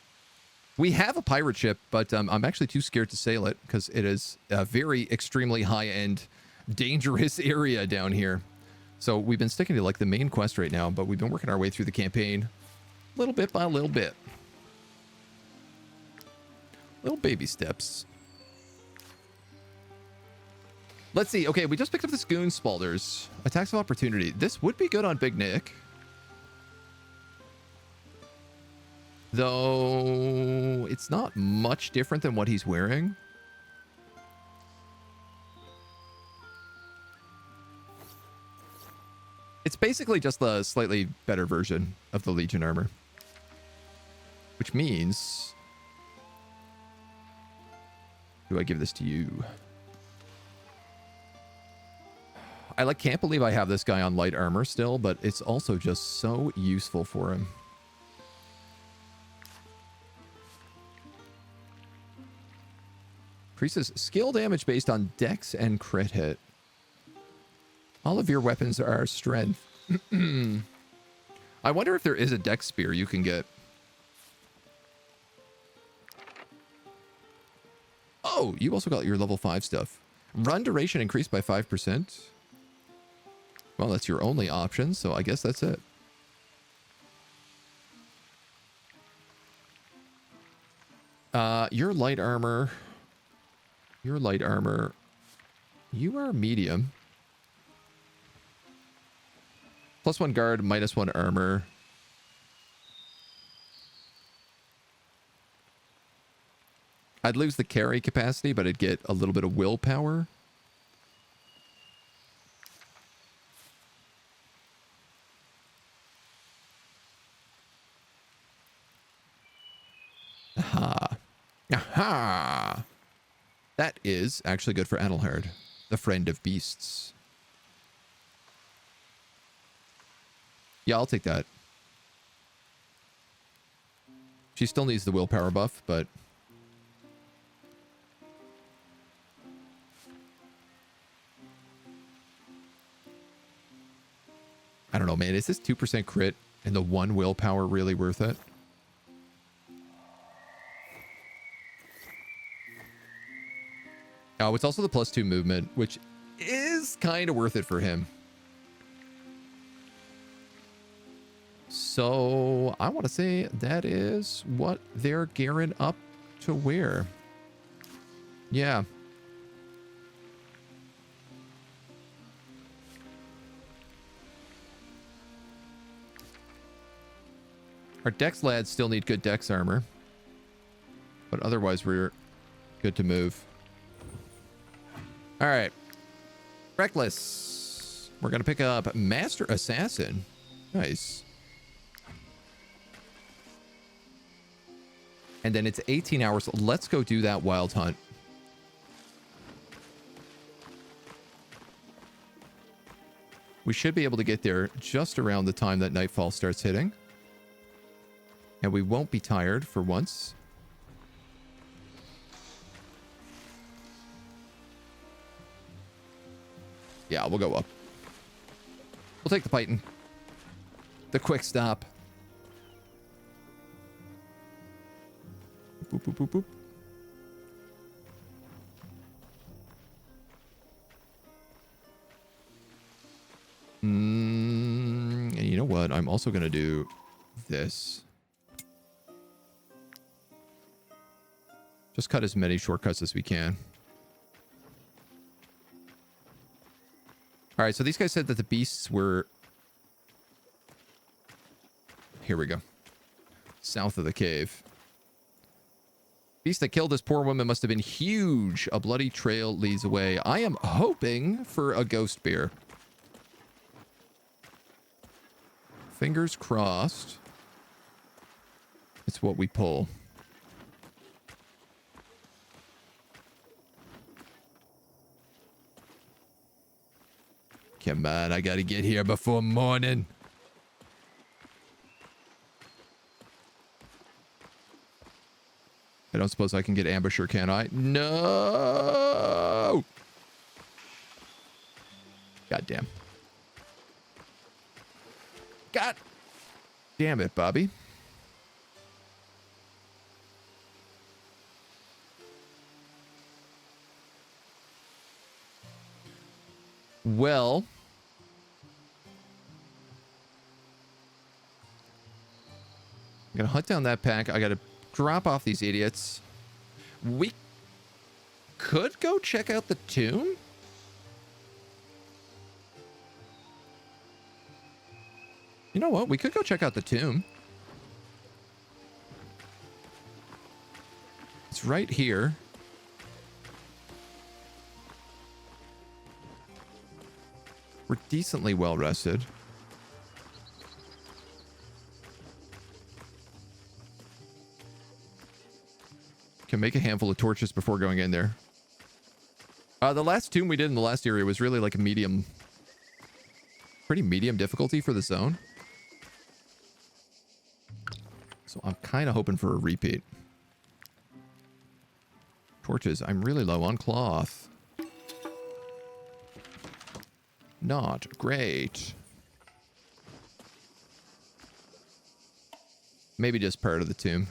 We have a pirate ship, but I'm actually too scared to sail it because it is a very extremely high-end, dangerous area down here. So we've been sticking to like the main quest right now, but we've been working our way through the campaign little bit by little bit. Little baby steps. Let's see. Okay, we just picked up the Goon Spalders. Attacks of opportunity. This would be good on Big Nick. Though it's not much different than what he's wearing. It's basically just the slightly better version of the Legion armor. Which means... do I give this to you? I can't believe I have this guy on light armor still, but it's also just so useful for him. Increases skill damage based on dex and crit hit. All of your weapons are strength. I wonder if there is a dex spear you can get. Oh, you also got your level 5 stuff. Run duration increased by 5%. Well, that's your only option, so I guess that's it. Your light armor. Your light armor. You are medium. +1 guard, -1 armor. I'd lose the carry capacity, but I'd get a little bit of willpower. Aha. Aha! That is actually good for Adelhard, the friend of beasts. Yeah, I'll take that. She still needs the willpower buff, but... I don't know, man. Is this 2% crit and the 1 willpower really worth it? Oh, it's also the +2 movement, which is kind of worth it for him. So I want to say that is what they're gearing up to wear. Yeah. Our Dex lads still need good Dex armor. But otherwise, we're good to move. All right. Reckless. We're going to pick up Master Assassin. Nice. And then it's 18 hours. Let's go do that wild hunt. We should be able to get there just around the time that nightfall starts hitting. And we won't be tired for once. Yeah, we'll go up. We'll take the Python. The quick stop. Boop, boop, boop, boop. And you know what? I'm also going to do this. Just cut as many shortcuts as we can. All right, so these guys said that the beasts were... Here we go. South of the cave. Beast that killed this poor woman must have been huge. A bloody trail leads away. I am hoping for a ghost bear. Fingers crossed. It's what we pull. Come on, I gotta get here before morning. I don't suppose I can get ambusher, can I? No! Goddamn. God damn it, Bobby. Well... I'm gonna hunt down that pack. I gotta drop off these idiots. We could go check out the tomb. You know what? We could go check out the tomb. It's right here. We're decently well rested. Can make a handful of torches before going in there. The last tomb we did in the last area was really like a medium, pretty medium difficulty for the zone. So I'm kind of hoping for a repeat. Torches. I'm really low on cloth. Not great. Maybe just part of the tomb.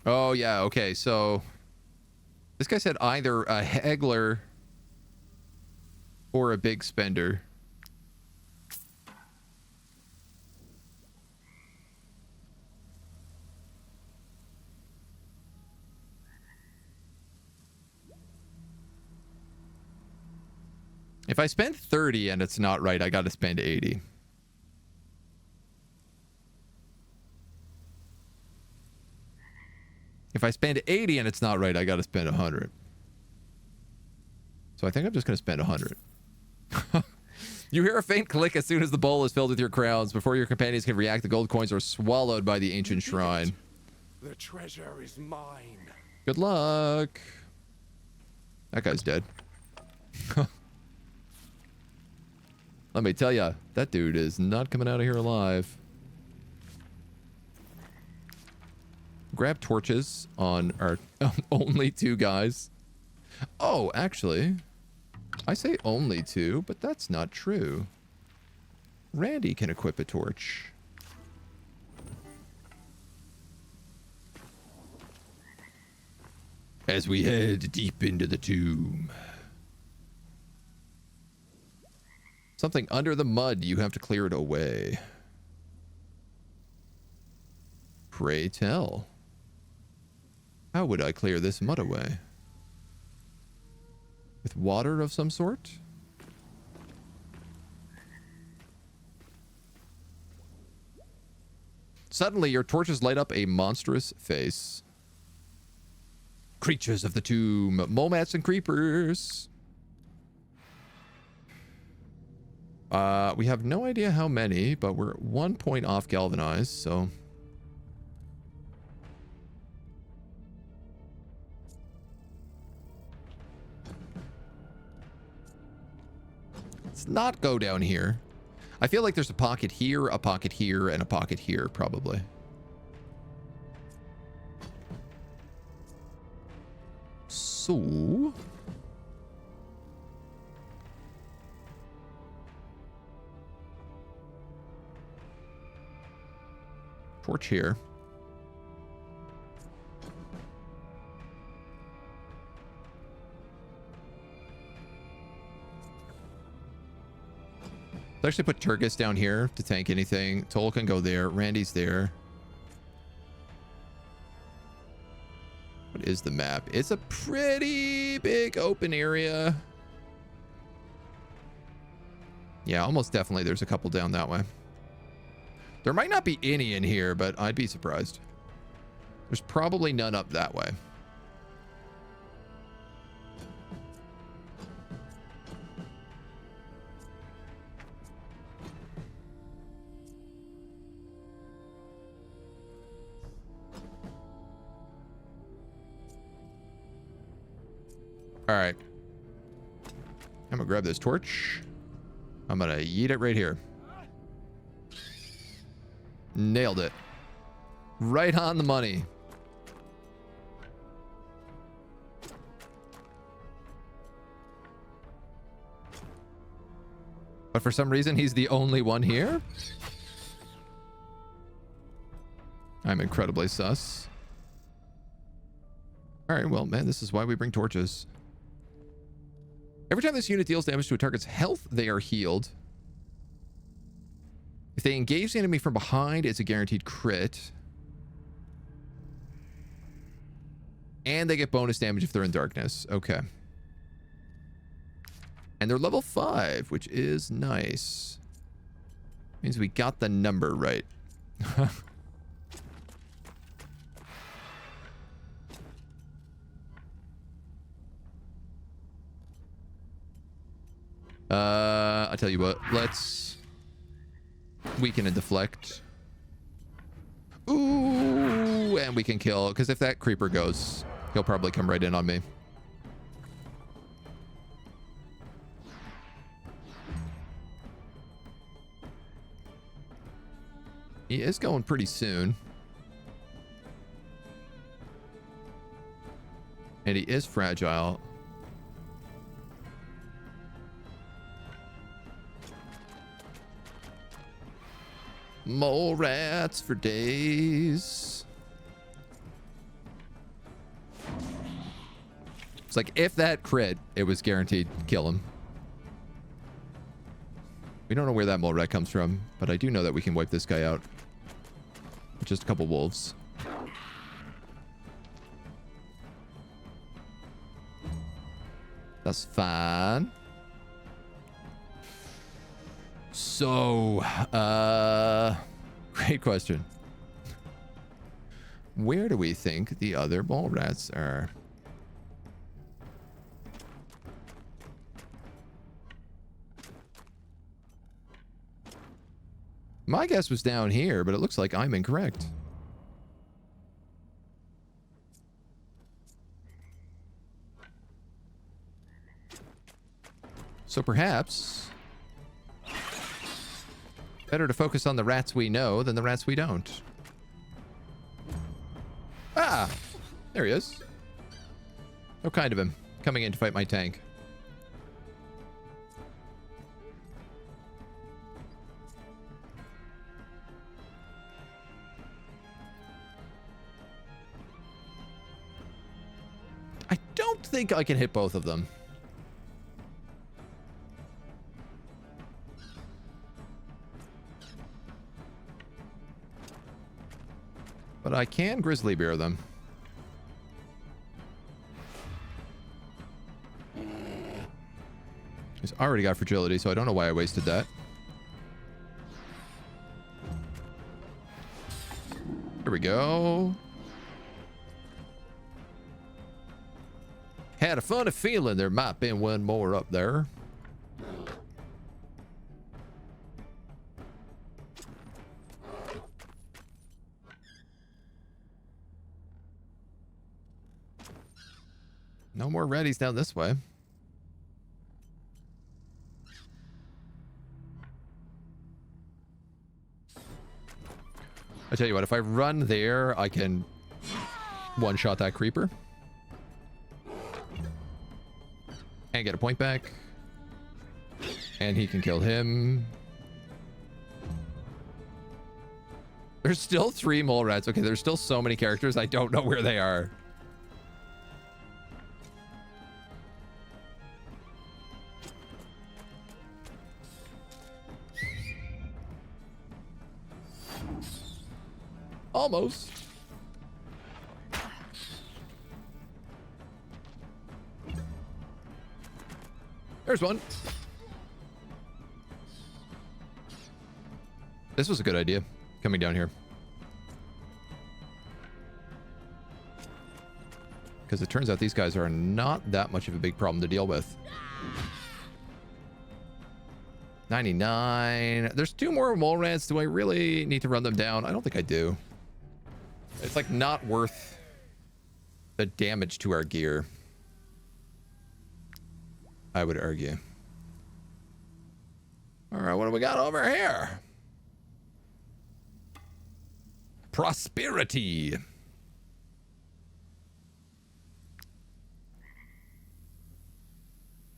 Oh, yeah. Okay. So this guy said either a haggler or a big spender. If I spend 30 and it's not right, I got to spend 80. If I spend 80 and it's not right, I got to spend 100. So I think I'm just going to spend 100. You hear a faint click as soon as the bowl is filled with your crowns. Before your companions can react, the gold coins are swallowed by the ancient shrine. The treasure is mine. Good luck. That guy's dead. Let me tell ya, that dude is not coming out of here alive. Grab torches on our only two guys. Oh, actually, I say only two, but that's not true. Randy can equip a torch. As we head deep into the tomb. Something under the mud. You have to clear it away. Pray tell. How would I clear this mud away? With water of some sort? Suddenly, your torches light up a monstrous face. Creatures of the tomb, momats and creepers. We have no idea how many, but we're 1 point off galvanized, so... Let's not go down here. I feel like there's a pocket here, and a pocket here, probably. So... torch here. Let's actually put Turgis down here to tank anything. Toll can go there. Randy's there. What is the map? It's a pretty big open area. Yeah, almost definitely there's a couple down that way. There might not be any in here, but I'd be surprised. There's probably none up that way. All right. I'm gonna grab this torch. I'm gonna yeet it right here. Nailed it. Right on the money. But for some reason, he's the only one here? I'm incredibly sus. All right, well, man, this is why we bring torches. Every time this unit deals damage to a target's health, they are healed. If they engage the enemy from behind, it's a guaranteed crit. And they get bonus damage if they're in darkness. Okay. And they're level 5, which is nice. Means we got the number right. I tell you what, let's weaken and deflect. Ooh, and we can kill, because if that creeper goes, he'll probably come right in on me. He is going pretty soon. And he is fragile. Mole rats for days. It's like, if that crit, it was guaranteed kill him. We don't know where that mole rat comes from, but I do know that we can wipe this guy out with just a couple wolves. That's fine. So, great question. Where do we think the other mole rats are? My guess was down here, but it looks like I'm incorrect. So perhaps better to focus on the rats we know than the rats we don't. Ah! There he is. Oh, kind of him. Coming in to fight my tank. I don't think I can hit both of them. I can grizzly bear them. He's already got fragility, so I don't know why I wasted that. Here we go. Had a funny feeling there might be one more up there. No more readies down this way. I tell you what, if I run there, I can one-shot that creeper. And get a point back. And he can kill him. There's still 3 mole rats. Okay, there's still so many characters. I don't know where they are. Almost. There's one. This was a good idea, coming down here. Because it turns out these guys are not that much of a big problem to deal with. 99. There's 2 more mole rats. Do I really need to run them down? I don't think I do. It's like not worth the damage to our gear, I would argue. All right, what do we got over here? Prosperity.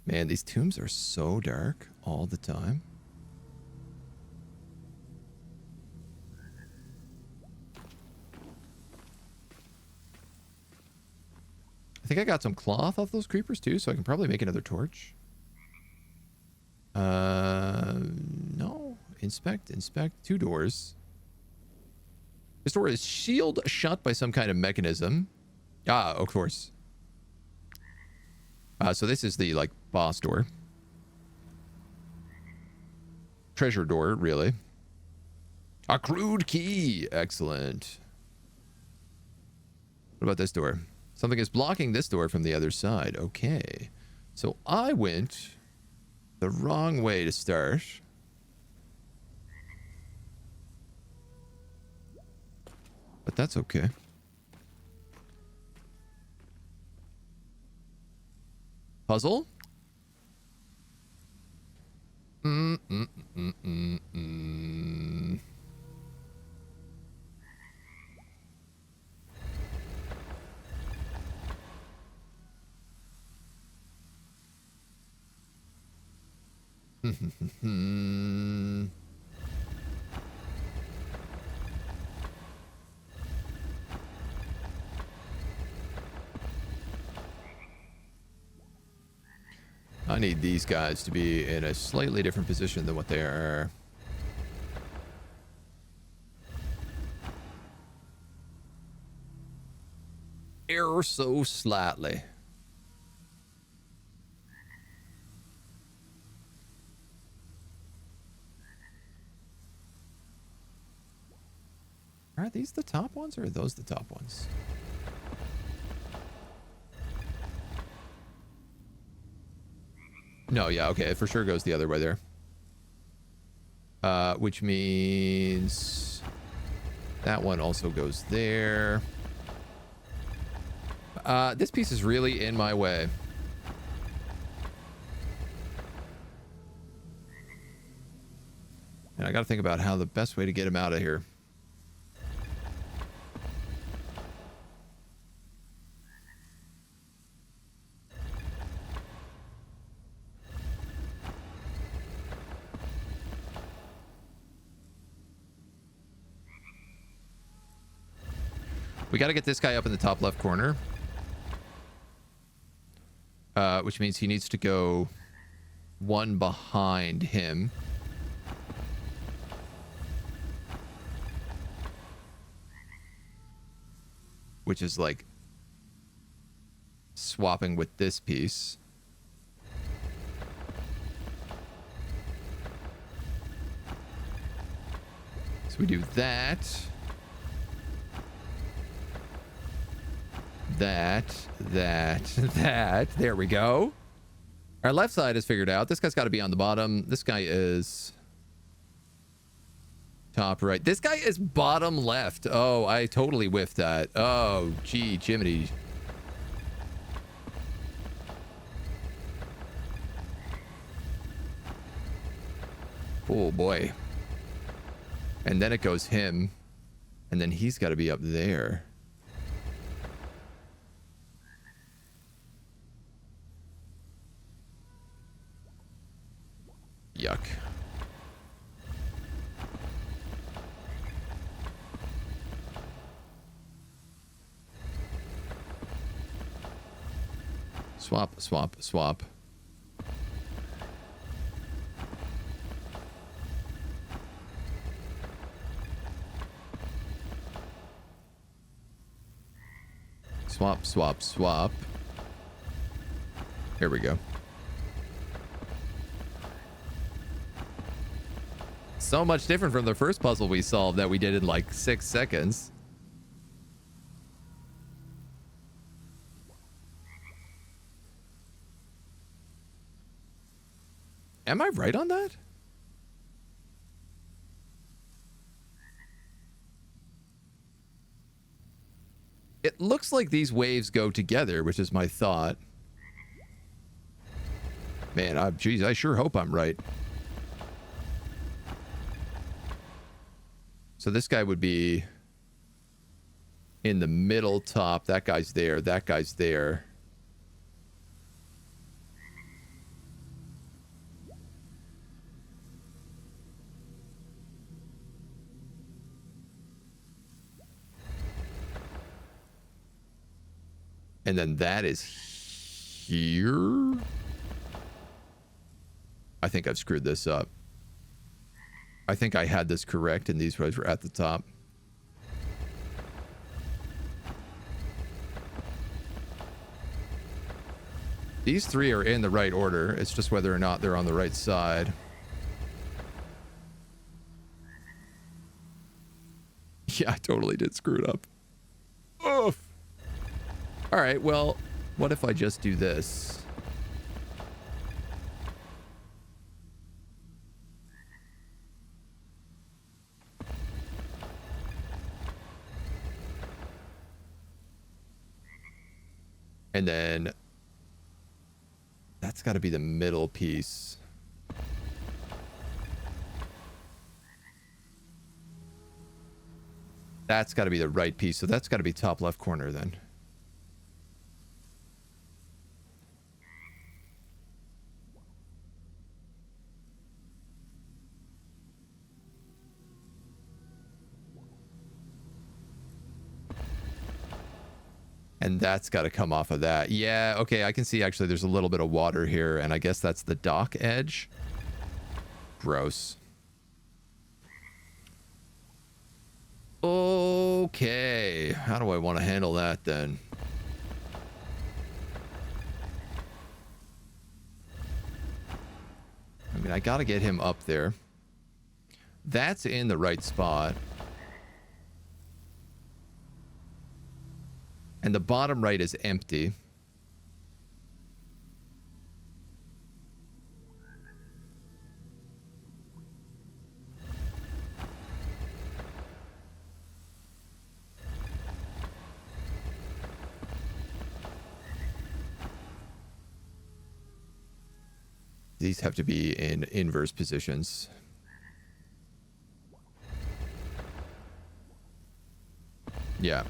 Man, these tombs are so dark all the time. I think I got some cloth off those creepers too, so I can probably make another torch. No. Inspect. 2 doors. This door is shield shut by some kind of mechanism. Ah, of course. So this is the, like, boss door. Treasure door, really. A crude key. Excellent. What about this door? Something is blocking this door from the other side. Okay. So I went the wrong way to start. But that's okay. Puzzle? I need these guys to be in a slightly different position than what they are. Error so slightly. Are these the top ones or are those the top ones? No, yeah, okay, it for sure goes the other way there. Which means that one also goes there. This piece is really in my way. And I gotta think about how the best way to get him out of here. We got to get this guy up in the top left corner. Which means he needs to go one behind him. which is like swapping with this piece. So we do that. That. There we go. Our left side is figured out. This guy's got to be on the bottom. This guy is top right. This guy is bottom left. Oh, I totally whiffed that. Oh, gee, Jiminy. Oh, boy. And then it goes him. And then he's got to be up there. Yuck. Swap, swap, swap. Swap, swap, swap. Here we go. So much different from the first puzzle we solved that we did in like 6 seconds. Am I right on that? It looks like these waves go together, which is my thought. Man, geez, I sure hope I'm right. So this guy would be in the middle top. That guy's there. That guy's there. And then that is here. I think I've screwed this up. I think I had this correct and these rows were at the top. These three are in the right order. It's just whether or not they're on the right side. Yeah, I totally did screw it up. Oof. All right, well, what if I just do this? And then that's got to be the middle piece. That's got to be the right piece. So that's got to be top left corner then. And that's got to come off of that. Yeah, okay, I can see actually there's a little bit of water here, and I guess that's the dock edge. Gross. Okay, how do I want to handle that then? I mean, I got to get him up there. That's in the right spot. And the bottom right is empty. These have to be in inverse positions. Yeah.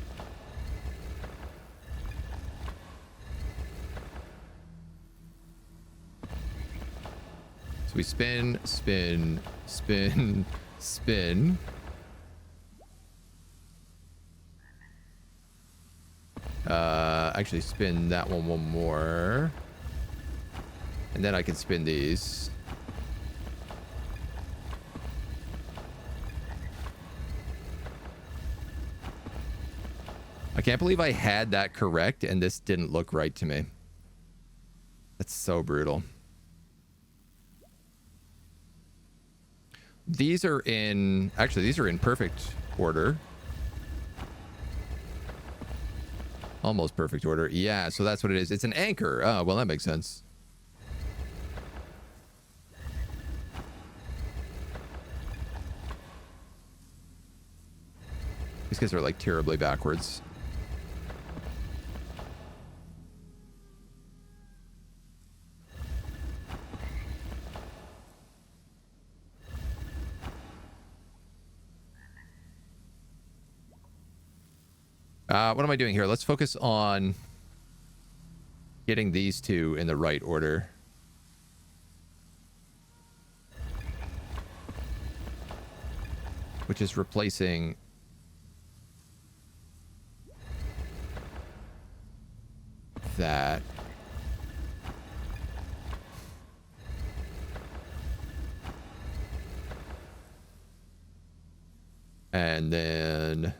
So we spin, spin, spin, spin. Actually spin that one more. And then I can spin these. I Can't believe I had that correct and this didn't look right to me. That's so brutal. These are in... Actually, these are in perfect order. Almost perfect order. Yeah, so that's what it is. It's an anchor. Oh, well, that makes sense. These guys are like terribly backwards. What am I doing here? Let's focus on getting these two in the right order. Which is replacing that. And then...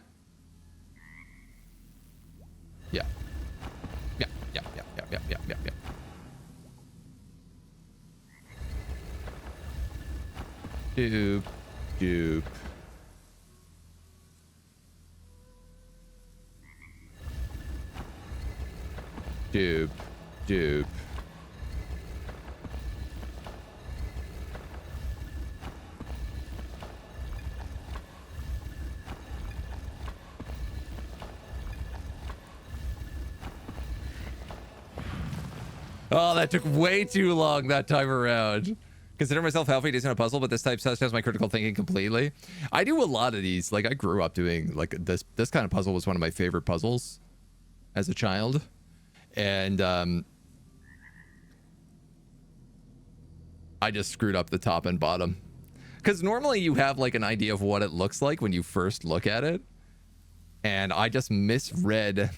Yeah. Yeah. Doop. Doop. Doop. Doop. Oh, that took way too long that time around. Consider myself halfway decent at a puzzle, but this type has my critical thinking completely. I do a lot of these. Like, I grew up doing, like, this kind of puzzle was one of my favorite puzzles as a child. And, I just screwed up the top and bottom. Because normally you have, like, an idea of what it looks like when you first look at it. And I just misread.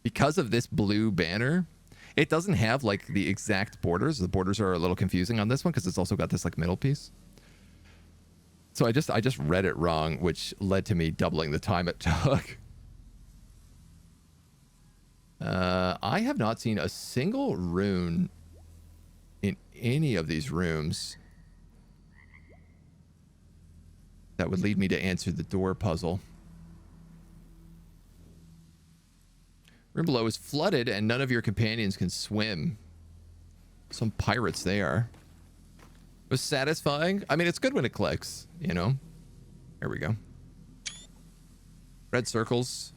Because of this blue banner, it doesn't have, like, the exact borders. The borders are a little confusing on this one because it's also got this, like, middle piece. So I just read it wrong, which led to me doubling the time it took. I have not seen a single rune in any of these rooms that would lead me to answer the door puzzle. Room below is flooded and none of your companions can swim. Some pirates they are. It was satisfying. I mean, it's good when it clicks, you know? There we go. Red circles.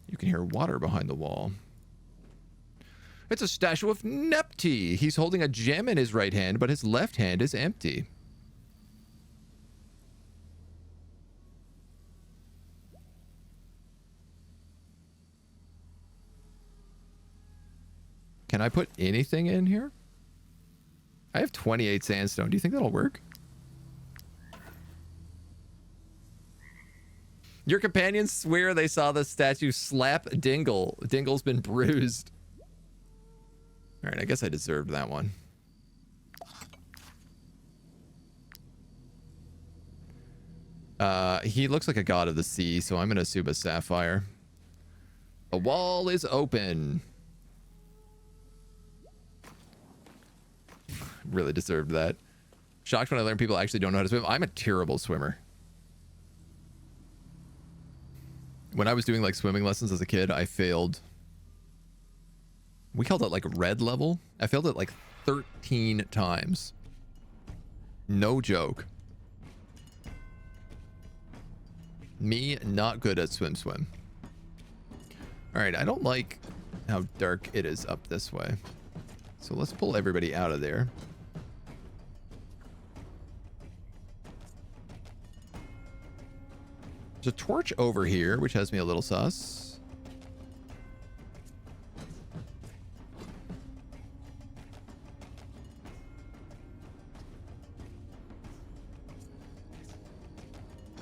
You can hear water behind the wall. It's a statue of Nepti. He's holding a gem in his right hand, but his left hand is empty. Can I put anything in here? I have 28 sandstone. Do you think that'll work? Your companions swear they saw the statue slap Dingle. Dingle's been bruised. All right, I guess I deserved that one. He looks like a god of the sea, so I'm going to assume a sapphire. The wall is open. Really deserved that. Shocked when I learned people actually don't know how to swim. I'm a terrible swimmer. When I was doing like swimming lessons as a kid, I failed. We called it like red level. I failed it like 13 times. No joke. Me, not good at swim. All right, I don't like how dark it is up this way. So let's pull everybody out of there. There's a torch over here, which has me a little sus.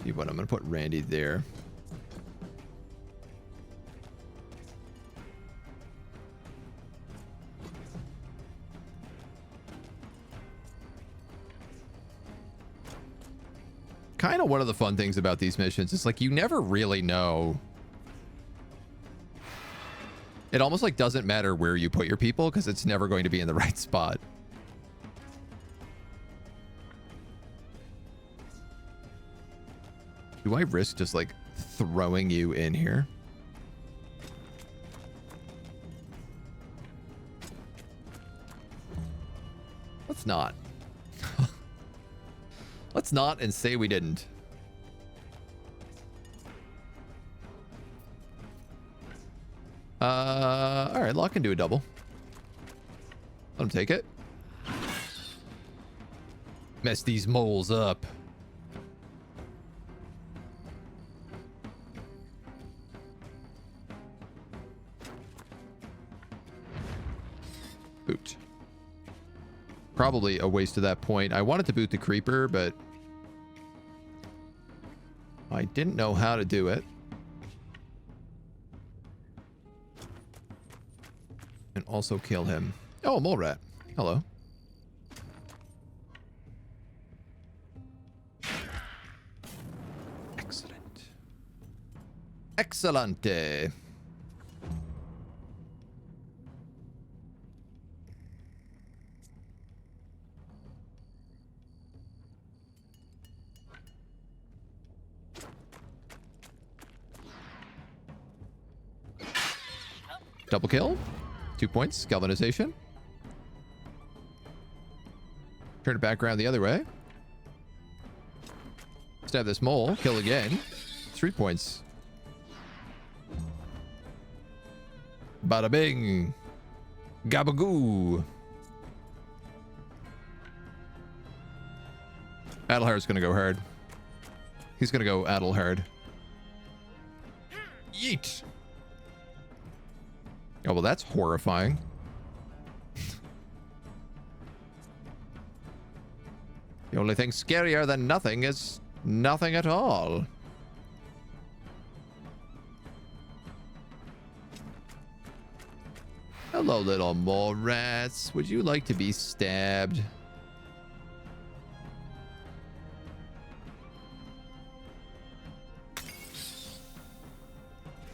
See what, I'm going to put Randy there. kind of one of the fun things about these missions. It's like you never really know. It almost like doesn't matter where you put your people because it's never going to be in the right spot. Do I risk just like throwing you in here? Let's not. Let's not and say we didn't. All right, lock and do a double. Let him take it. Mess these moles up. Boot. Probably a waste at that point. I wanted to boot the creeper, but I didn't know how to do it. And also kill him. Oh, a mole rat. Hello. Excellent. Excellente. Double kill. 2 points. Galvanization. Turn it back around the other way. Stab this mole. Kill again. 3 points. Bada bing. Gabagoo. Adelhard's gonna go hard. He's gonna go Adelhard. Yeet. Oh, well, that's horrifying. The only thing scarier than nothing is nothing at all. Hello, little mole rats. Would you like to be stabbed?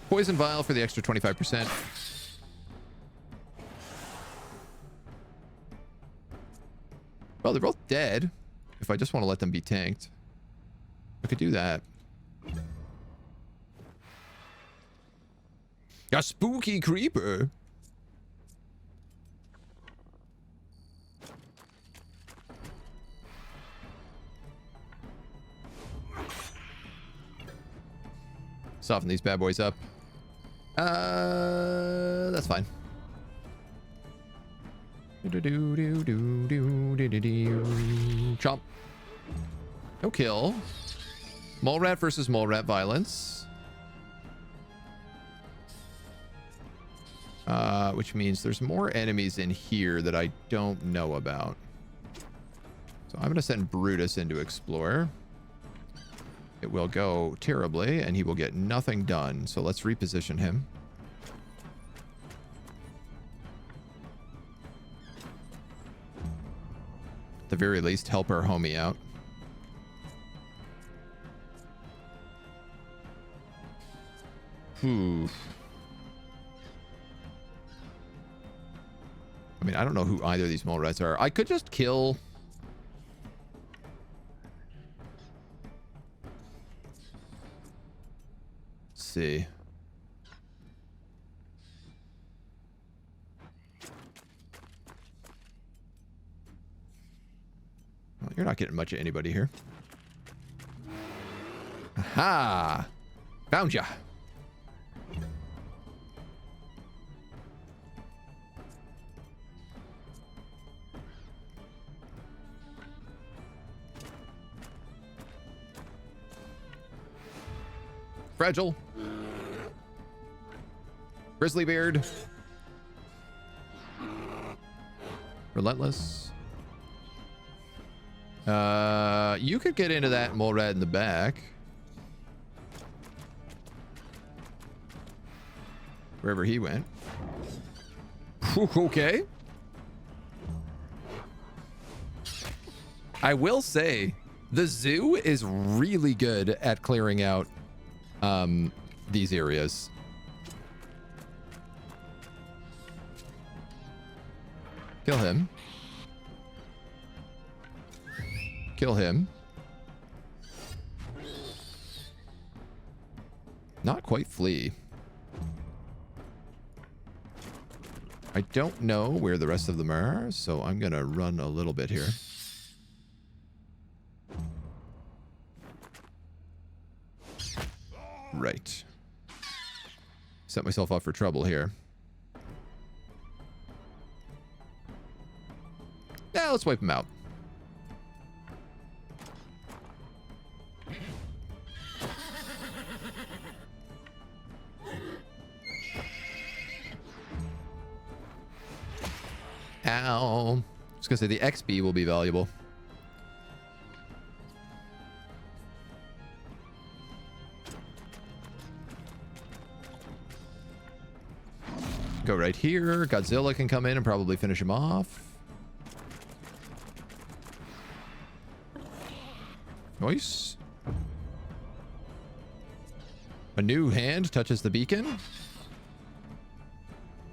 Poison vial for the extra 25%. Well, they're both dead. If I just want to let them be tanked, I could do that. A spooky creeper. Soften these bad boys up. That's fine. Chomp. No kill. Mole rat versus mole rat violence. Which means there's more enemies in here that I don't know about. So I'm going to send Brutus in to explore. It will go terribly, and he will get nothing done. So let's reposition him. At the very least, help our homie out. I mean, I don't know who either of these mole rats are. I could just kill... Let's see. Well, you're not getting much of anybody here. Aha! Found ya! Fragile. Grizzly beard. Relentless. You could get into that mole rat in the back. Wherever he went. Okay. I will say, The zoo is really good at clearing out these areas. Kill him. Kill him. Not quite flee. I don't know where the rest of them are, so I'm gonna run a little bit here. Right. Set myself up for trouble here. Yeah, let's wipe him out. Ow. I was gonna say the XP will be valuable. Go right here. Godzilla can come in and probably finish him off. Nice. A new hand touches the beacon.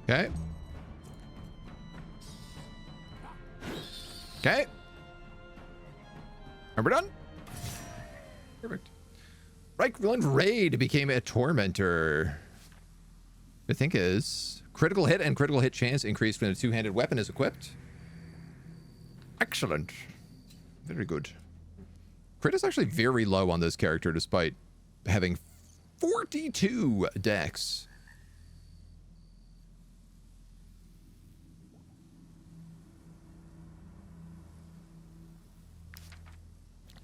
Okay. Okay. Are we done? Perfect. Reichland Raid became a tormentor. I think is critical hit and critical hit chance increased when a two-handed weapon is equipped. Excellent. Very good. Crit is actually very low on this character despite having 42 dex.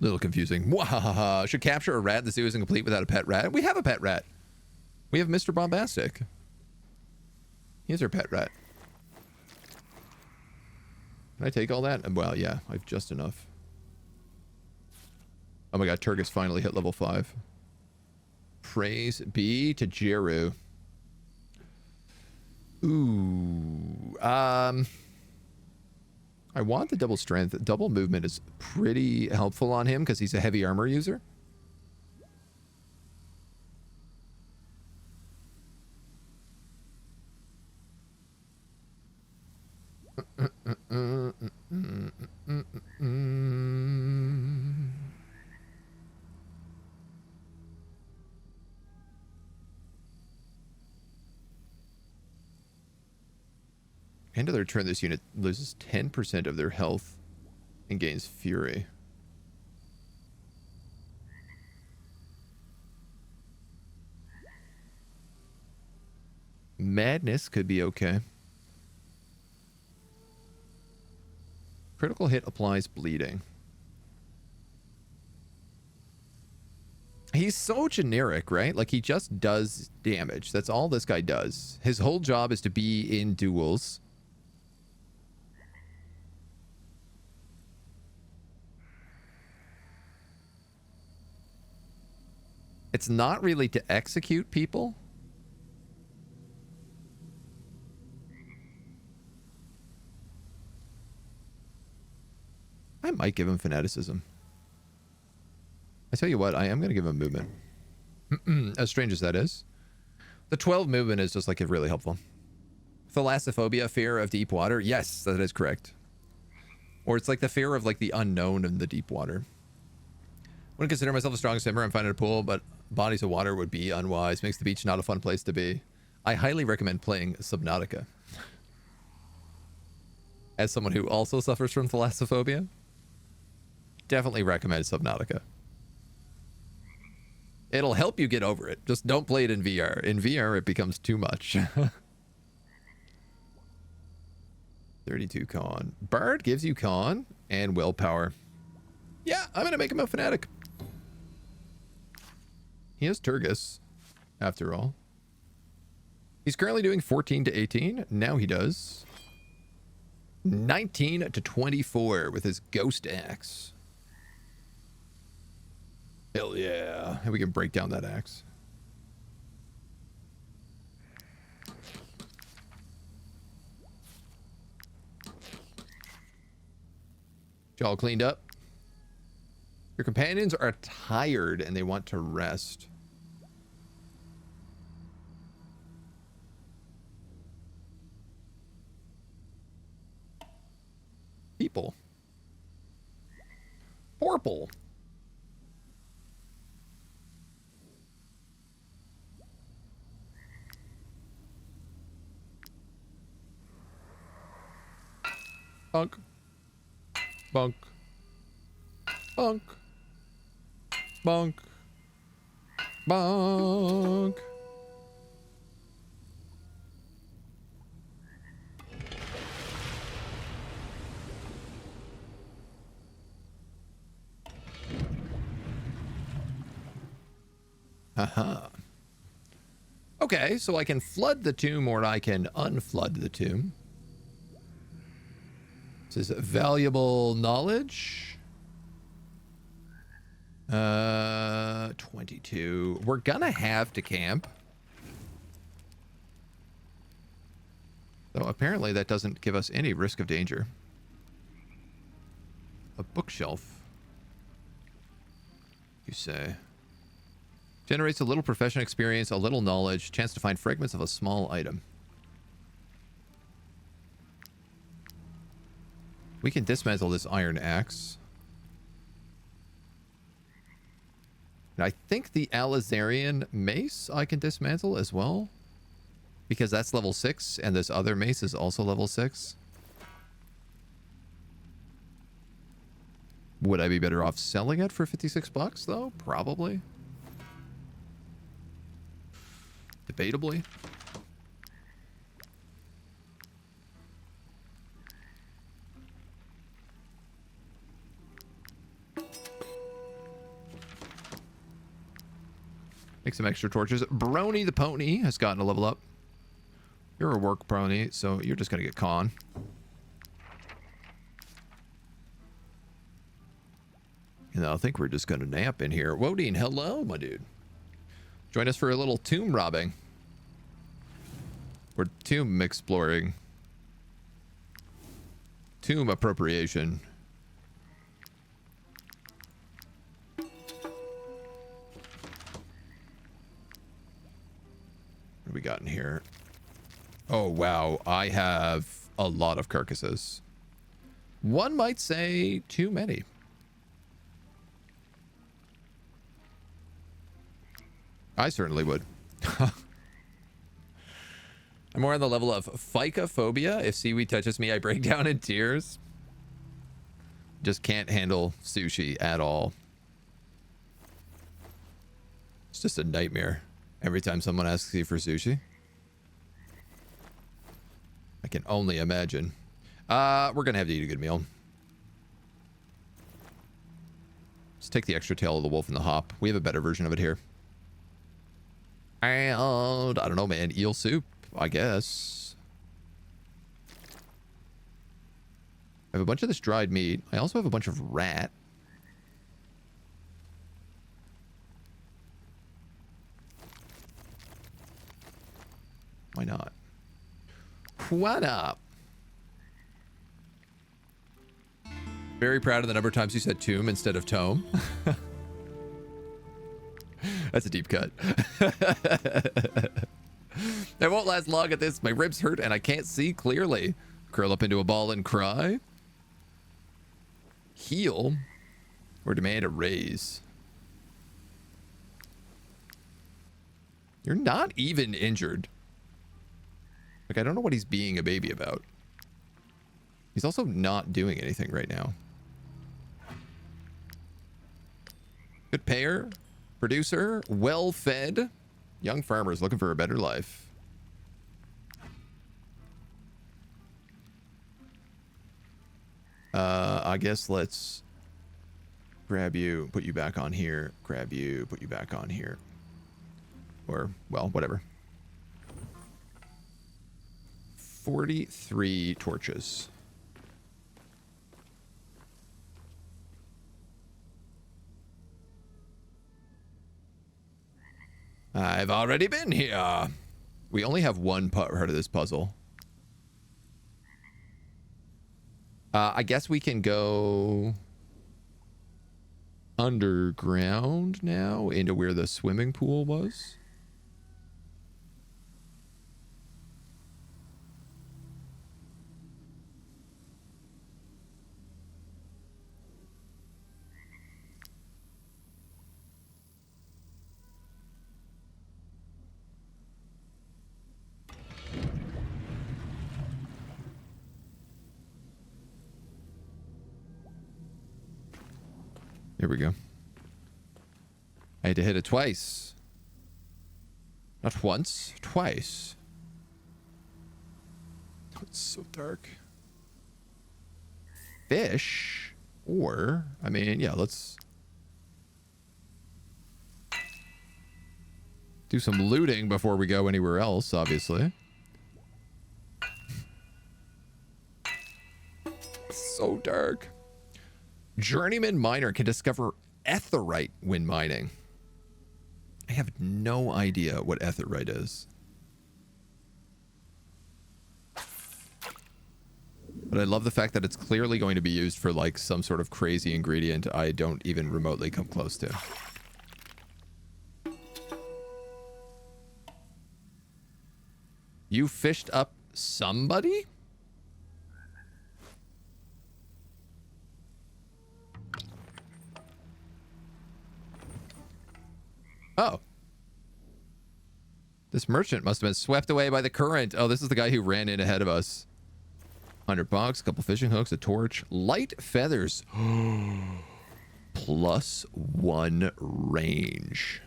Little confusing. Wahaha. Should capture a rat. The zoo isn't complete without a pet rat. We have a pet rat. We have Mr. Bombastic. He's our pet rat. Can I take all that? Well, yeah, I've just enough. Oh my god, Turgus finally hit level 5. Praise be to Jeru. Ooh. I want the double strength. Double movement is pretty helpful on him because he's a heavy armor user. End of their turn, this unit loses 10% of their health and gains fury. Madness could be okay. Critical hit applies bleeding. He's so generic, right? Like, he just does damage. That's all this guy does. His whole job is to be in duels. It's not really to execute people. I might give him fanaticism. I tell you what, I am going to give him movement. As strange as that is. The 12 movement is just like really helpful. Thalassophobia, fear of deep water. Yes, that is correct. Or it's like the fear of like the unknown in the deep water. Wouldn't consider myself a strong swimmer. I'm fine in a pool, but bodies of water would be unwise. Makes the beach not a fun place to be. I highly recommend playing Subnautica. As someone who also suffers from thalassophobia, definitely recommend Subnautica. It'll help you get over it. Just don't play it in VR. In VR, it becomes too much. 32 con. Bard gives you con and willpower. Yeah, I'm going to make him a fanatic. He has Turgus, after all. He's currently doing 14 to 18. Now he does 19 to 24 with his ghost axe. Hell yeah. And we can break down that axe. All cleaned up. Your companions are tired and they want to rest. People. Purple. Bunk. Bunk. Bunk. Bunk. Bunk. Haha. Okay, so I can flood the tomb or I can unflood the tomb. This is valuable knowledge. 22. We're gonna have to camp. Though apparently that doesn't give us any risk of danger. A bookshelf, you say. Generates a little profession experience, a little knowledge, chance to find fragments of a small item. We can dismantle this iron axe. And I think the Alizarian mace I can dismantle as well. Because that's level 6 and this other mace is also level 6. Would I be better off selling it for 56 bucks though? Probably. Debatably. Make some extra torches. Brony the pony has gotten a level up. You're a work pony, so you're just gonna get con. And I think we're just gonna nap in here. Wodine, hello, my dude. Join us for a little tomb robbing. Or tomb exploring. Tomb appropriation. What do we got in here? Oh, wow. I have a lot of carcasses. One might say too many. I certainly would. I'm more on the level of phycophobia. If seaweed touches me, I break down in tears. Just can't handle sushi at all. It's just a nightmare every time someone asks you for sushi. I can only imagine. We're going to have to eat a good meal. Let's take the extra tail of the wolf and the hop. We have a better version of it here. And I don't know, man. Eel soup, I guess. I have a bunch of this dried meat. I also have a bunch of rat. Why not? Why not? Very proud of the number of times you said tomb instead of tome. That's a deep cut. I won't last long at this. My ribs hurt and I can't see clearly. Curl up into a ball and cry. Heal or demand a raise. You're not even injured. Like, I don't know what he's being a baby about. He's also not doing anything right now. Good payer. Producer, well-fed, young farmers looking for a better life. I guess let's grab you, put you back on here, grab you, put you back on here. Or, well, whatever. 43 torches. I've already been here. We only have one part of this puzzle. I guess we can go underground now into where the swimming pool was. Here we go. I had to hit it twice. Not once, twice. It's so dark. Fish? Or, I mean, yeah, let's do some looting before we go anywhere else, obviously. So dark. Journeyman miner can discover etherite when mining. I have no idea what etherite is. But I love the fact that it's clearly going to be used for like some sort of crazy ingredient I don't even remotely come close to. You fished up somebody? Oh. This merchant must have been swept away by the current. Oh, this is the guy who ran in ahead of us. 100 bucks, a couple fishing hooks, a torch, light feathers. +1 range.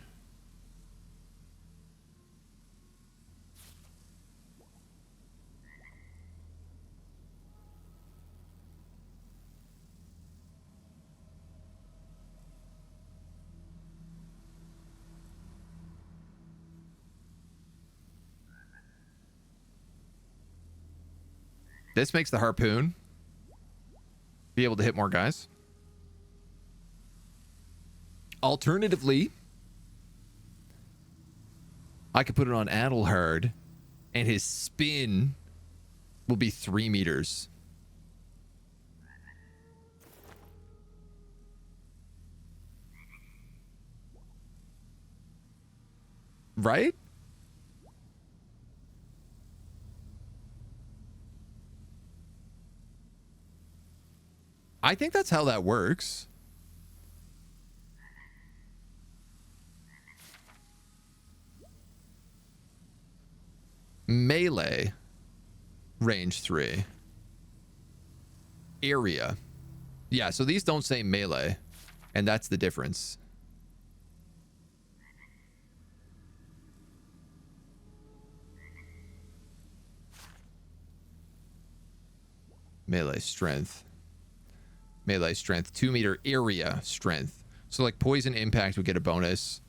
This makes the harpoon be able to hit more guys. Alternatively, I could put it on Adelhard, and his spin will be 3 meters. Right? I think that's how that works. Melee, range 3. Area. Yeah, so these don't say melee, and that's the difference. Melee strength. Melee strength, 2 meter area strength. So like poison impact would get a bonus.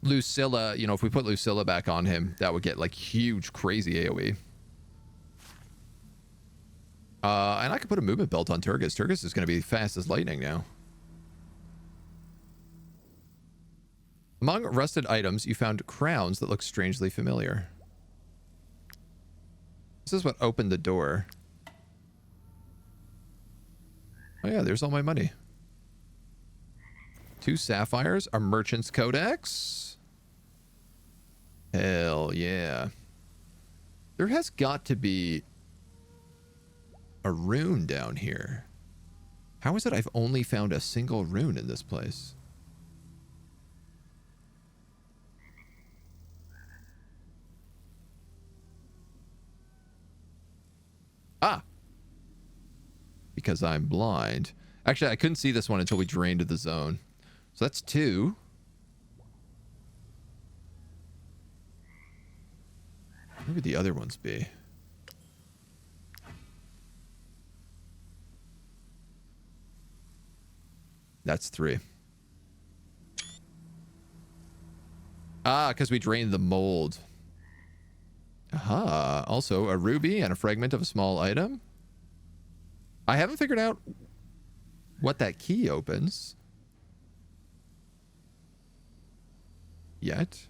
Lucilla, you know, if we put Lucilla back on him, that would get like huge, crazy AoE. And I could put a movement belt on Turgis. Turgis is going to be fast as lightning now. Among rusted items, you found crowns that look strangely familiar. This is what opened the door. Oh yeah, there's all my money. 2 sapphires, a merchant's codex. Hell yeah. There has got to be a rune down here. How is it I've only found a single rune in this place? Ah. Because I'm blind. Actually, I couldn't see this one until we drained the zone. So that's 2. Where would the other ones be? That's 3. Ah, because we drained the mold. Aha. Also, a ruby and a fragment of a small item. I haven't figured out what that key opens yet.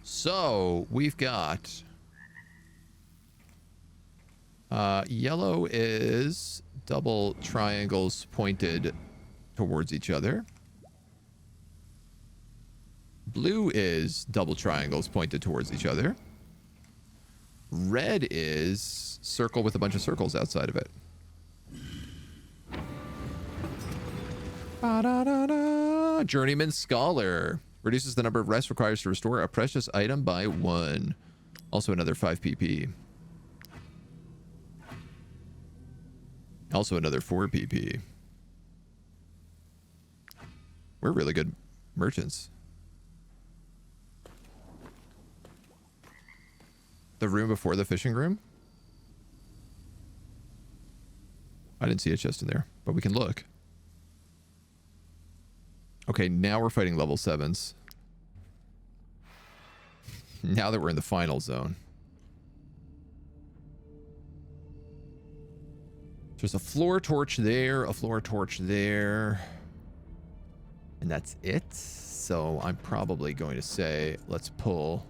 So we've got yellow is double triangles pointed towards each other. Blue is double triangles pointed towards each other. Red is circle with a bunch of circles outside of it. Ba-da-da-da. Journeyman Scholar. Reduces the number of rests required to restore a precious item by 1. Also another 5 PP. Also another 4 PP. We're really good merchants. The room before the fishing room? I didn't see a chest in there, but we can look. Okay, now we're fighting level 7s. Now that we're in the final zone. There's a floor torch there, a floor torch there. And that's it. So I'm probably going to say, let's pull.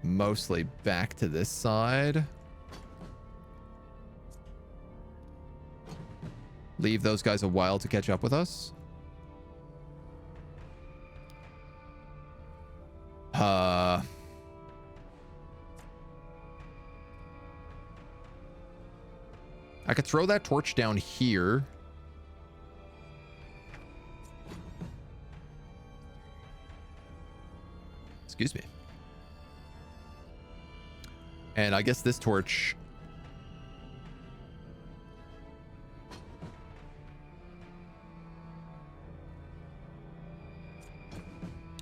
Mostly back to this side. Leave those guys a while to catch up with us. I could throw that torch down here. Excuse me. And I guess this torch...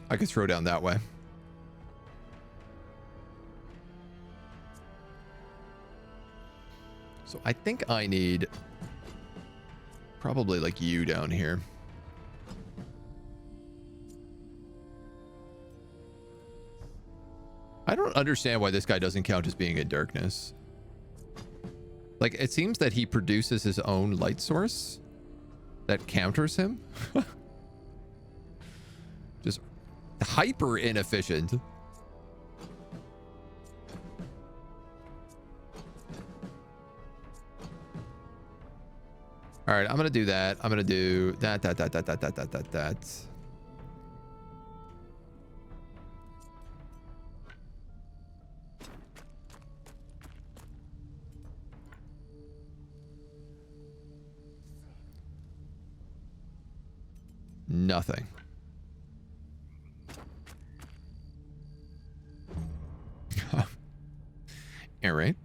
I could throw down that way. So I think I need probably like you down here. I don't understand why this guy doesn't count as being in darkness. Like, it seems that he produces his own light source that counters him. Just hyper inefficient. All right, I'm gonna do that. I'm gonna do that. Nothing. All right.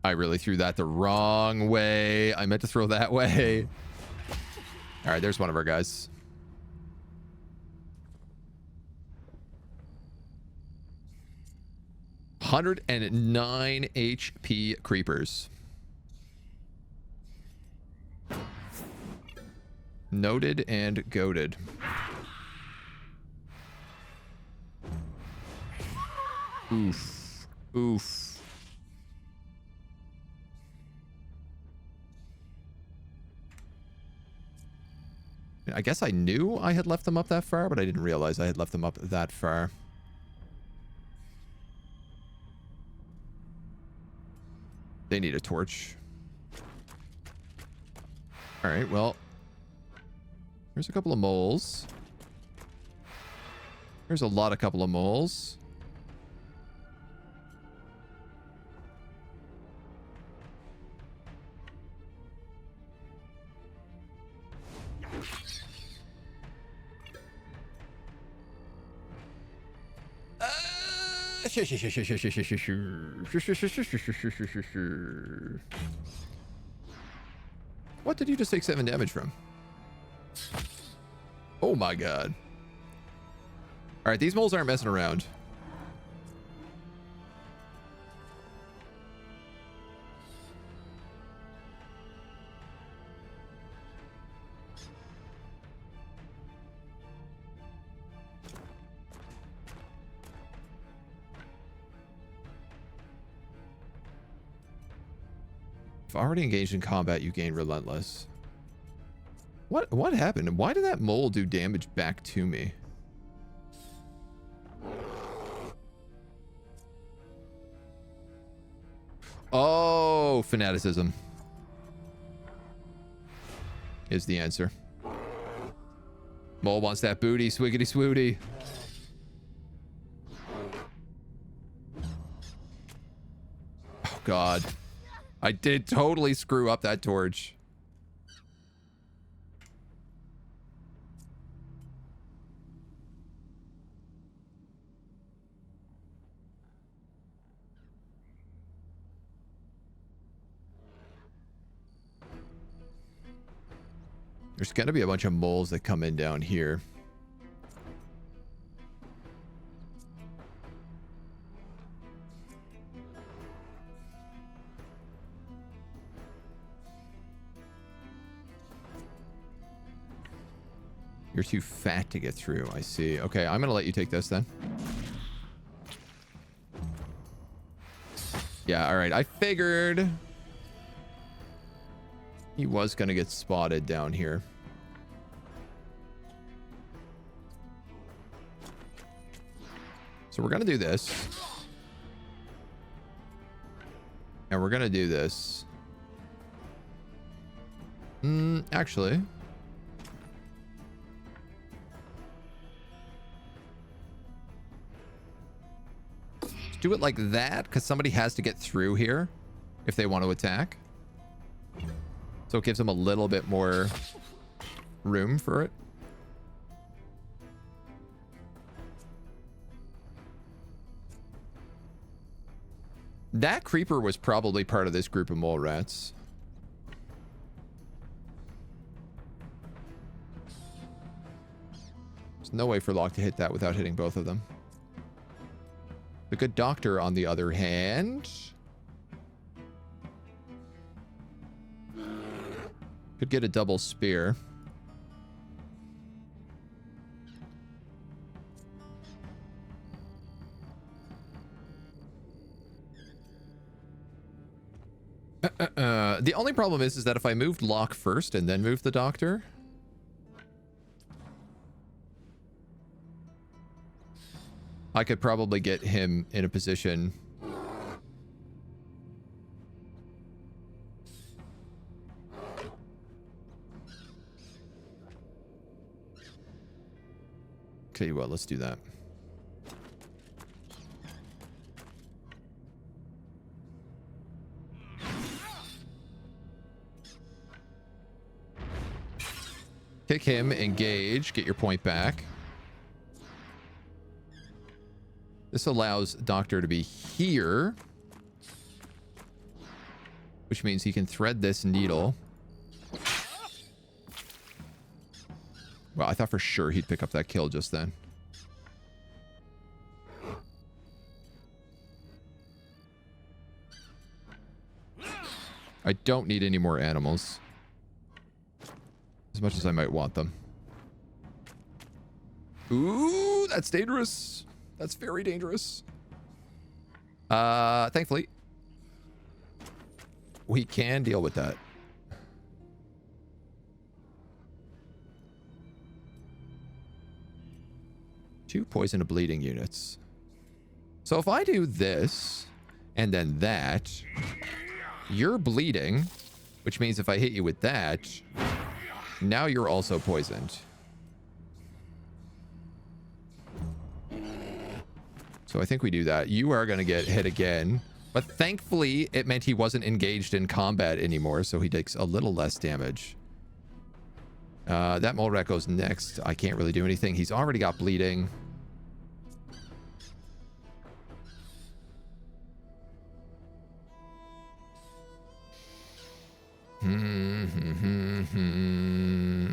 I really threw that the wrong way. I meant to throw that way. All right, there's one of our guys. $109 HP creepers. Noted and goaded. Oof. Oof. I guess I knew I had left them up that far, but I didn't realize I had left them up that far. They need a torch. All right, well, here's a couple of moles. Here's a lot of couple of moles. What did you just take 7 damage from? Oh my god. All right, these moles aren't messing around. If already engaged in combat, you gain relentless. What happened? Why did that mole do damage back to me? Oh, fanaticism is the answer. Mole wants that booty, swiggity swooty. Oh god. I did totally screw up that torch. There's going to be a bunch of moles that come in down here. You're too fat to get through. I see. Okay, I'm going to let you take this then. Yeah, all right. I figured he was going to get spotted down here. So we're going to do this. And we're going to do this. Actually. Let's do it like that, because somebody has to get through here if they want to attack. So it gives them a little bit more room for it. That creeper was probably part of this group of mole rats. There's no way for Locke to hit that without hitting both of them. The good doctor, on the other hand, could get a double spear. The only problem is that if I moved Locke first and then moved the doctor, I could probably get him in a position tell you what, let's do that. Kick him, engage, get your point back. This allows Doctor to be here, which means he can thread this needle. Well, I thought for sure he'd pick up that kill just then. I don't need any more animals. As much as I might want them. Ooh, that's dangerous. That's very dangerous. Thankfully, we can deal with that. Two poison and bleeding units. So if I do this and then that, you're bleeding, which means if I hit you with that, now you're also poisoned. So I think we do that. You are going to get hit again. But thankfully, it meant he wasn't engaged in combat anymore, so he takes a little less damage. That mole rat goes next. I can't really do anything. He's already got bleeding.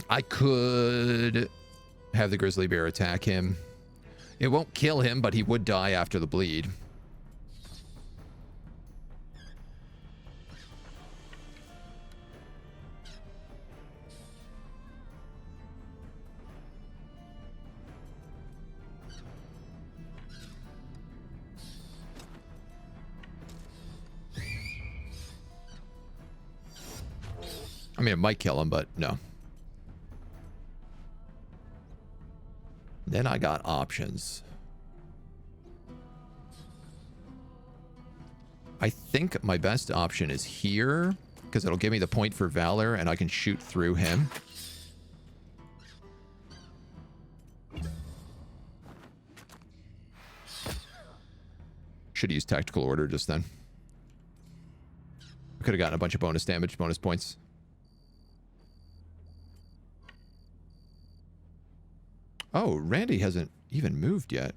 I could have the grizzly bear attack him. It won't kill him, but he would die after the bleed. I mean, it might kill him, but no. Then I got options. I think my best option is here, because it'll give me the point for valor, and I can shoot through him. Should use tactical order just then. I could have gotten a bunch of bonus damage, bonus points. Oh, Randy hasn't even moved yet.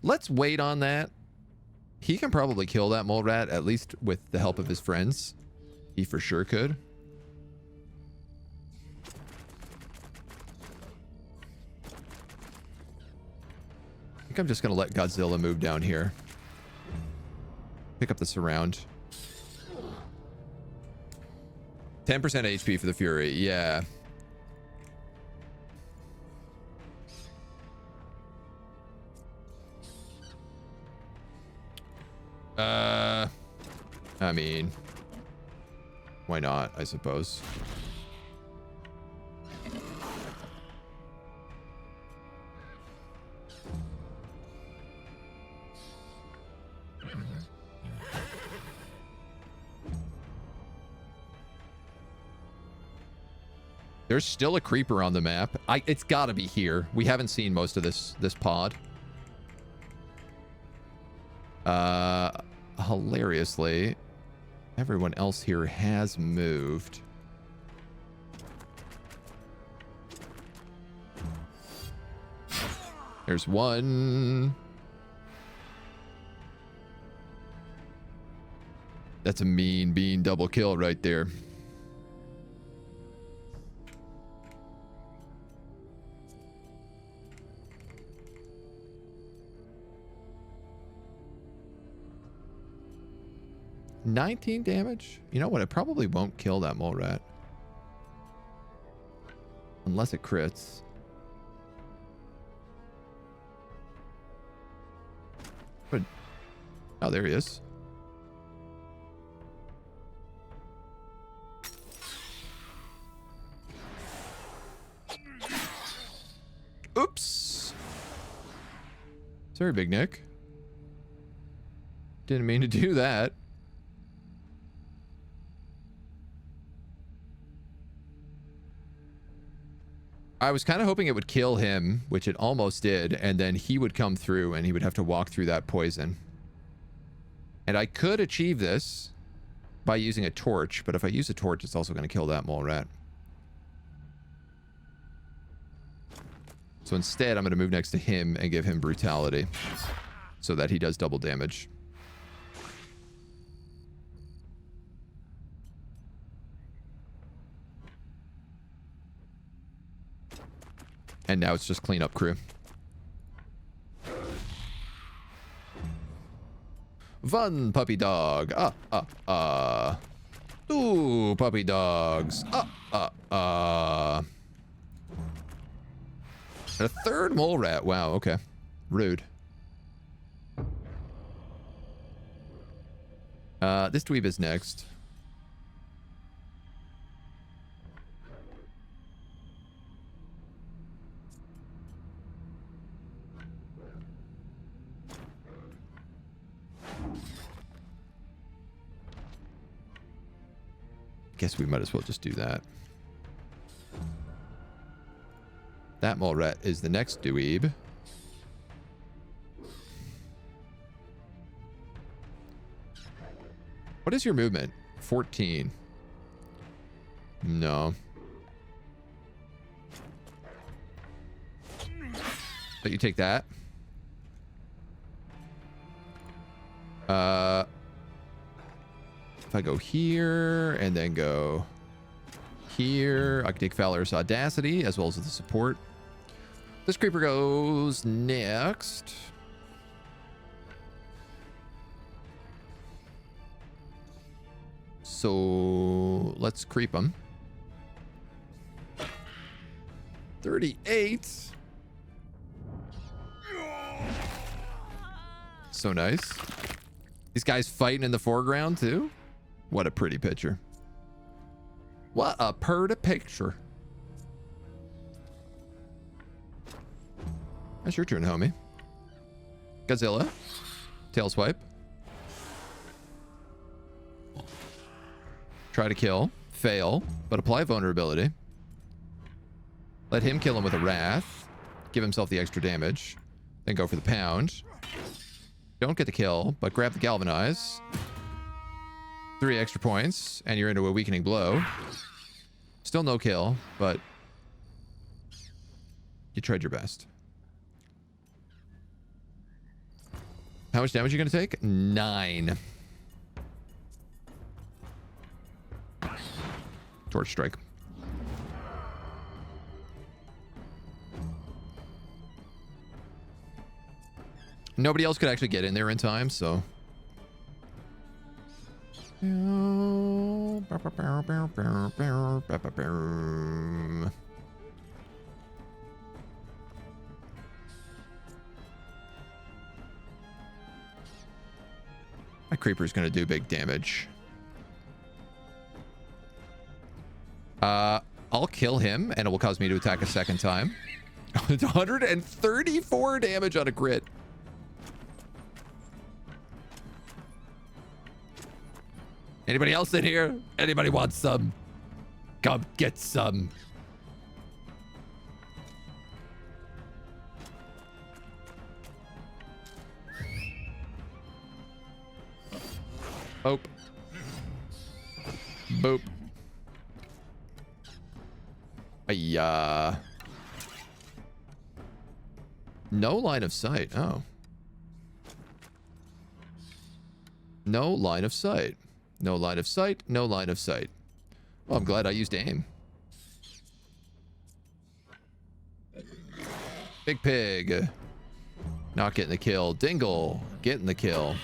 Let's wait on that. He can probably kill that mole rat, at least with the help of his friends. He for sure could. I think I'm just going to let Godzilla move down here. Pick up the surround. 10% HP for the Fury. Yeah. I mean, why not, I suppose. There's still a creeper on the map. It's got to be here. We haven't seen most of this pod. Hilariously, everyone else here has moved. There's one. That's a mean bean double kill right there. $19 damage? You know what? It probably won't kill that mole rat. Unless it crits. But, oh, there he is. Oops. Sorry, Big Nick. Didn't mean to do that. I was kind of hoping it would kill him, which it almost did, and then he would come through and he would have to walk through that poison. And I could achieve this by using a torch, but if I use a torch, it's also going to kill that mole rat. So instead, I'm going to move next to him and give him brutality so that he does double damage. And now it's just cleanup crew. One puppy dog. Two puppy dogs. And a third mole rat. Wow, okay. Rude. This dweeb is next. Guess we might as well just do that. That mole rat is the next dweeb. What is your movement? 14. No. Let you take that. If I go here and then go here, I can take Valorous Audacity as well as the support. This creeper goes next. So let's creep him. 38. So nice. These guys fighting in the foreground too. What a pretty picture. What a pretty picture. That's your turn, homie. Godzilla. Tail swipe. Try to kill. Fail. But apply vulnerability. Let him kill him with a wrath. Give himself the extra damage. Then go for the pound. Don't get the kill, but grab the galvanize. 3 extra points, and you're into a weakening blow. Still no kill, but you tried your best. How much damage are you going to take? 9. Torch strike. Nobody else could actually get in there in time, so. My creeper's gonna do big damage. I'll kill him, and it will cause me to attack a second time. 134 damage on a crit. Anybody else in here? Anybody want some? Come get some. Boop. Boop. No line of sight. Oh. No line of sight. No line of sight. No line of sight. Well, I'm glad I used aim. Big pig. Not getting the kill. Dingle. Getting the kill.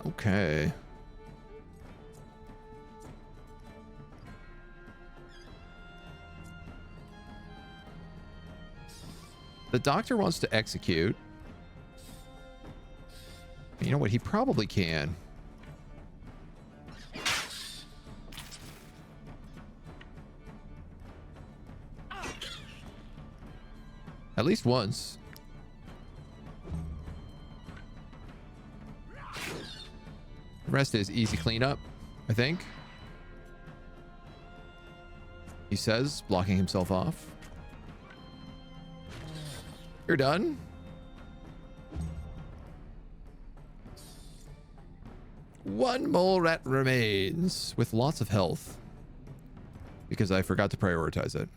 Okay. The doctor wants to execute. You know what? He probably can. At least once. The rest is easy cleanup, I think. He says, blocking himself off. You're done. One mole rat remains with lots of health because I forgot to prioritize it.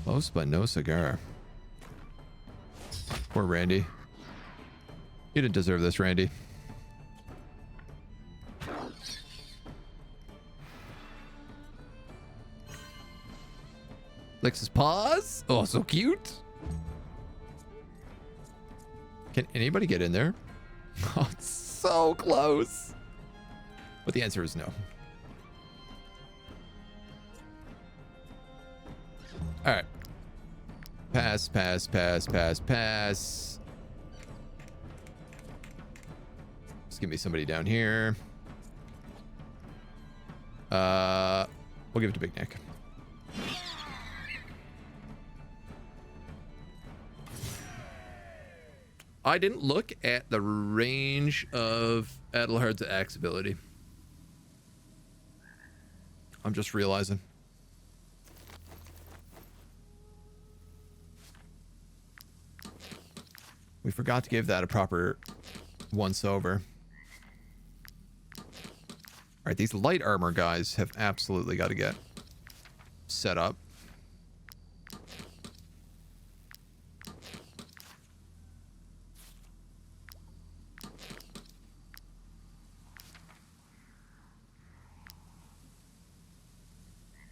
Close but no cigar. Poor Randy. You didn't deserve this, Randy. Licks his paws. Oh, so cute. Can anybody get in there? Oh, it's so close. But the answer is no. All right. Pass, pass, pass, pass, pass. Just give me somebody down here. We'll give it to Big Nick. I didn't look at the range of Adelhard's axe ability. I'm just realizing. We forgot to give that a proper once over. All right, these light armor guys have absolutely got to get set up.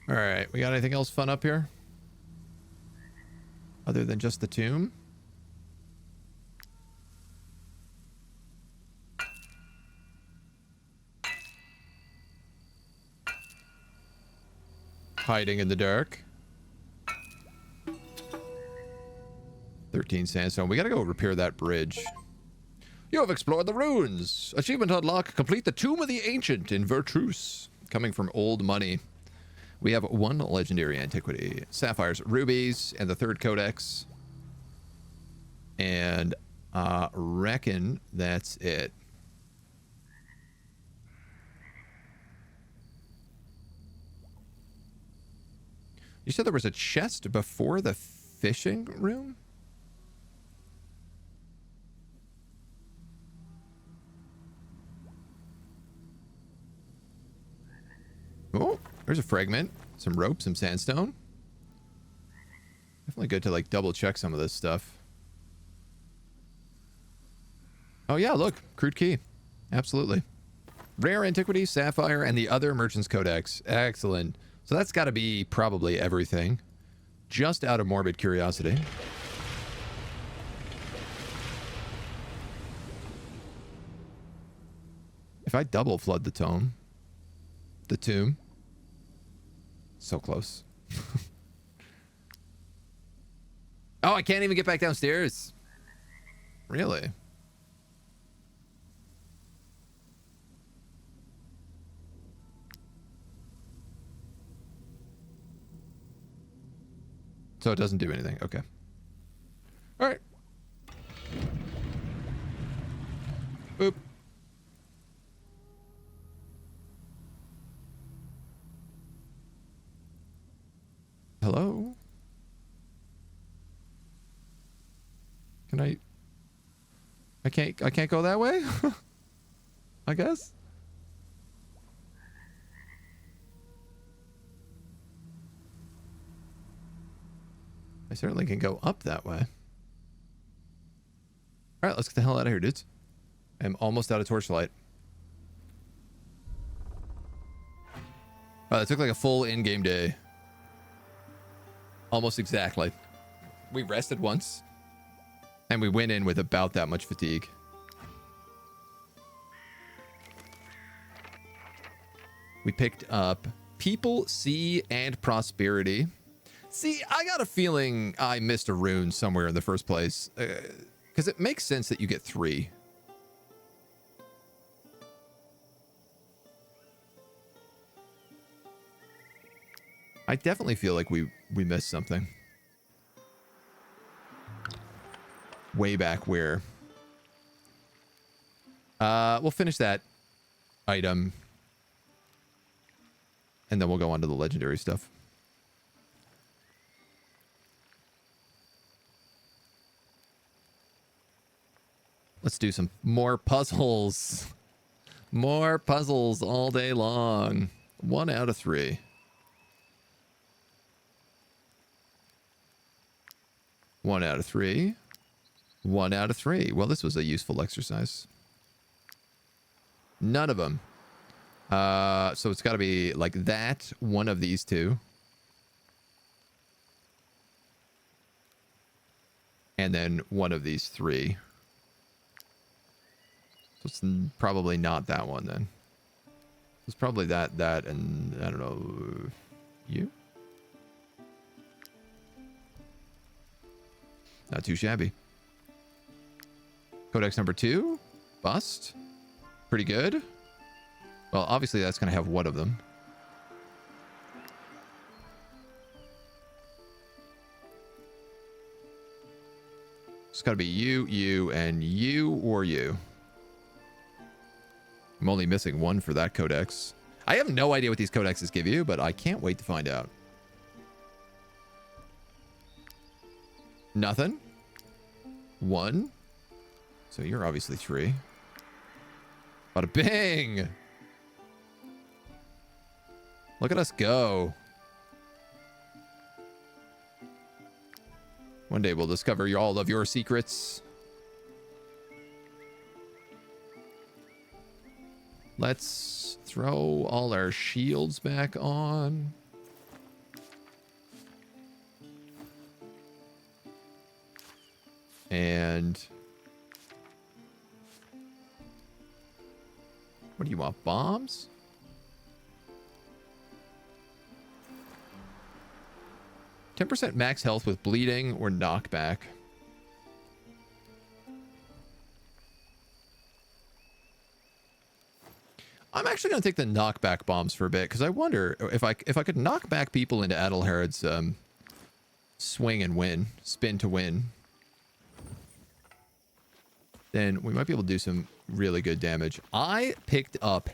All right, we got anything else fun up here? other than just the tomb. Hiding in the dark. 13 sandstone. We gotta go repair that bridge. You have explored the ruins. Achievement unlock. Complete the Tomb of the Ancient in Vertruse. Coming from old money. We have 1 legendary antiquity. Sapphires, rubies, and the 3rd codex. And reckon that's it. You said there was a chest before the fishing room? Oh, there's a fragment. Some rope, some sandstone. Definitely good to like double check some of this stuff. Oh yeah, look. Crude key. Absolutely. Rare antiquity, sapphire, and the other merchant's codex. Excellent. So that's got to be probably everything. Just out of morbid curiosity. If I double flood the tomb. So close. Oh, I can't even get back downstairs. Really? So it doesn't do anything. Okay. All right. Boop. Hello? Can I can't go that way? I guess. I certainly can go up that way. All right, let's get the hell out of here, dudes. I'm almost out of torchlight. Oh, it took like a full in-game day. Almost exactly. We rested once. And we went in with about that much fatigue. We picked up People, Sea, and Prosperity. See, I got a feeling I missed a rune somewhere in the first place. Because it makes sense that you get 3. I definitely feel like we missed something. Way back where. We'll finish that item. And then we'll go on to the legendary stuff. Let's do some more puzzles. More puzzles all day long. 1 out of 3. One out of 3. 1 out of 3. Well, this was a useful exercise. None of them. So it's got to be like that. One of these 2. And then one of these 3. So it's probably not that one then. It's probably that, and I don't know. You? Not too shabby. Codex number 2. Bust. Pretty good. Well, obviously that's going to have one of them. It's got to be you, and you or you. I'm only missing 1 for that codex. I have no idea what these codexes give you, but I can't wait to find out. Nothing. 1. So you're obviously 3. Bada bing! Look at us go. One day we'll discover all of your secrets. Let's throw all our shields back on. And what do you want? Bombs? %, max health with bleeding or knockback. I'm actually going to take the knockback bombs for a bit, because I wonder if I could knock back people into Adelhaird's swing and win, spin to win, then we might be able to do some really good damage. I picked up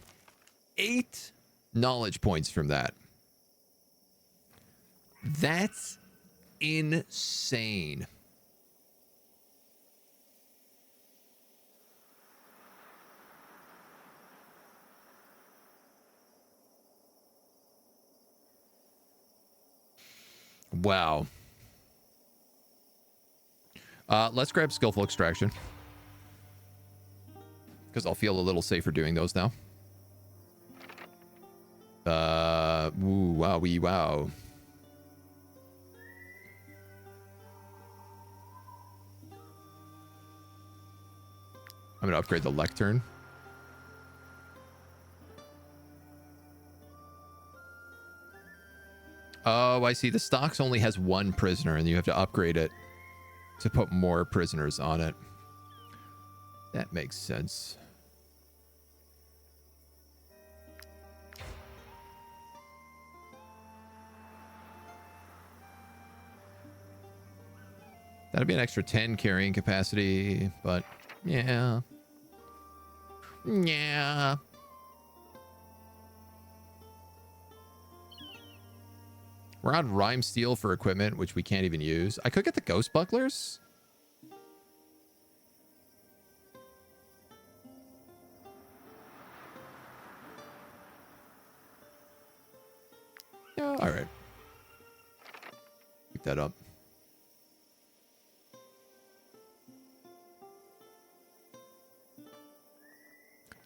8 knowledge points from that. That's insane. Wow. Let's grab skillful extraction, because I'll feel a little safer doing those now. Ooh, wowie, wow. I'm going to upgrade the lectern. Oh, I see. The stocks only has 1 prisoner, and you have to upgrade it to put more prisoners on it. That makes sense. That'd be an extra 10 carrying capacity, but yeah. Yeah. We're on rhyme steel for equipment, which we can't even use. I could get the ghost bucklers. Yeah, all right. Pick that up.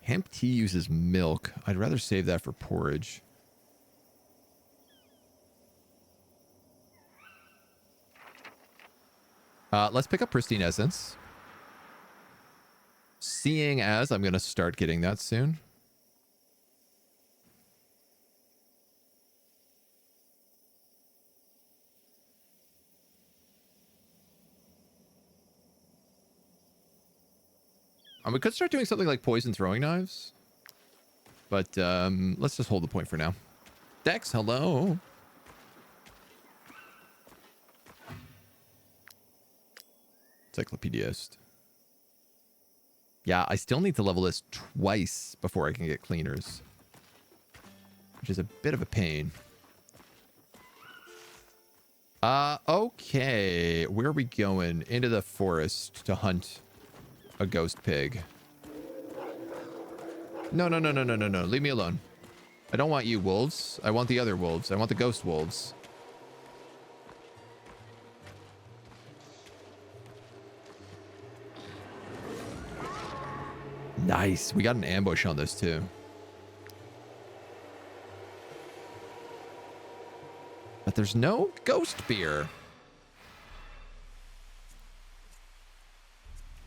Hemp tea uses milk. I'd rather save that for porridge. Let's pick up pristine essence. Seeing as I'm going to start getting that soon. We could start doing something like poison throwing knives. But let's just hold the point for now. Dex, hello. Encyclopedist. Yeah, I still need to level this twice before I can get cleaners, which is a bit of a pain. Okay. Where are we going? Into the forest to hunt a ghost pig. No. Leave me alone. I don't want you wolves. I want the other wolves. I want the ghost wolves. Nice. We got an ambush on this too. But there's no ghost beer.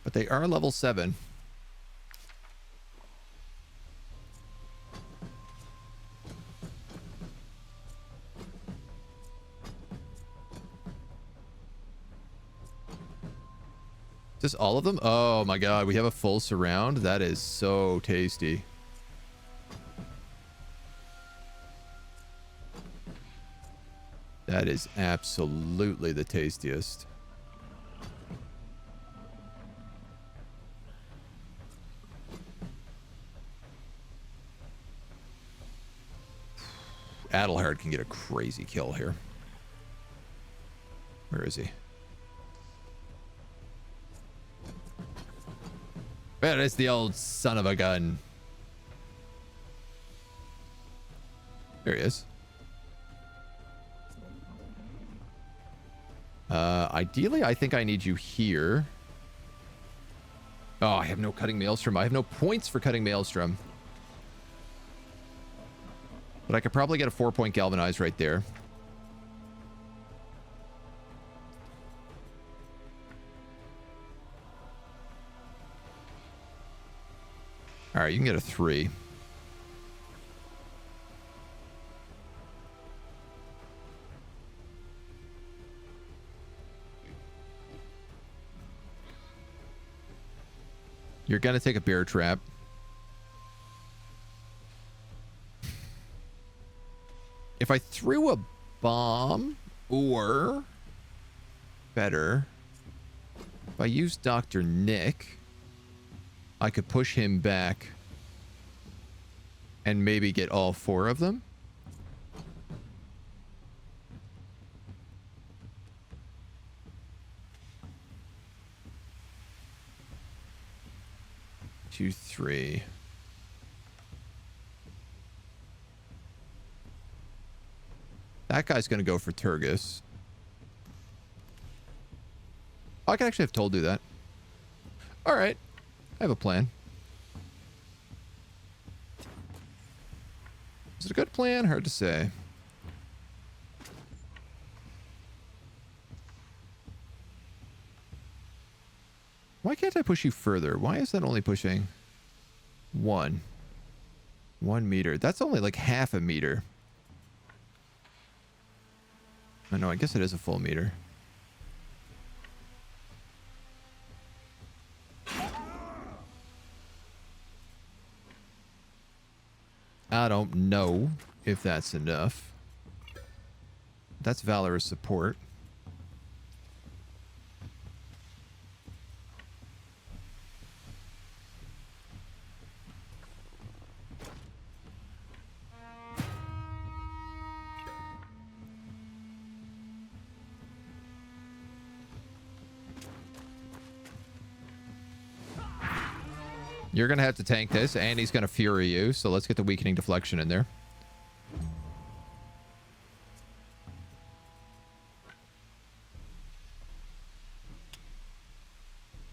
But they are level 7. Just all of them? Oh my god, we have a full surround? That is so tasty. That is absolutely the tastiest. Adelhard can get a crazy kill here. Where is he? Where is the old son of a gun? There he is. Ideally, I think I need you here. Oh, I have no cutting maelstrom. I have no points for cutting maelstrom. But I could probably get a 4-point galvanize right there. All right, you can get a 3. You're going to take a bear trap. If I threw a bomb, or better, if I use Dr. Nick, I could push him back and maybe get all 4 of them. Two, 3. That guy's going to go for Turgis. I can actually have Toll do that. All right. I have a plan. Is it a good plan? Hard to say. Why can't I push you further? Why is that only pushing 1 meter? That's only like half a meter. I know, I guess it is a full meter. I don't know if that's enough. That's valorous support. You're going to have to tank this, and he's going to fury you, so let's get the weakening deflection in there.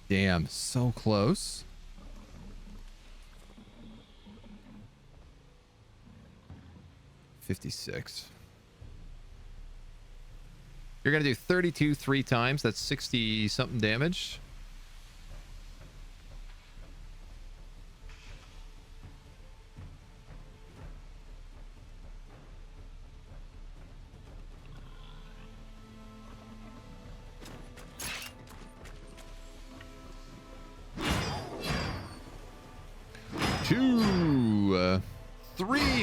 Damn, so close. $56. You're going to do 32 3 times. That's 60-something damage.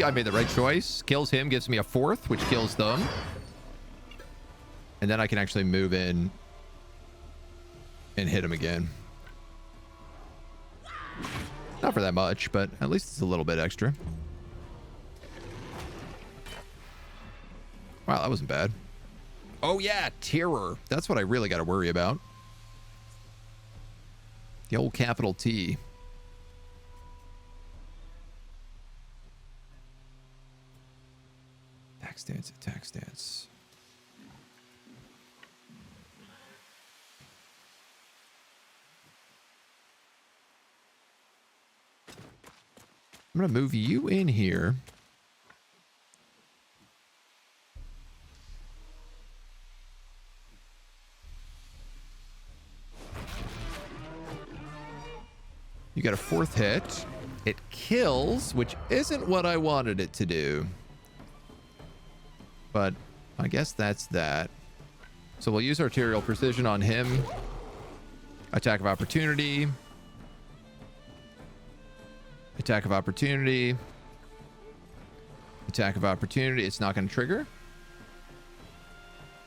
I made the right choice. Kills him, gives me a 4th, which kills them. And then I can actually move in and hit him again. Not for that much, but at least it's a little bit extra. Wow, that wasn't bad. Oh yeah, terror. That's what I really got to worry about. The old capital T. Attack stance, attack stance. I'm going to move you in here. You got a 4th hit. It kills, which isn't what I wanted it to do. But I guess that's that. So we'll use arterial precision on him. Attack of opportunity. Attack of opportunity. Attack of opportunity. It's not going to trigger.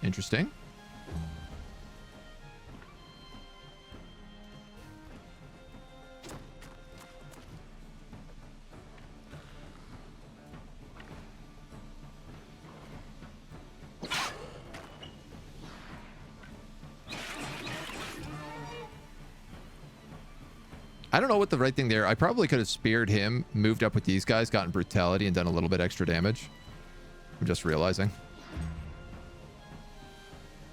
Interesting. I don't know what the right thing there. I probably could have speared him, moved up with these guys, gotten brutality, and done a little bit extra damage. I'm just realizing.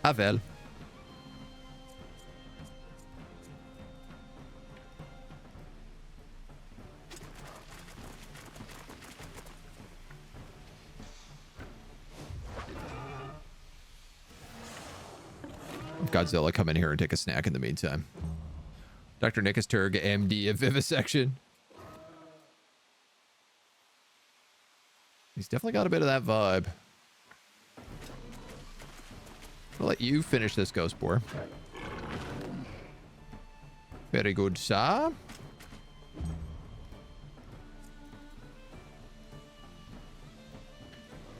Avel. Godzilla come in here and take a snack in the meantime. Dr. Nickasturg, MD of Vivisection. He's definitely got a bit of that vibe. I'll let you finish this ghost boar. Very good, sir.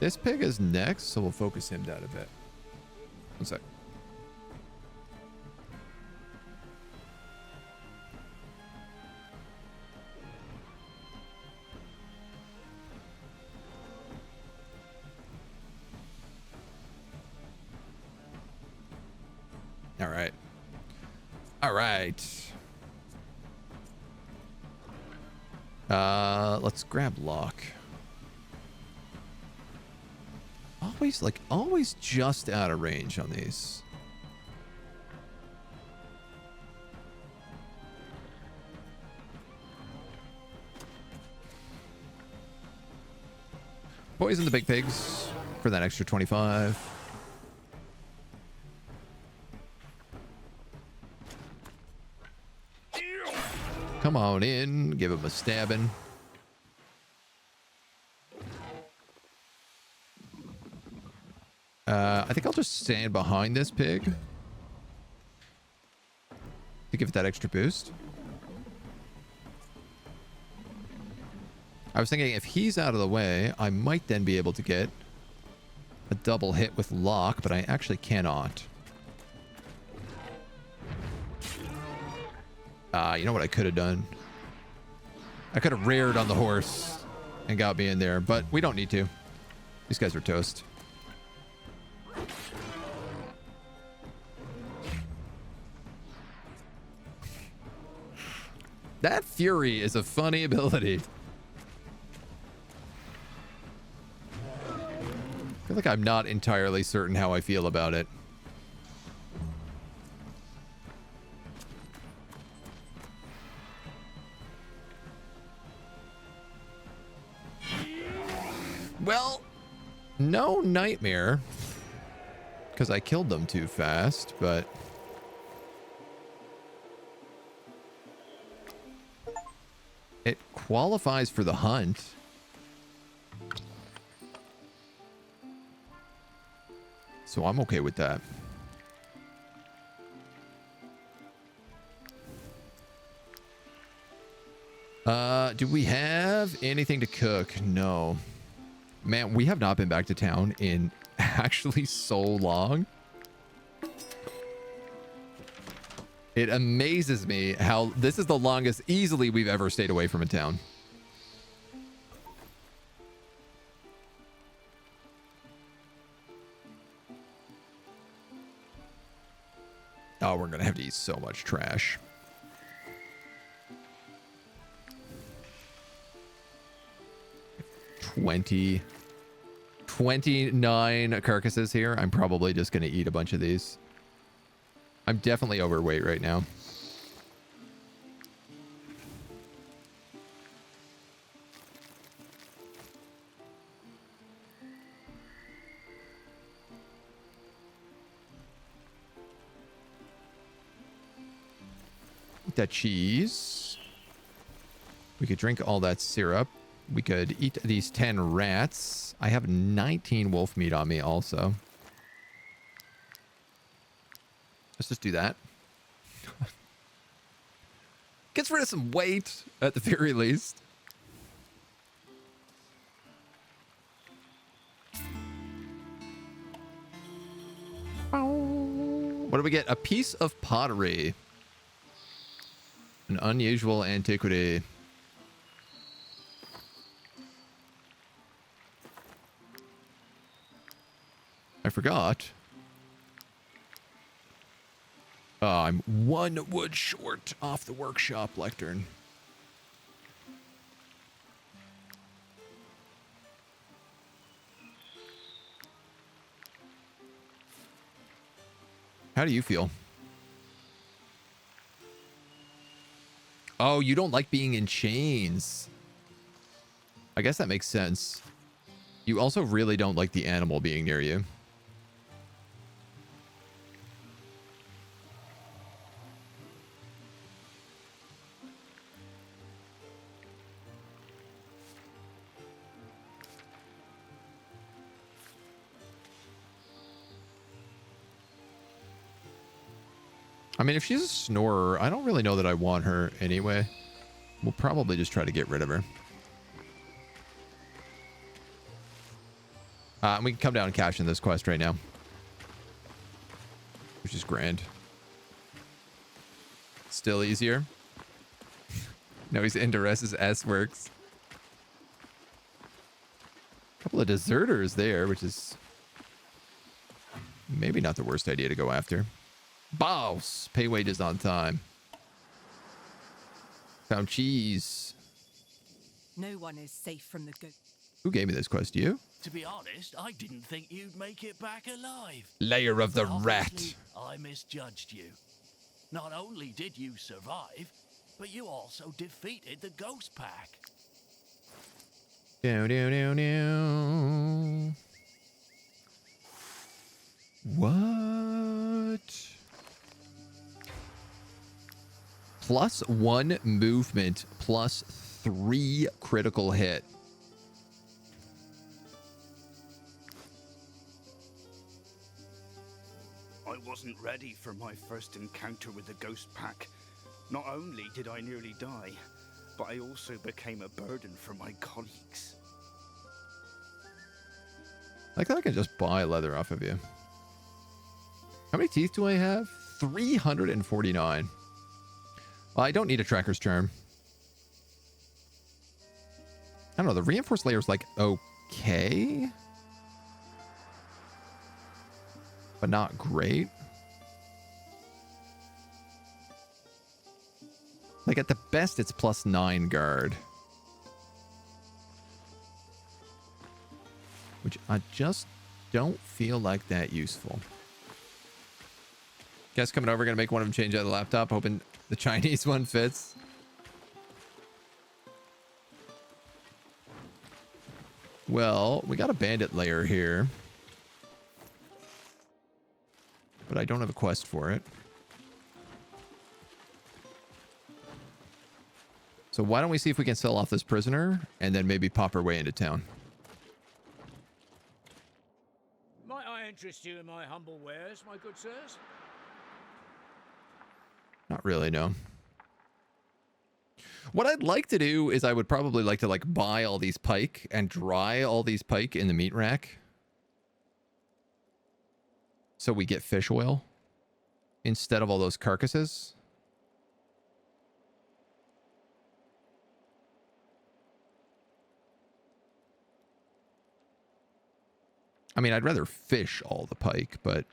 This pig is next, so we'll focus him down a bit. One sec. All right. All right. Let's grab lock. Always just out of range on these. Poison the big pigs for that extra 25. Come on in, give him a stabbing. I think I'll just stand behind this pig to give it that extra boost. I was thinking if he's out of the way, I might then be able to get a double hit with lock, but I actually cannot. You know what I could have done? I could have reared on the horse and got me in there, but we don't need to. These guys are toast. That fury is a funny ability. I feel like I'm not entirely certain how I feel about it. Well, no nightmare, because I killed them too fast, but it qualifies for the hunt. So I'm okay with that. Do we have anything to cook? No. Man, we have not been back to town in actually so long. It amazes me how this is the longest easily we've ever stayed away from a town. Oh, we're gonna have to eat so much trash. $29 carcasses here. I'm probably just gonna eat a bunch of these. I'm definitely overweight right now. Eat that cheese. We could drink all that syrup. We could eat these 10 rats. I have 19 wolf meat on me also. Let's just do that. Gets rid of some weight at the very least. What do we get? A piece of pottery. An unusual antiquity. I forgot. I'm one wood short off the workshop lectern. How do you feel? Oh, you don't like being in chains. I guess that makes sense. You also really don't like the animal being near you. mean, if she's a snorer, I don't really know that I want her anyway. We'll probably just try to get rid of her. And we can come down and cash in this quest right now, which is grand. Still easier. No, he's into Ress's S-Works. Couple of deserters there, which is maybe not the worst idea to go after. Boss! Pay wages on time. Found cheese. No one is safe from the ghost. Who gave me this quest? You? To be honest, I didn't think you'd make it back alive. Layer of the But rat. obviously, I misjudged you. Not only did you survive, but you also defeated the ghost pack. Down, down, down, down. What? +1 movement, +3 critical hit. I wasn't ready for my first encounter with the ghost pack. Not only did I nearly die, but I also became a burden for my colleagues. I thought I could just buy leather off of you. How many teeth do I have? 349. Well, I don't need a tracker's charm. I don't know. The reinforced layer is like okay, but not great. Like at the best, it's +9 guard, which I just don't feel like that useful. Guys coming over, gonna make one of them change out of the laptop, hoping the Chinese one fits. Well, we got a bandit layer here, but I don't have a quest for it. So why don't we see if we can sell off this prisoner and then maybe pop our way into town. Might I interest you in my humble wares, my good sirs? Not really, no. What I'd like to do is I would probably like to like buy all these pike and dry all these pike in the meat rack, so we get fish oil instead of all those carcasses. I mean, I'd rather fish all the pike, but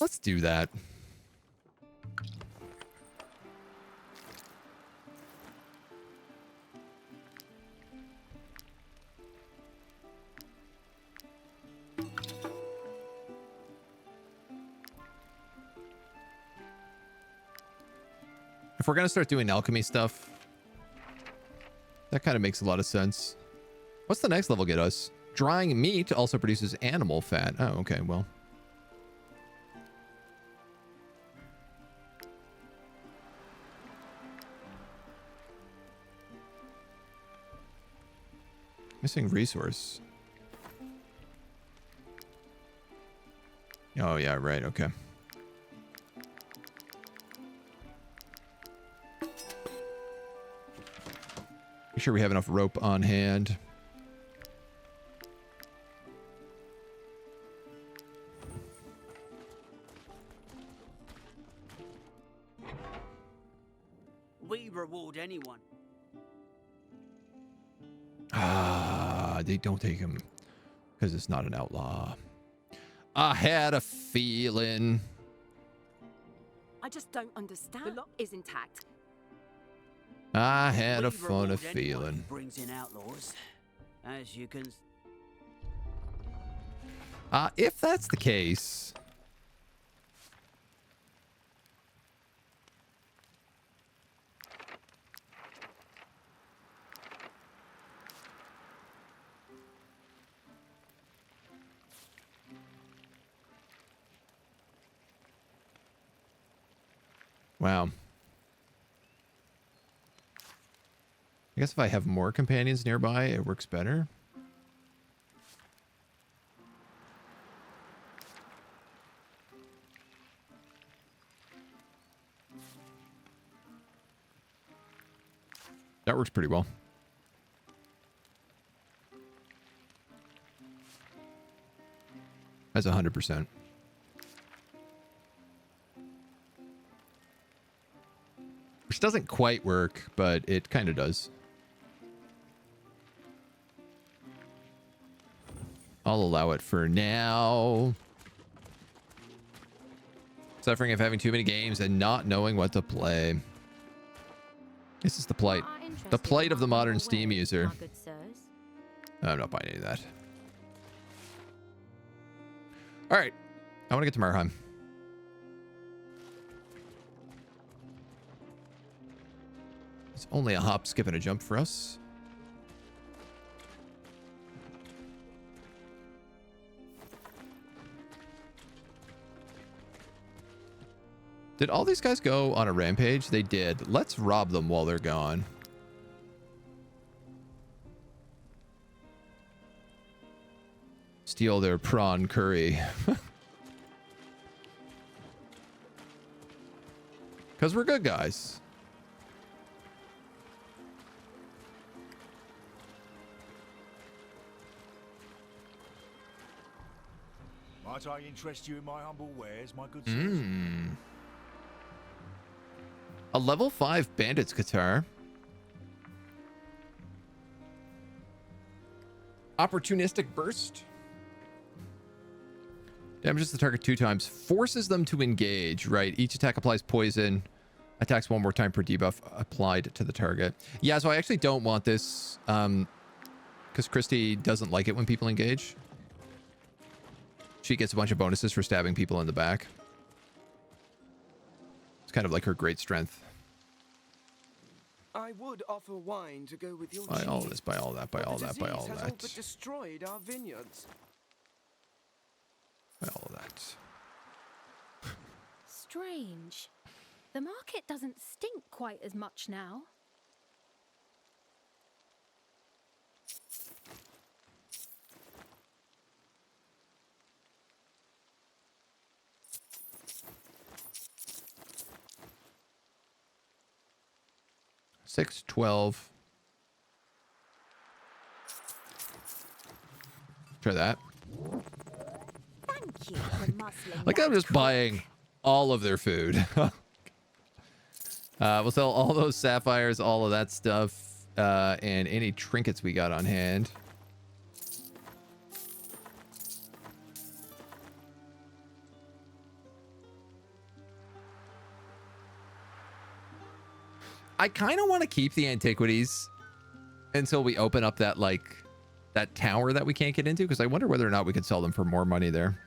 let's do that. If we're going to start doing alchemy stuff, that kind of makes a lot of sense. What's the next level get us? Drying meat also produces animal fat. Oh, okay, well. Missing resource. Oh, yeah, right, okay. Make sure we have enough rope on hand. We reward anyone. Ah, they don't take him because it's not an outlaw. I had a feeling. I just don't understand. The lock is intact. I had a funny feeling. Brings in outlaws, as you can. If that's the case, wow. I guess if I have more companions nearby, it works better. That works pretty well. That's 100%. Which doesn't quite work, but it kind of does. I'll allow it for now. Suffering of having too many games and not knowing what to play. This is the plight. The plight of the modern Steam user. I'm not buying any of that. All right. I want to get to Marheim. It's only a hop, skip, and a jump for us. Did all these guys go on a rampage? They did. Let's rob them while they're gone. Steal their prawn curry. Because we're good guys. Might I interest you in my humble wares, my good sirs? A level 5 bandit's guitar. Opportunistic burst. Damages the target 2 times. Forces them to engage, right? Each attack applies poison. Attacks 1 more time per debuff applied to the target. Yeah, so I actually don't want this because Christy doesn't like it when people engage. She gets a bunch of bonuses for stabbing people in the back. It's kind of like her great strength. I would offer wine to go with your Buy all cheese, this, buy all that, buy but all the that, buy all disease has that. but destroyed our vineyards. Buy all of that. Strange. The market doesn't stink quite as much now. Six, 12. Try that. Thank you for muscling Like I'm just buying all of their food. We'll sell all those sapphires, all of that stuff, and any trinkets we got on hand. I kind of want to keep the antiquities until we open up that, like, that tower that we can't get into, because I wonder whether or not we could sell them for more money there.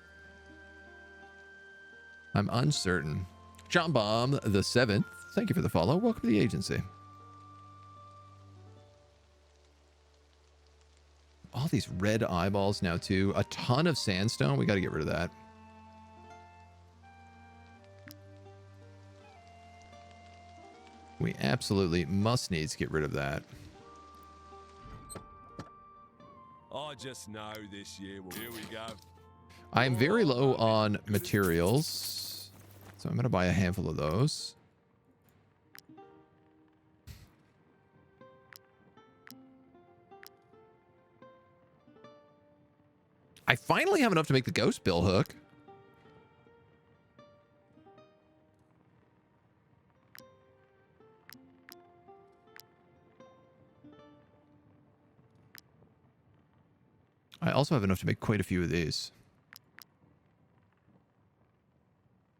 I'm uncertain. John Bomb the 7th. Thank you for the follow. Welcome to the agency. All these red eyeballs now, too. A ton of sandstone. We got to get rid of that. We absolutely must needs get rid of that. I just know this year will... Here we go. I'm very low on materials, so I'm going to buy a handful of those. I finally have enough to make the ghost bill hook. I also have enough to make quite a few of these.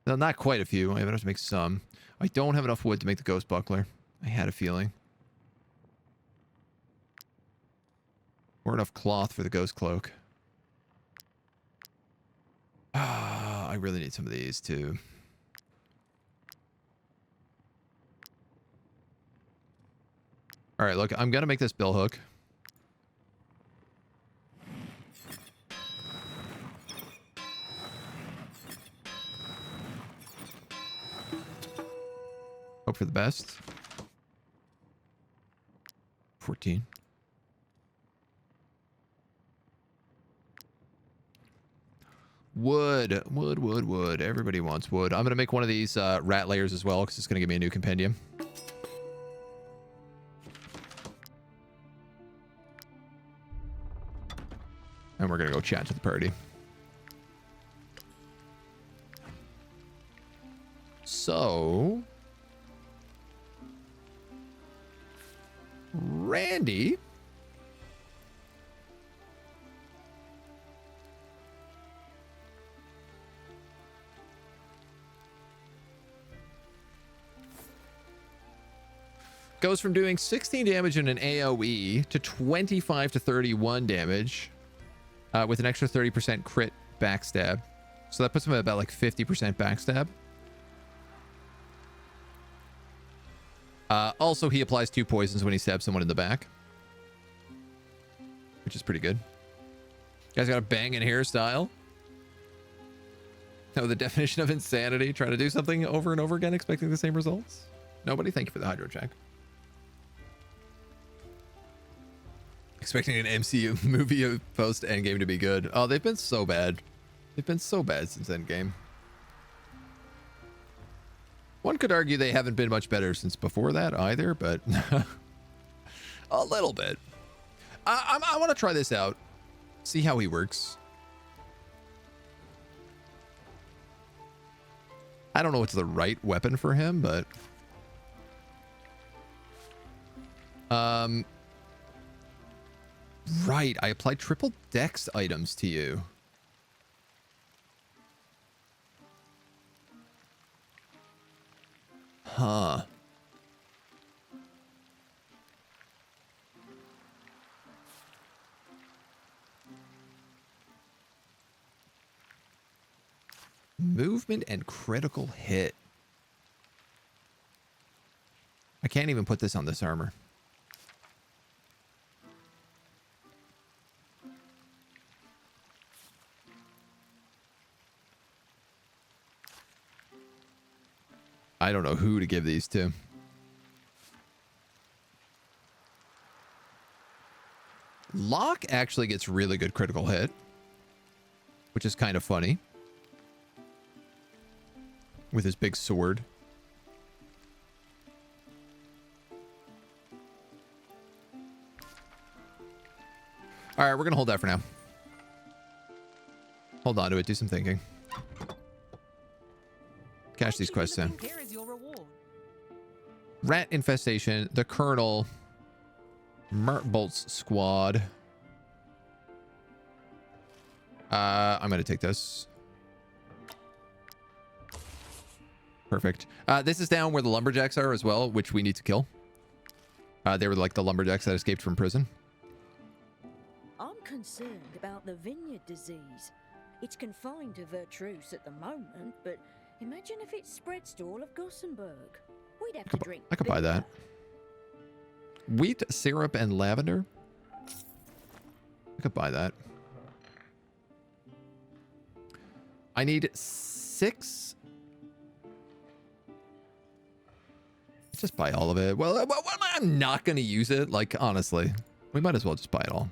No, not quite a few. I have enough to make some. I don't have enough wood to make the ghost buckler. I had a feeling. Or enough cloth for the ghost cloak. Ah, I really need some of these too. All right, look, I'm going to make this bill hook. Hope for the best. 14. Wood. Wood, wood, wood. Everybody wants wood. I'm going to make one of these rat layers as well because it's going to give me a new compendium. And we're going to go chat to the party. So, Randy goes from doing 16 damage in an AoE to 25 to 31 damage with an extra 30% crit backstab. So that puts him at about like 50% backstab. Also, he applies 2 poisons when he stabs someone in the back, which is pretty good. Guy's got a banging hairstyle. No, the definition of insanity. Trying to do something over and over again, expecting the same results. Nobody, thank you for the hydro check. Expecting an MCU movie post Endgame to be good. Oh, they've been so bad. They've been so bad since Endgame. One could argue they haven't been much better since before that either, but a little bit. I want to try this out. See how he works. I don't know what's the right weapon for him, but... Right, I applied triple dex items to you. Huh. Movement and critical hit. I can't even put this on this armor. I don't know who to give these to. Locke actually gets really good critical hit, which is kind of funny. With his big sword. All right, we're going to hold that for now. Hold on to it. Do some thinking. Cash these quests in. Here is your reward. Rat infestation, the Colonel, Mertbolt's squad. I'm going to take this. Perfect. This is down where the lumberjacks are as well, which we need to kill. They were like the lumberjacks that escaped from prison. I'm concerned about the vineyard disease. It's confined to Vertruse at the moment, but imagine if it spreads to all of Gothenburg. We'd have to drink. I could buy that. Wheat, syrup, and lavender. I could buy that. I need 6. Let's just buy all of it. Well, I'm not going to use it. Like, honestly, we might as well just buy it all.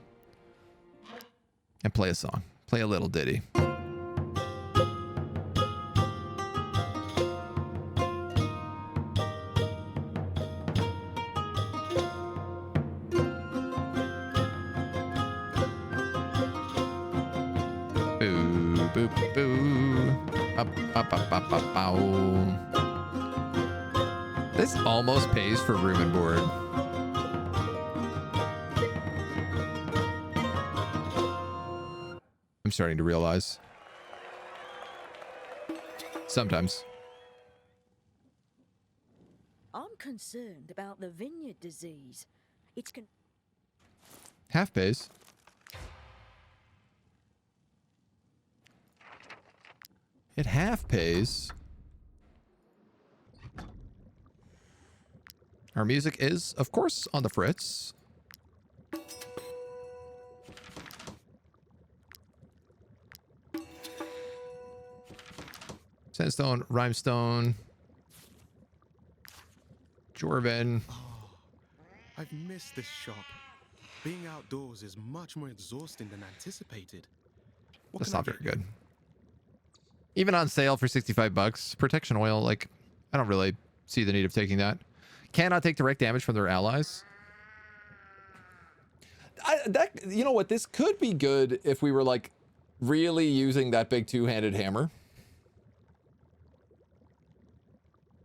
And play a song. Play a little ditty. Boo, boo. This almost pays for room and board. I'm starting to realize. Sometimes. I'm concerned about the vineyard disease. It's Half pays. It half pays. Our music is, of course, on the fritz. Sandstone, Rhymestone, Jorvin. Oh, I've missed this shop. Being outdoors is much more exhausting than anticipated. That's not very good. Even on sale for 65 bucks, protection oil, like, I don't really see the need of taking that. Cannot take direct damage from their allies. You know what? This could be good if we were like really using that big two-handed hammer.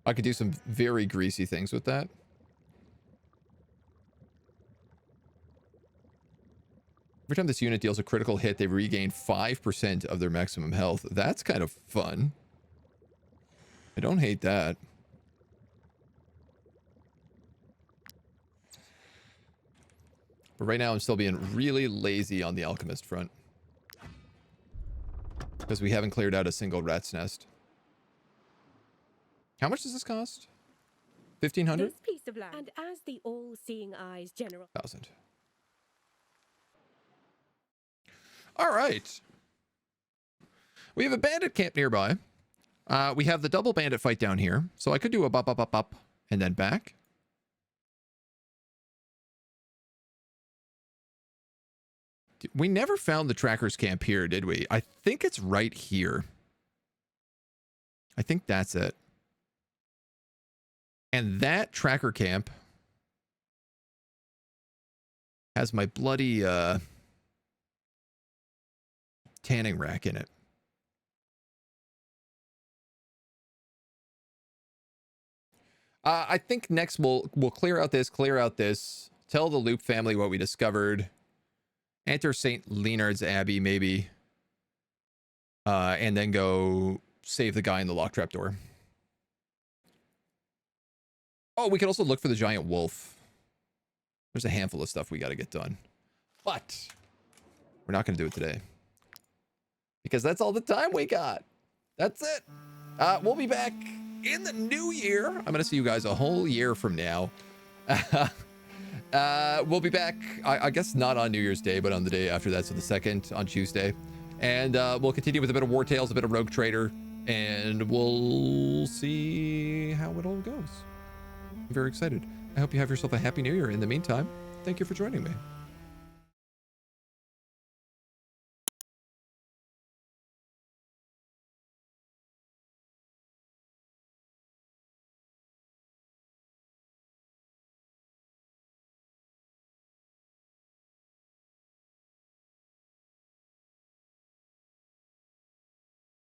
I could do some very greasy things with that. Every time this unit deals a critical hit, they regain 5% of their maximum health. That's kind of fun. I don't hate that. But right now I'm still being really lazy on the alchemist front. Because we haven't cleared out a single rat's nest. How much does this cost? 1,500? This piece of land, and as the all-seeing eyes general... 1,000. All right. We have a bandit camp nearby. We have the double bandit fight down here. So I could do a bop, bop, bop, bop, and then back. We never found the trackers camp here, did we? I think it's right here. I think that's it. And that tracker camp has my bloody tanning rack in it. I think next we'll clear out this, tell the Loop family what we discovered, enter St. Leonard's Abbey maybe, and then go save the guy in the lock trap door. Oh, we can also look for the giant wolf. There's a handful of stuff we got to get done, but we're not going to do it today because that's all the time we got. That's it. We'll be back in the new year. I'm going to see you guys a whole year from now. We'll be back, I guess not on New Year's Day, but on the day after that, so the 2nd, on Tuesday. And we'll continue with a bit of Wartales, a bit of Rogue Trader, and we'll see how it all goes. I'm very excited. I hope you have yourself a happy new year. In the meantime, thank you for joining me.